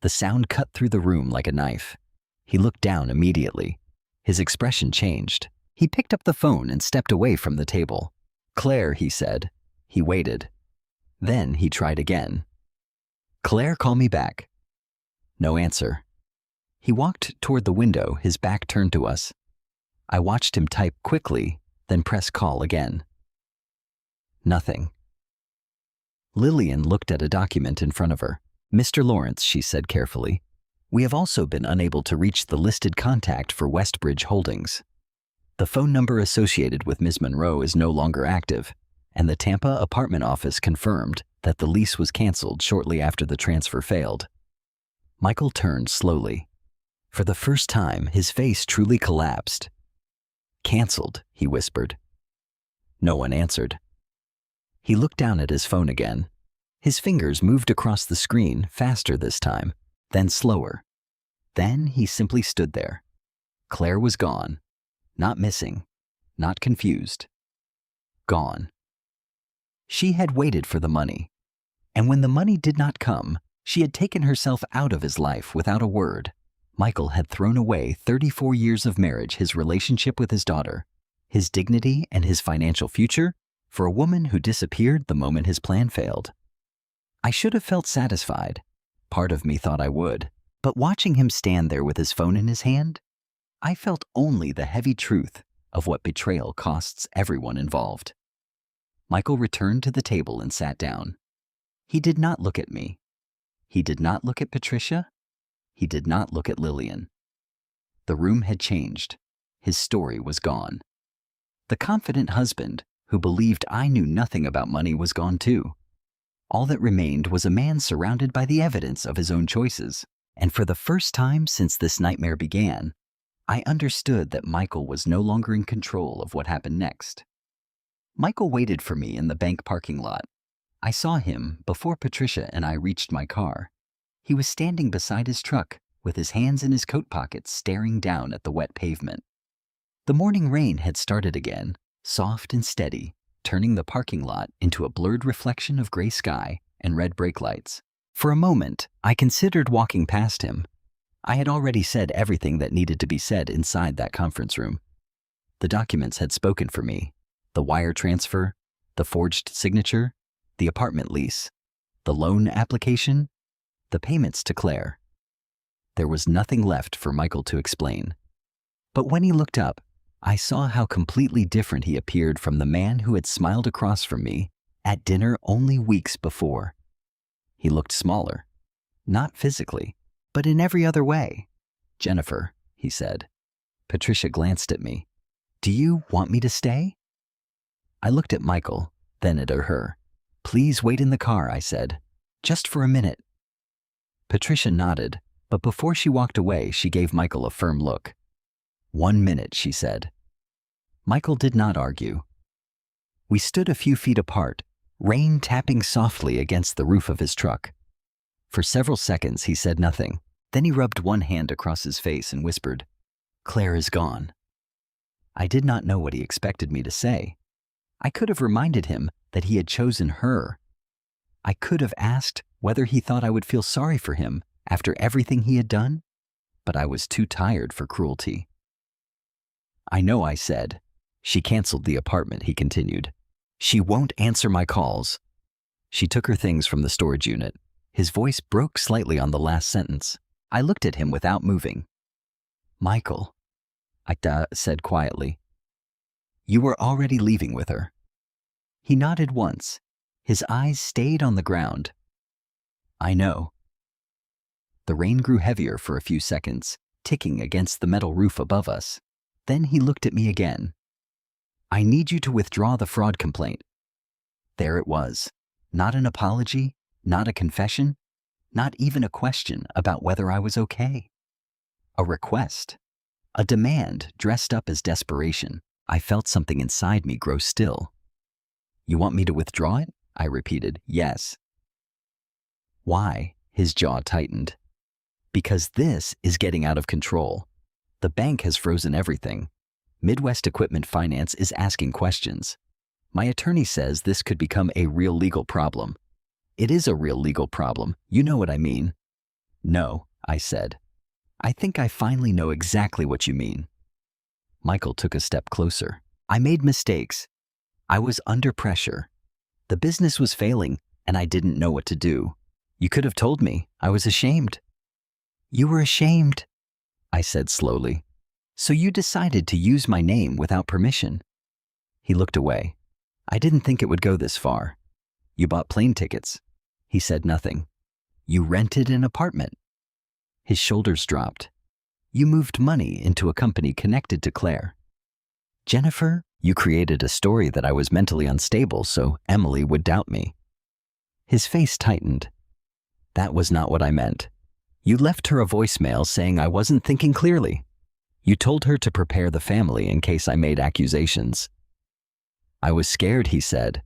The sound cut through the room like a knife. He looked down immediately. His expression changed. He picked up the phone and stepped away from the table. Claire, he said. He waited. Then he tried again. Claire, call me back. No answer. He walked toward the window, his back turned to us. I watched him type quickly, then press call again. Nothing. Lillian looked at a document in front of her. Mr. Lawrence, she said carefully, we have also been unable to reach the listed contact for Westbridge Holdings. The phone number associated with Ms. Monroe is no longer active, and the Tampa apartment office confirmed that the lease was canceled shortly after the transfer failed. Michael turned slowly. For the first time, his face truly collapsed. "Canceled," he whispered. No one answered. He looked down at his phone again. His fingers moved across the screen, faster this time, then slower. Then he simply stood there. Claire was gone. Not missing. Not confused. Gone. She had waited for the money. And when the money did not come, she had taken herself out of his life without a word. Michael had thrown away 34 years of marriage, his relationship with his daughter, his dignity and his financial future for a woman who disappeared the moment his plan failed. I should have felt satisfied. Part of me thought I would. But watching him stand there with his phone in his hand, I felt only the heavy truth of what betrayal costs everyone involved. Michael returned to the table and sat down. He did not look at me. He did not look at Patricia. He did not look at Lillian. The room had changed. His story was gone. The confident husband who believed I knew nothing about money was gone too. All that remained was a man surrounded by the evidence of his own choices. And for the first time since this nightmare began, I understood that Michael was no longer in control of what happened next. Michael waited for me in the bank parking lot. I saw him before Patricia and I reached my car. He was standing beside his truck with his hands in his coat pockets, staring down at the wet pavement. The morning rain had started again, soft and steady, turning the parking lot into a blurred reflection of gray sky and red brake lights. For a moment, I considered walking past him. I had already said everything that needed to be said inside that conference room. The documents had spoken for me. The wire transfer, the forged signature, the apartment lease, the loan application, the payments to Claire. There was nothing left for Michael to explain. But when he looked up, I saw how completely different he appeared from the man who had smiled across from me at dinner only weeks before. He looked smaller, not physically, but in every other way. "Jennifer," he said. Patricia glanced at me. "Do you want me to stay?" I looked at Michael, then at her. "Please wait in the car," I said. "Just for a minute." Patricia nodded, but before she walked away, she gave Michael a firm look. "1 minute," she said. Michael did not argue. We stood a few feet apart, rain tapping softly against the roof of his truck. For several seconds, he said nothing. Then he rubbed one hand across his face and whispered, "Claire is gone." I did not know what he expected me to say. I could have reminded him that he had chosen her. I could have asked whether he thought I would feel sorry for him after everything he had done, but I was too tired for cruelty. "I know," I said. "She canceled the apartment," he continued. "She won't answer my calls." She took her things from the storage unit. His voice broke slightly on the last sentence. I looked at him without moving. "Michael," I said quietly, "you were already leaving with her." He nodded once. His eyes stayed on the ground. "I know." The rain grew heavier for a few seconds, ticking against the metal roof above us. Then he looked at me again. "I need you to withdraw the fraud complaint." There it was. Not an apology, not a confession, not even a question about whether I was okay. A request. A demand dressed up as desperation. I felt something inside me grow still. "You want me to withdraw it?" I repeated. "Yes." "Why?" His jaw tightened. "Because this is getting out of control. The bank has frozen everything. Midwest Equipment Finance is asking questions. My attorney says this could become a real legal problem. It is a real legal problem. You know what I mean." "No," I said. "I think I finally know exactly what you mean." Michael took a step closer. "I made mistakes. I was under pressure. The business was failing, and I didn't know what to do. You could have told me. I was ashamed." "You were ashamed," I said slowly. "So you decided to use my name without permission." He looked away. "I didn't think it would go this far. You bought plane tickets." He said nothing. "You rented an apartment." His shoulders dropped. "You moved money into a company connected to Claire." "Jennifer," You created a story that I was mentally unstable so Emily would doubt me. His face tightened. That was not what I meant. You left her a voicemail saying I wasn't thinking clearly. You told her to prepare the family in case I made accusations. I was scared, he said,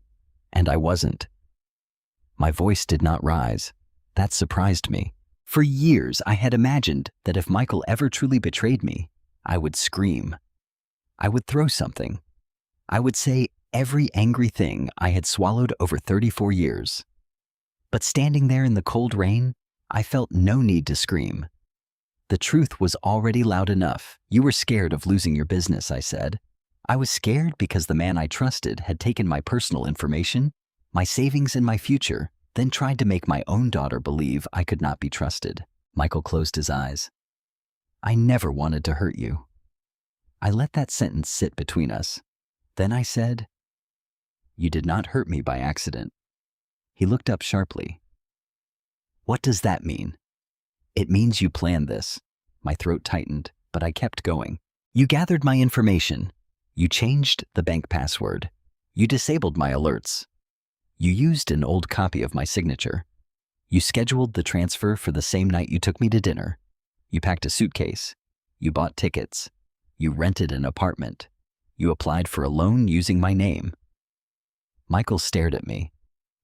and I wasn't. My voice did not rise. That surprised me. For years, I had imagined that if Michael ever truly betrayed me, I would scream. I would throw something. I would say every angry thing I had swallowed over 34 years. But standing there in the cold rain, I felt no need to scream. The truth was already loud enough. You were scared of losing your business, I said. I was scared because the man I trusted had taken my personal information, my savings and my future, then tried to make my own daughter believe I could not be trusted. Michael closed his eyes. I never wanted to hurt you. I let that sentence sit between us. Then I said, you did not hurt me by accident. He looked up sharply. What does that mean? It means you planned this. My throat tightened, but I kept going. You gathered my information. You changed the bank password. You disabled my alerts. You used an old copy of my signature. You scheduled the transfer for the same night you took me to dinner. You packed a suitcase. You bought tickets. You rented an apartment. You applied for a loan using my name. Michael stared at me.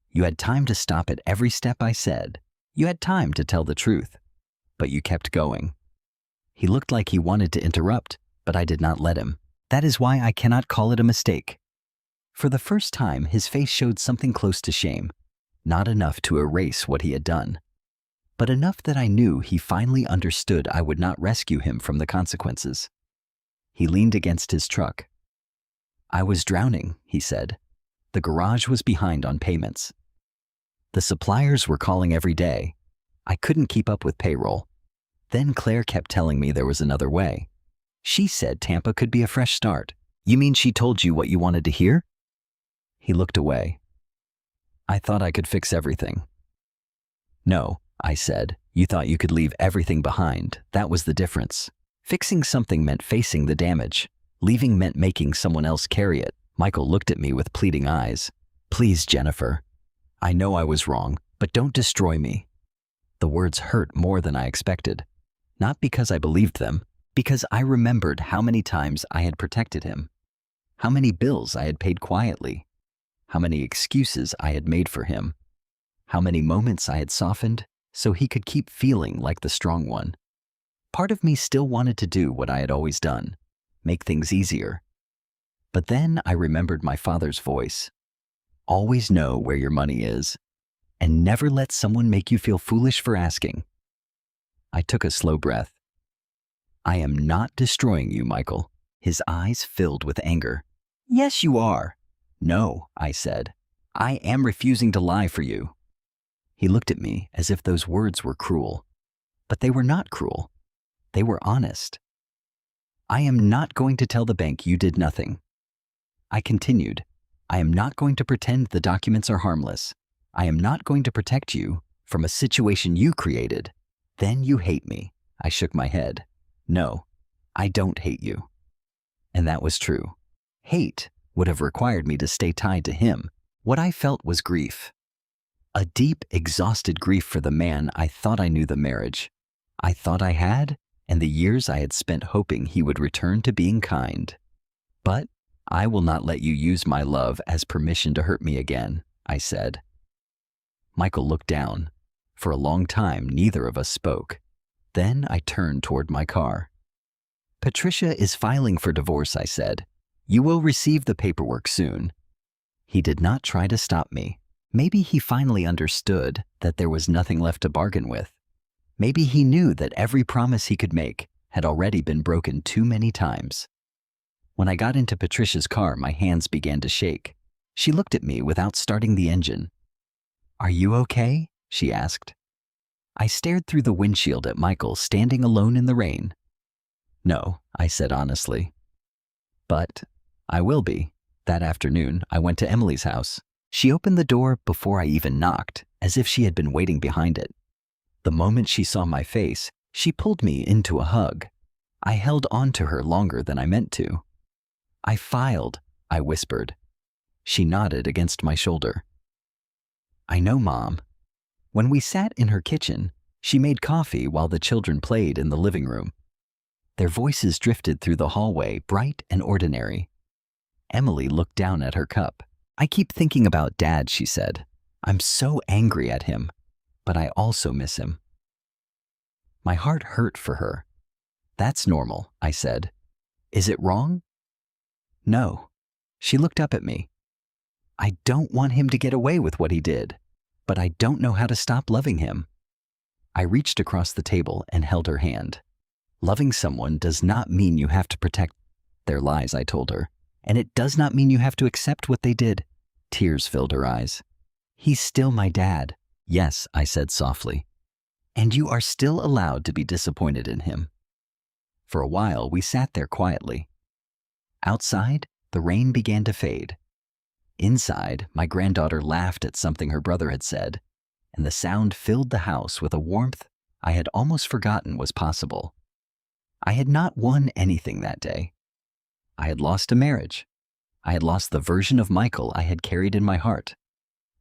You had time to stop at every step I said. You had time to tell the truth. But you kept going. He looked like he wanted to interrupt, but I did not let him. That is why I cannot call it a mistake. For the first time, his face showed something close to shame. Not enough to erase what he had done, but enough that I knew he finally understood I would not rescue him from the consequences. He leaned against his truck. I was drowning, he said. The garage was behind on payments. The suppliers were calling every day. I couldn't keep up with payroll. Then Claire kept telling me there was another way. She said Tampa could be a fresh start. You mean she told you what you wanted to hear? He looked away. I thought I could fix everything. No, I said. You thought you could leave everything behind. That was the difference. Fixing something meant facing the damage. Leaving meant making someone else carry it. Michael looked at me with pleading eyes. Please, Jennifer. I know I was wrong, but don't destroy me. The words hurt more than I expected. Not because I believed them, because I remembered how many times I had protected him. How many bills I had paid quietly. How many excuses I had made for him. How many moments I had softened so he could keep feeling like the strong one. Part of me still wanted to do what I had always done, make things easier. But then I remembered my father's voice. Always know where your money is, and never let someone make you feel foolish for asking. I took a slow breath. I am not destroying you, Michael. His eyes filled with anger. Yes, you are. No, I said. I am refusing to lie for you. He looked at me as if those words were cruel. But they were not cruel. They were honest. I am not going to tell the bank you did nothing. I continued. I am not going to pretend the documents are harmless. I am not going to protect you from a situation you created. Then you hate me. I shook my head. No, I don't hate you. And that was true. Hate would have required me to stay tied to him. What I felt was grief. A deep, exhausted grief for the man I thought I knew, the marriage I thought I had, and the years I had spent hoping he would return to being kind. But I will not let you use my love as permission to hurt me again, I said. Michael looked down. For a long time, neither of us spoke. Then I turned toward my car. Patricia is filing for divorce, I said. You will receive the paperwork soon. He did not try to stop me. Maybe he finally understood that there was nothing left to bargain with. Maybe he knew that every promise he could make had already been broken too many times. When I got into Patricia's car, my hands began to shake. She looked at me without starting the engine. Are you okay? She asked. I stared through the windshield at Michael standing alone in the rain. No, I said honestly. But I will be. That afternoon, I went to Emily's house. She opened the door before I even knocked, as if she had been waiting behind it. The moment she saw my face, she pulled me into a hug. I held on to her longer than I meant to. I filed I whispered. She nodded against my shoulder. I know, Mom. When we sat in her kitchen, she made coffee while the children played in the living room. Their voices drifted through the hallway, bright and ordinary. Emily looked down at her cup. I keep thinking about Dad, she said. I'm so angry at him, but I also miss him. My heart hurt for her. That's normal, I said. Is it wrong? No. She looked up at me. I don't want him to get away with what he did, but I don't know how to stop loving him. I reached across the table and held her hand. Loving someone does not mean you have to protect their lies, I told her, and it does not mean you have to accept what they did. Tears filled her eyes. He's still my dad. Yes, I said softly. And you are still allowed to be disappointed in him. For a while, we sat there quietly. Outside, the rain began to fade. Inside, my granddaughter laughed at something her brother had said, and the sound filled the house with a warmth I had almost forgotten was possible. I had not won anything that day. I had lost a marriage. I had lost the version of Michael I had carried in my heart.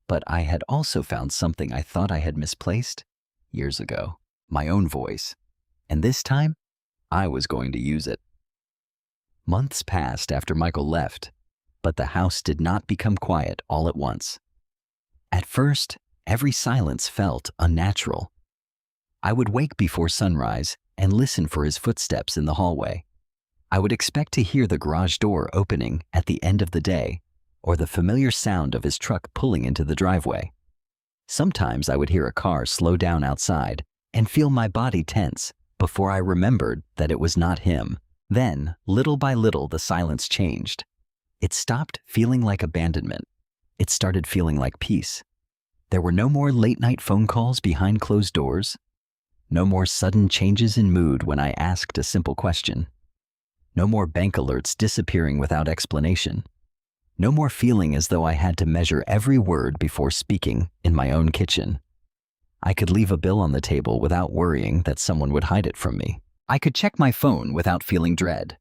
But I had also found something I thought I had misplaced years ago, my own voice. And this time, I was going to use it. Months passed after Michael left, but the house did not become quiet all at once. At first, every silence felt unnatural. I would wake before sunrise and listen for his footsteps in the hallway. I would expect to hear the garage door opening at the end of the day, or the familiar sound of his truck pulling into the driveway. Sometimes I would hear a car slow down outside and feel my body tense before I remembered that it was not him. Then, little by little, the silence changed. It stopped feeling like abandonment. It started feeling like peace. There were no more late-night phone calls behind closed doors. No more sudden changes in mood when I asked a simple question. No more bank alerts disappearing without explanation. No more feeling as though I had to measure every word before speaking in my own kitchen. I could leave a bill on the table without worrying that someone would hide it from me. I could check my phone without feeling dread.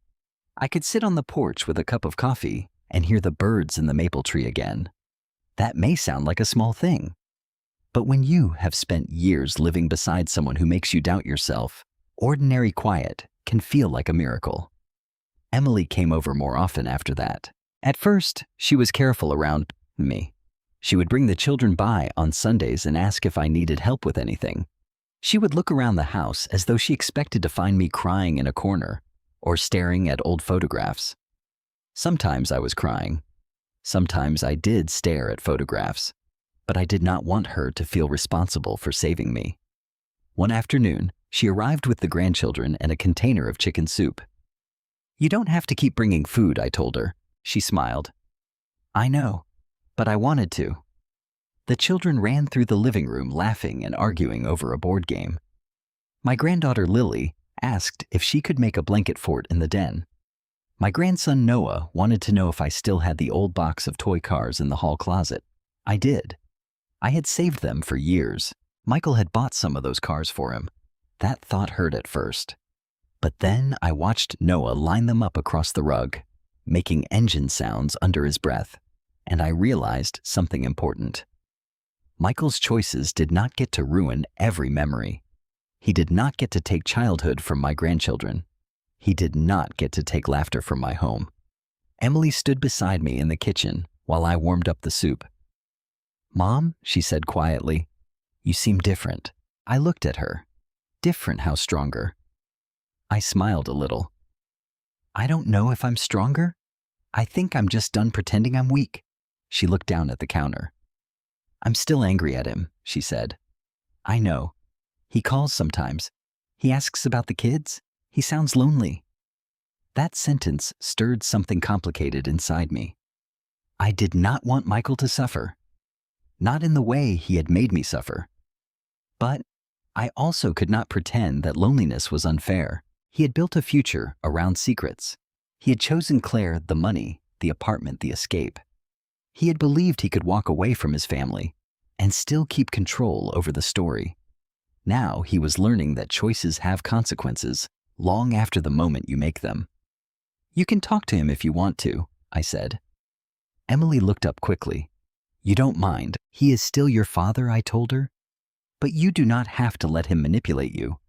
I could sit on the porch with a cup of coffee and hear the birds in the maple tree again. That may sound like a small thing, but when you have spent years living beside someone who makes you doubt yourself, ordinary quiet can feel like a miracle. Emily came over more often after that. At first, she was careful around me. She would bring the children by on Sundays and ask if I needed help with anything. She would look around the house as though she expected to find me crying in a corner or staring at old photographs. Sometimes I was crying. Sometimes I did stare at photographs, but I did not want her to feel responsible for saving me. One afternoon, she arrived with the grandchildren and a container of chicken soup. You don't have to keep bringing food, I told her. She smiled. I know, but I wanted to. The children ran through the living room laughing and arguing over a board game. My granddaughter Lily asked if she could make a blanket fort in the den. My grandson Noah wanted to know if I still had the old box of toy cars in the hall closet. I did. I had saved them for years. Michael had bought some of those cars for him. That thought hurt at first. But then I watched Noah line them up across the rug, making engine sounds under his breath, and I realized something important. Michael's choices did not get to ruin every memory. He did not get to take childhood from my grandchildren. He did not get to take laughter from my home. Emily stood beside me in the kitchen while I warmed up the soup. Mom, she said quietly, you seem different. I looked at her. Different, how stronger? I smiled a little. I don't know if I'm stronger. I think I'm just done pretending I'm weak. She looked down at the counter. I'm still angry at him, she said. I know. He calls sometimes. He asks about the kids. He sounds lonely. That sentence stirred something complicated inside me. I did not want Michael to suffer. Not in the way he had made me suffer. But I also could not pretend that loneliness was unfair. He had built a future around secrets. He had chosen Claire, the money, the apartment, the escape. He had believed he could walk away from his family and still keep control over the story. Now he was learning that choices have consequences long after the moment you make them. You can talk to him if you want to, I said. Emily looked up quickly. You don't mind. He is still your father, I told her. But you do not have to let him manipulate you.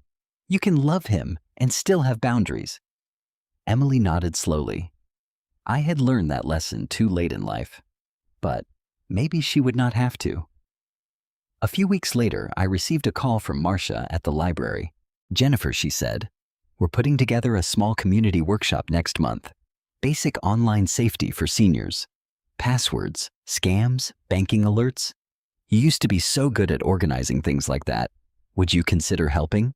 You can love him and still have boundaries. Emily nodded slowly. I had learned that lesson too late in life. But maybe she would not have to. A few weeks later, I received a call from Marcia at the library. Jennifer, she said, we're putting together a small community workshop next month. Basic online safety for seniors. Passwords, scams, banking alerts. You used to be so good at organizing things like that. Would you consider helping?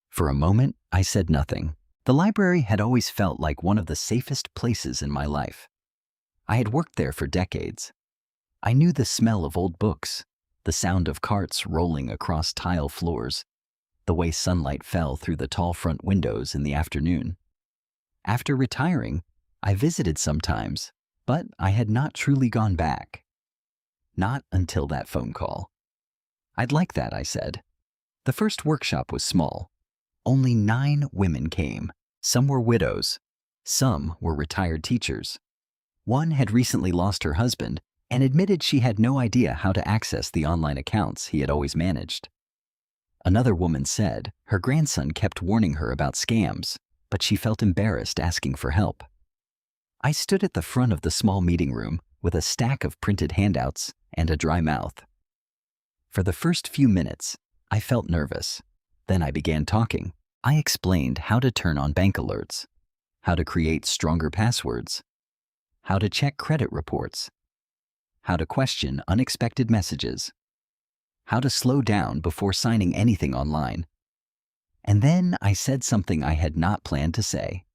For a moment, I said nothing. The library had always felt like one of the safest places in my life. I had worked there for decades. I knew the smell of old books, the sound of carts rolling across tile floors, the way sunlight fell through the tall front windows in the afternoon. After retiring, I visited sometimes, but I had not truly gone back. Not until that phone call. I'd like that, I said. The first workshop was small. Only 9 women came. Some were widows. Some were retired teachers. One had recently lost her husband and admitted she had no idea how to access the online accounts he had always managed. Another woman said her grandson kept warning her about scams, but she felt embarrassed asking for help. I stood at the front of the small meeting room with a stack of printed handouts and a dry mouth. For the first few minutes, I felt nervous. Then I began talking. I explained how to turn on bank alerts, how to create stronger passwords, how to check credit reports, how to question unexpected messages, how to slow down before signing anything online. And then I said something I had not planned to say.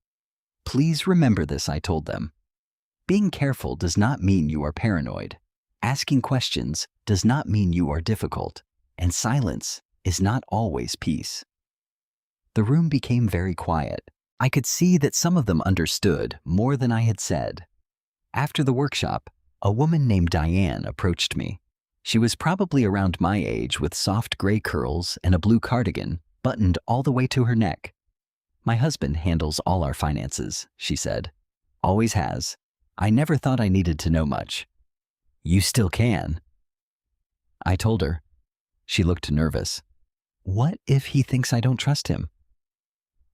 Please remember this, I told them. Being careful does not mean you are paranoid. Asking questions does not mean you are difficult, and silence is not always peace. The room became very quiet. I could see that some of them understood more than I had said. After the workshop, a woman named Diane approached me. She was probably around my age with soft gray curls and a blue cardigan buttoned all the way to her neck. My husband handles all our finances, she said. Always has. I never thought I needed to know much. You still can. I told her. She looked nervous. What if he thinks I don't trust him?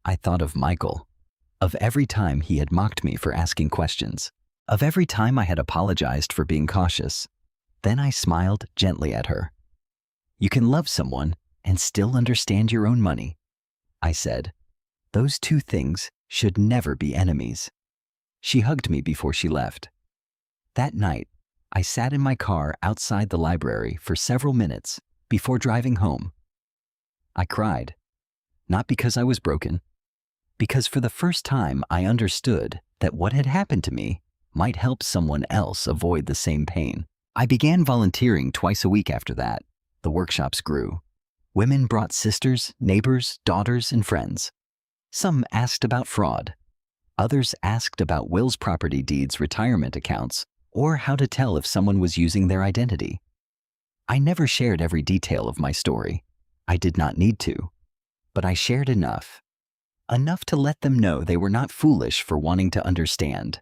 I thought of Michael, of every time he had mocked me for asking questions, of every time I had apologized for being cautious. Then I smiled gently at her. You can love someone and still understand your own money, I said. Those two things should never be enemies. She hugged me before she left. That night, I sat in my car outside the library for several minutes before driving home. I cried, not because I was broken, because for the first time I understood that what had happened to me might help someone else avoid the same pain. I began volunteering twice a week after that. The workshops grew. Women brought sisters, neighbors, daughters, and friends. Some asked about fraud. Others asked about wills, property deeds, retirement accounts, or how to tell if someone was using their identity. I never shared every detail of my story. I did not need to. But I shared enough. Enough to let them know they were not foolish for wanting to understand.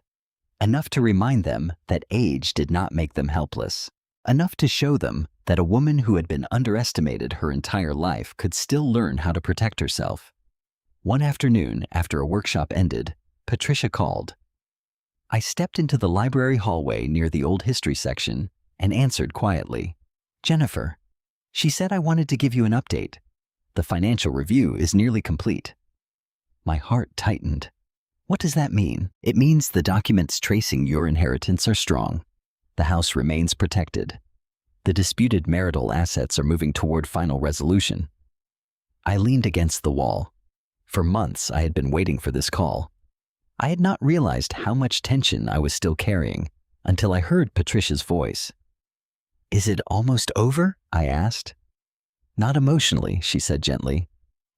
Enough to remind them that age did not make them helpless. Enough to show them that a woman who had been underestimated her entire life could still learn how to protect herself. One afternoon, after a workshop ended, Patricia called. I stepped into the library hallway near the old history section and answered quietly. Jennifer. She said I wanted to give you an update. The financial review is nearly complete. My heart tightened. What does that mean? It means the documents tracing your inheritance are strong. The house remains protected. The disputed marital assets are moving toward final resolution. I leaned against the wall. For months, I had been waiting for this call. I had not realized how much tension I was still carrying until I heard Patricia's voice. Is it almost over? I asked. Not emotionally, she said gently,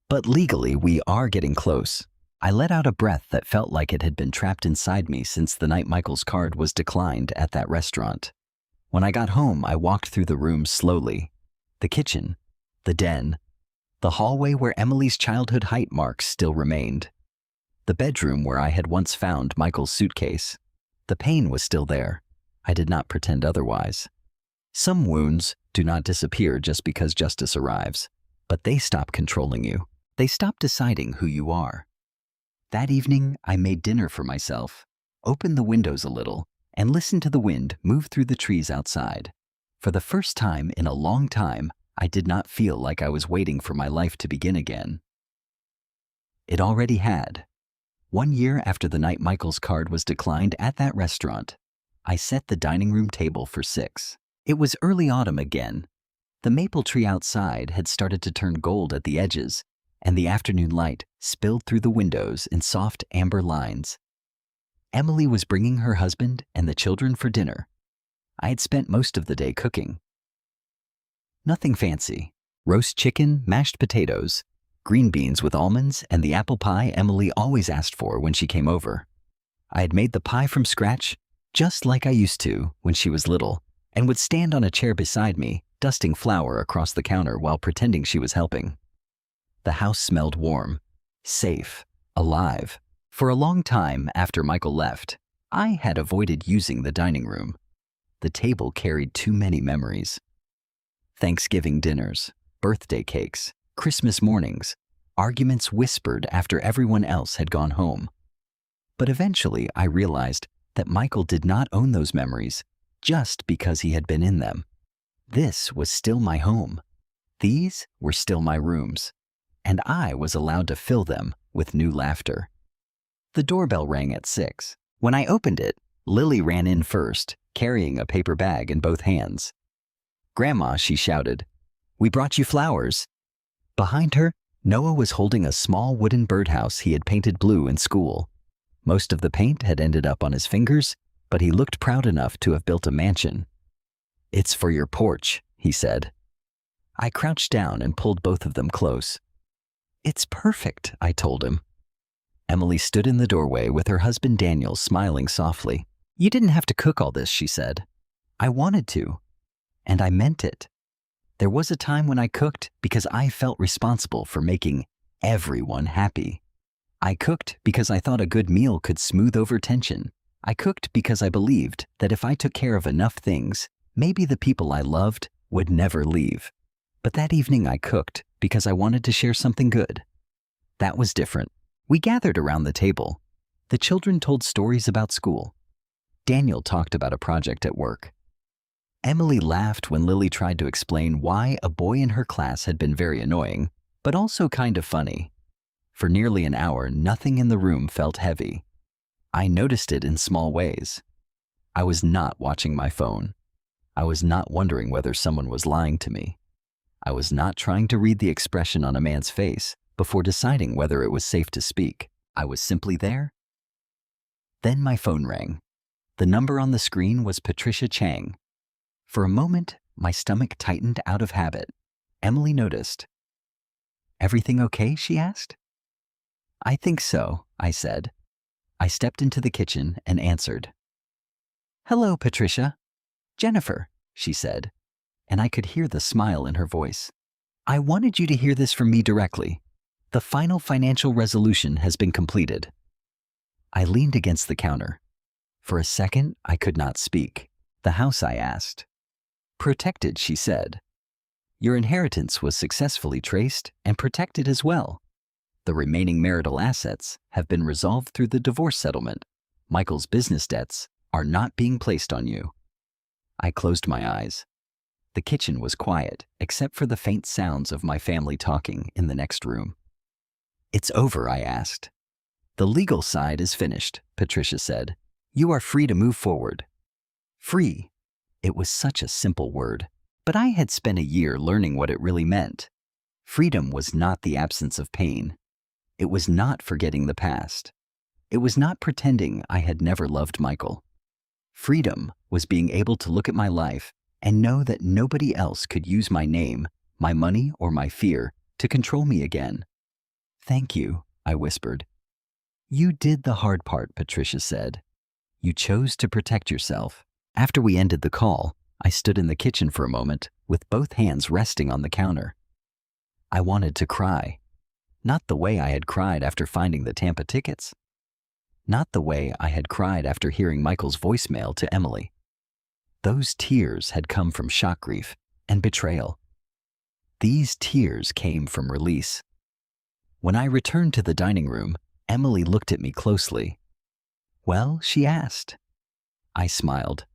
but legally we are getting close. I let out a breath that felt like it had been trapped inside me since the night Michael's card was declined at that restaurant. When I got home, I walked through the rooms slowly. The kitchen, the den, the hallway where Emily's childhood height marks still remained. The bedroom where I had once found Michael's suitcase. The pain was still there, I did not pretend otherwise. Some wounds do not disappear just because justice arrives, but they stop controlling you. They stop deciding who you are. That evening, I made dinner for myself, opened the windows a little, and listened to the wind move through the trees outside. For the first time in a long time, I did not feel like I was waiting for my life to begin again. It already had. 1 year after the night Michael's card was declined at that restaurant, I set the dining room table for 6. It was early autumn again. The maple tree outside had started to turn gold at the edges, and the afternoon light spilled through the windows in soft amber lines. Emily was bringing her husband and the children for dinner. I had spent most of the day cooking. Nothing fancy. Roast chicken, mashed potatoes, green beans with almonds, and the apple pie Emily always asked for when she came over. I had made the pie from scratch, just like I used to when she was little, and would stand on a chair beside me, dusting flour across the counter while pretending she was helping. The house smelled warm, safe, alive. For a long time after Michael left, I had avoided using the dining room. The table carried too many memories. Thanksgiving dinners, birthday cakes, Christmas mornings, arguments whispered after everyone else had gone home. But eventually I realized that Michael did not own those memories just because he had been in them. This was still my home. These were still my rooms, and I was allowed to fill them with new laughter. The doorbell rang at 6. When I opened it, Lily ran in first, carrying a paper bag in both hands. "Grandma," she shouted, "we brought you flowers." Behind her, Noah was holding a small wooden birdhouse he had painted blue in school. Most of the paint had ended up on his fingers, but he looked proud enough to have built a mansion. "It's for your porch," he said. I crouched down and pulled both of them close. "It's perfect," I told him. Emily stood in the doorway with her husband Daniel smiling softly. "You didn't have to cook all this," she said. "I wanted to, and I meant it. There was a time when I cooked because I felt responsible for making everyone happy. I cooked because I thought a good meal could smooth over tension. I cooked because I believed that if I took care of enough things, maybe the people I loved would never leave. But that evening I cooked because I wanted to share something good. That was different. We gathered around the table. The children told stories about school. Daniel talked about a project at work. Emily laughed when Lily tried to explain why a boy in her class had been very annoying, but also kind of funny. For nearly an hour, nothing in the room felt heavy. I noticed it in small ways. I was not watching my phone. I was not wondering whether someone was lying to me. I was not trying to read the expression on a man's face before deciding whether it was safe to speak. I was simply there. Then my phone rang. The number on the screen was Patricia Chang. For a moment, my stomach tightened out of habit. Emily noticed. "Everything okay?" she asked. "I think so," I said. I stepped into the kitchen and answered. "Hello, Patricia." "Jennifer," she said, and I could hear the smile in her voice. "I wanted you to hear this from me directly. The final financial resolution has been completed." I leaned against the counter. For a second, I could not speak. "The house?" I asked. "Protected," she said. "Your inheritance was successfully traced and protected as well. The remaining marital assets have been resolved through the divorce settlement. Michael's business debts are not being placed on you." I closed my eyes. The kitchen was quiet, except for the faint sounds of my family talking in the next room. "It's over?" I asked. "The legal side is finished," Patricia said. "You are free to move forward." Free. It was such a simple word, but I had spent a year learning what it really meant. Freedom was not the absence of pain. It was not forgetting the past. It was not pretending I had never loved Michael. Freedom was being able to look at my life and know that nobody else could use my name, my money, or my fear to control me again. "Thank you," I whispered. "You did the hard part," Patricia said. "You chose to protect yourself." After we ended the call, I stood in the kitchen for a moment with both hands resting on the counter. I wanted to cry. Not the way I had cried after finding the Tampa tickets. Not the way I had cried after hearing Michael's voicemail to Emily. Those tears had come from shock grief and betrayal. These tears came from release. When I returned to the dining room, Emily looked at me closely. "Well?" she asked. I smiled.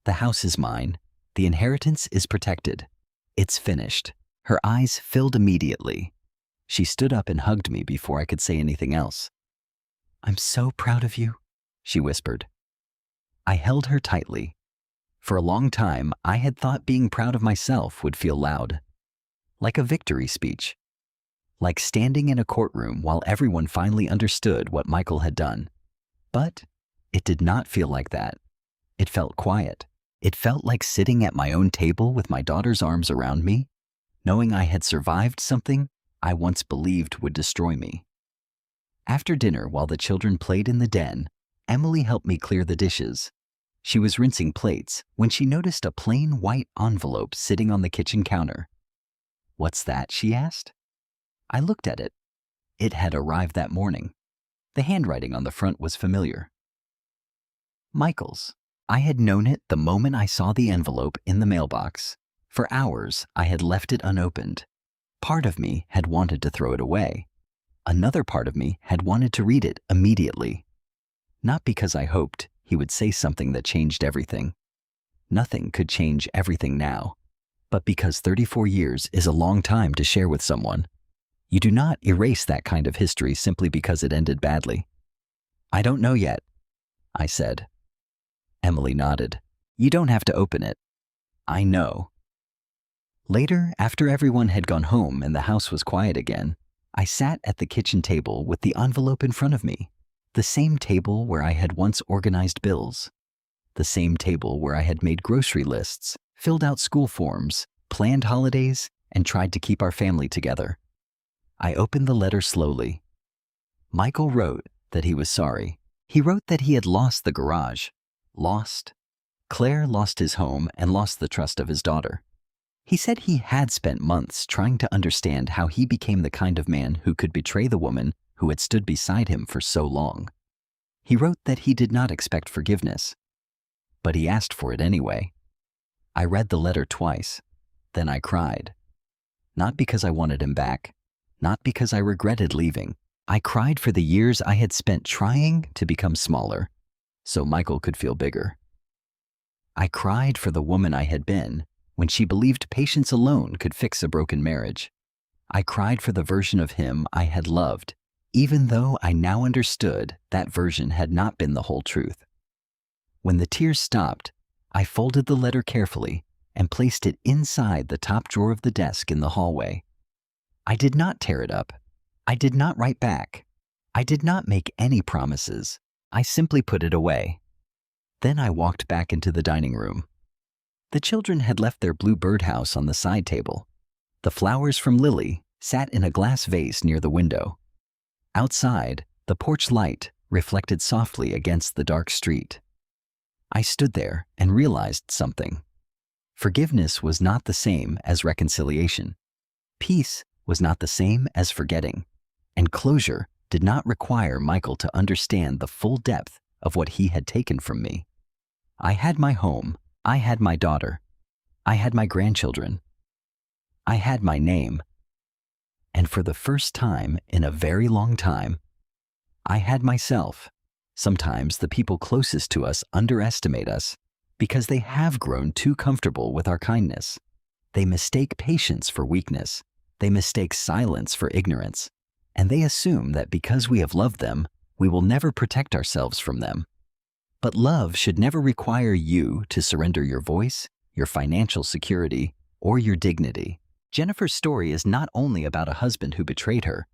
"The house is mine. The inheritance is protected. It's finished." Her eyes filled immediately. She stood up and hugged me before I could say anything else. "I'm so proud of you," she whispered. I held her tightly. For a long time, I had thought being proud of myself would feel loud, like a victory speech, like standing in a courtroom while everyone finally understood what Michael had done. But it did not feel like that. It felt quiet. It felt like sitting at my own table with my daughter's arms around me, knowing I had survived something I once believed would destroy me. After dinner, while the children played in the den, Emily helped me clear the dishes. She was rinsing plates when she noticed a plain white envelope sitting on the kitchen counter. "What's that?" she asked. I looked at it. It had arrived that morning. The handwriting on the front was familiar. Michael's. I had known it the moment I saw the envelope in the mailbox. For hours, I had left it unopened. Part of me had wanted to throw it away. Another part of me had wanted to read it immediately. Not because I hoped he would say something that changed everything. Nothing could change everything now. But because 34 years is a long time to share with someone. You do not erase that kind of history simply because it ended badly. "I don't know yet," I said. Emily nodded. "You don't have to open it." "I know." Later, after everyone had gone home and the house was quiet again, I sat at the kitchen table with the envelope in front of me, the same table where I had once organized bills, the same table where I had made grocery lists, filled out school forms, planned holidays, and tried to keep our family together. I opened the letter slowly. Michael wrote that he was sorry. He wrote that he had lost the garage. Lost. Claire lost his home and lost the trust of his daughter. He said he had spent months trying to understand how he became the kind of man who could betray the woman who had stood beside him for so long. He wrote that he did not expect forgiveness, but he asked for it anyway. I read the letter twice, then I cried. Not because I wanted him back, not because I regretted leaving. I cried for the years I had spent trying to become smaller, so Michael could feel bigger. I cried for the woman I had been when she believed patience alone could fix a broken marriage. I cried for the version of him I had loved, even though I now understood that version had not been the whole truth. When the tears stopped, I folded the letter carefully and placed it inside the top drawer of the desk in the hallway. I did not tear it up. I did not write back. I did not make any promises. I simply put it away. Then I walked back into the dining room. The children had left their blue birdhouse on the side table. The flowers from Lily sat in a glass vase near the window. Outside, the porch light reflected softly against the dark street. I stood there and realized something. Forgiveness was not the same as reconciliation. Peace was not the same as forgetting. And closure did not require Michael to understand the full depth of what he had taken from me. I had my home. I had my daughter. I had my grandchildren. I had my name. And for the first time in a very long time, I had myself. Sometimes the people closest to us underestimate us because they have grown too comfortable with our kindness. They mistake patience for weakness. They mistake silence for ignorance. And they assume that because we have loved them, we will never protect ourselves from them. But love should never require you to surrender your voice, your financial security, or your dignity. Jennifer's story is not only about a husband who betrayed her.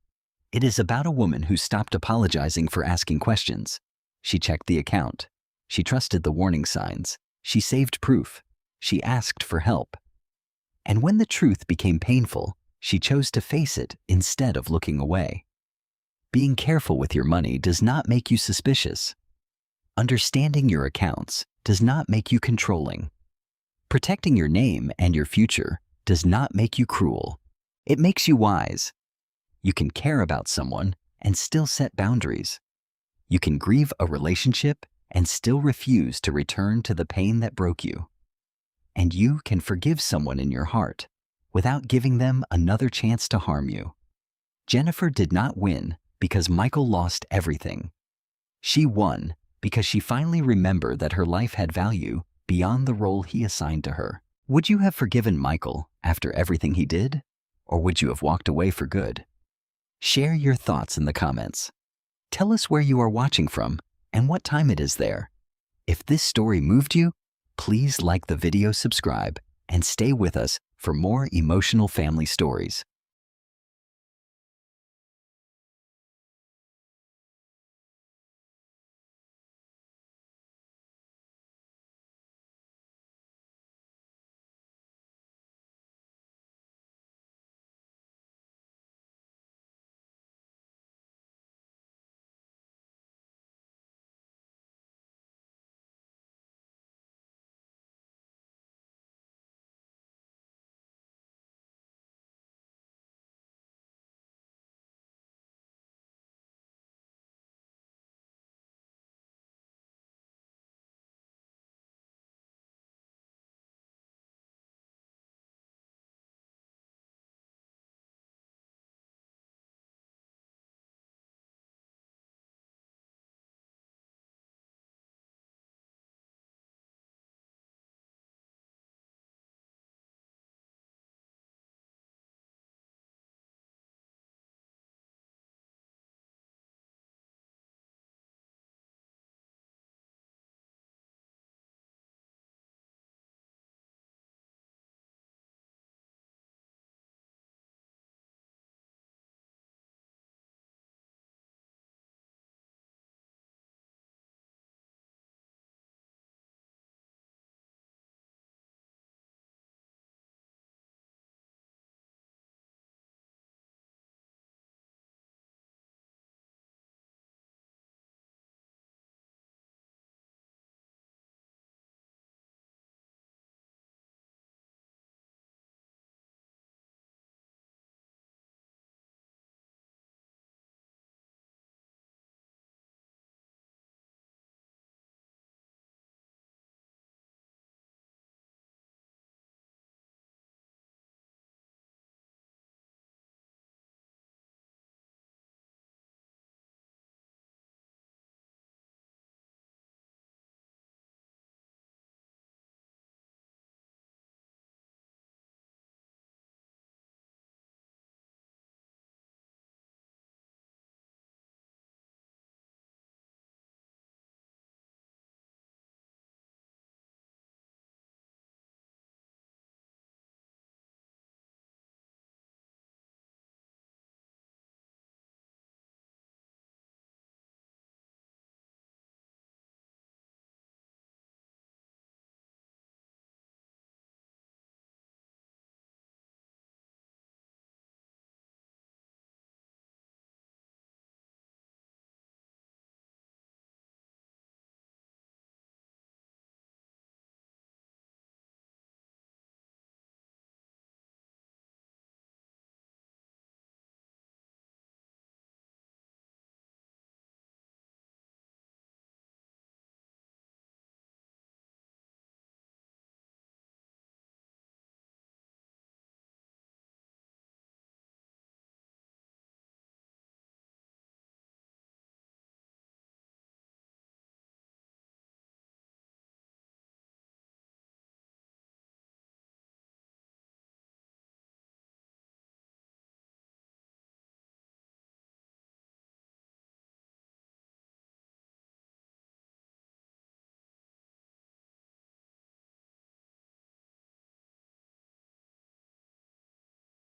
It is about a woman who stopped apologizing for asking questions. She checked the account. She trusted the warning signs. She saved proof. She asked for help. And when the truth became painful, she chose to face it instead of looking away. Being careful with your money does not make you suspicious. Understanding your accounts does not make you controlling. Protecting your name and your future does not make you cruel. It makes you wise. You can care about someone and still set boundaries. You can grieve a relationship and still refuse to return to the pain that broke you. And you can forgive someone in your heart without giving them another chance to harm you. Jennifer did not win because Michael lost everything. She won because she finally remembered that her life had value beyond the role he assigned to her. Would you have forgiven Michael after everything he did? Or would you have walked away for good? Share your thoughts in the comments. Tell us where you are watching from and what time it is there. If this story moved you, please like the video, subscribe, and stay with us for more emotional family stories.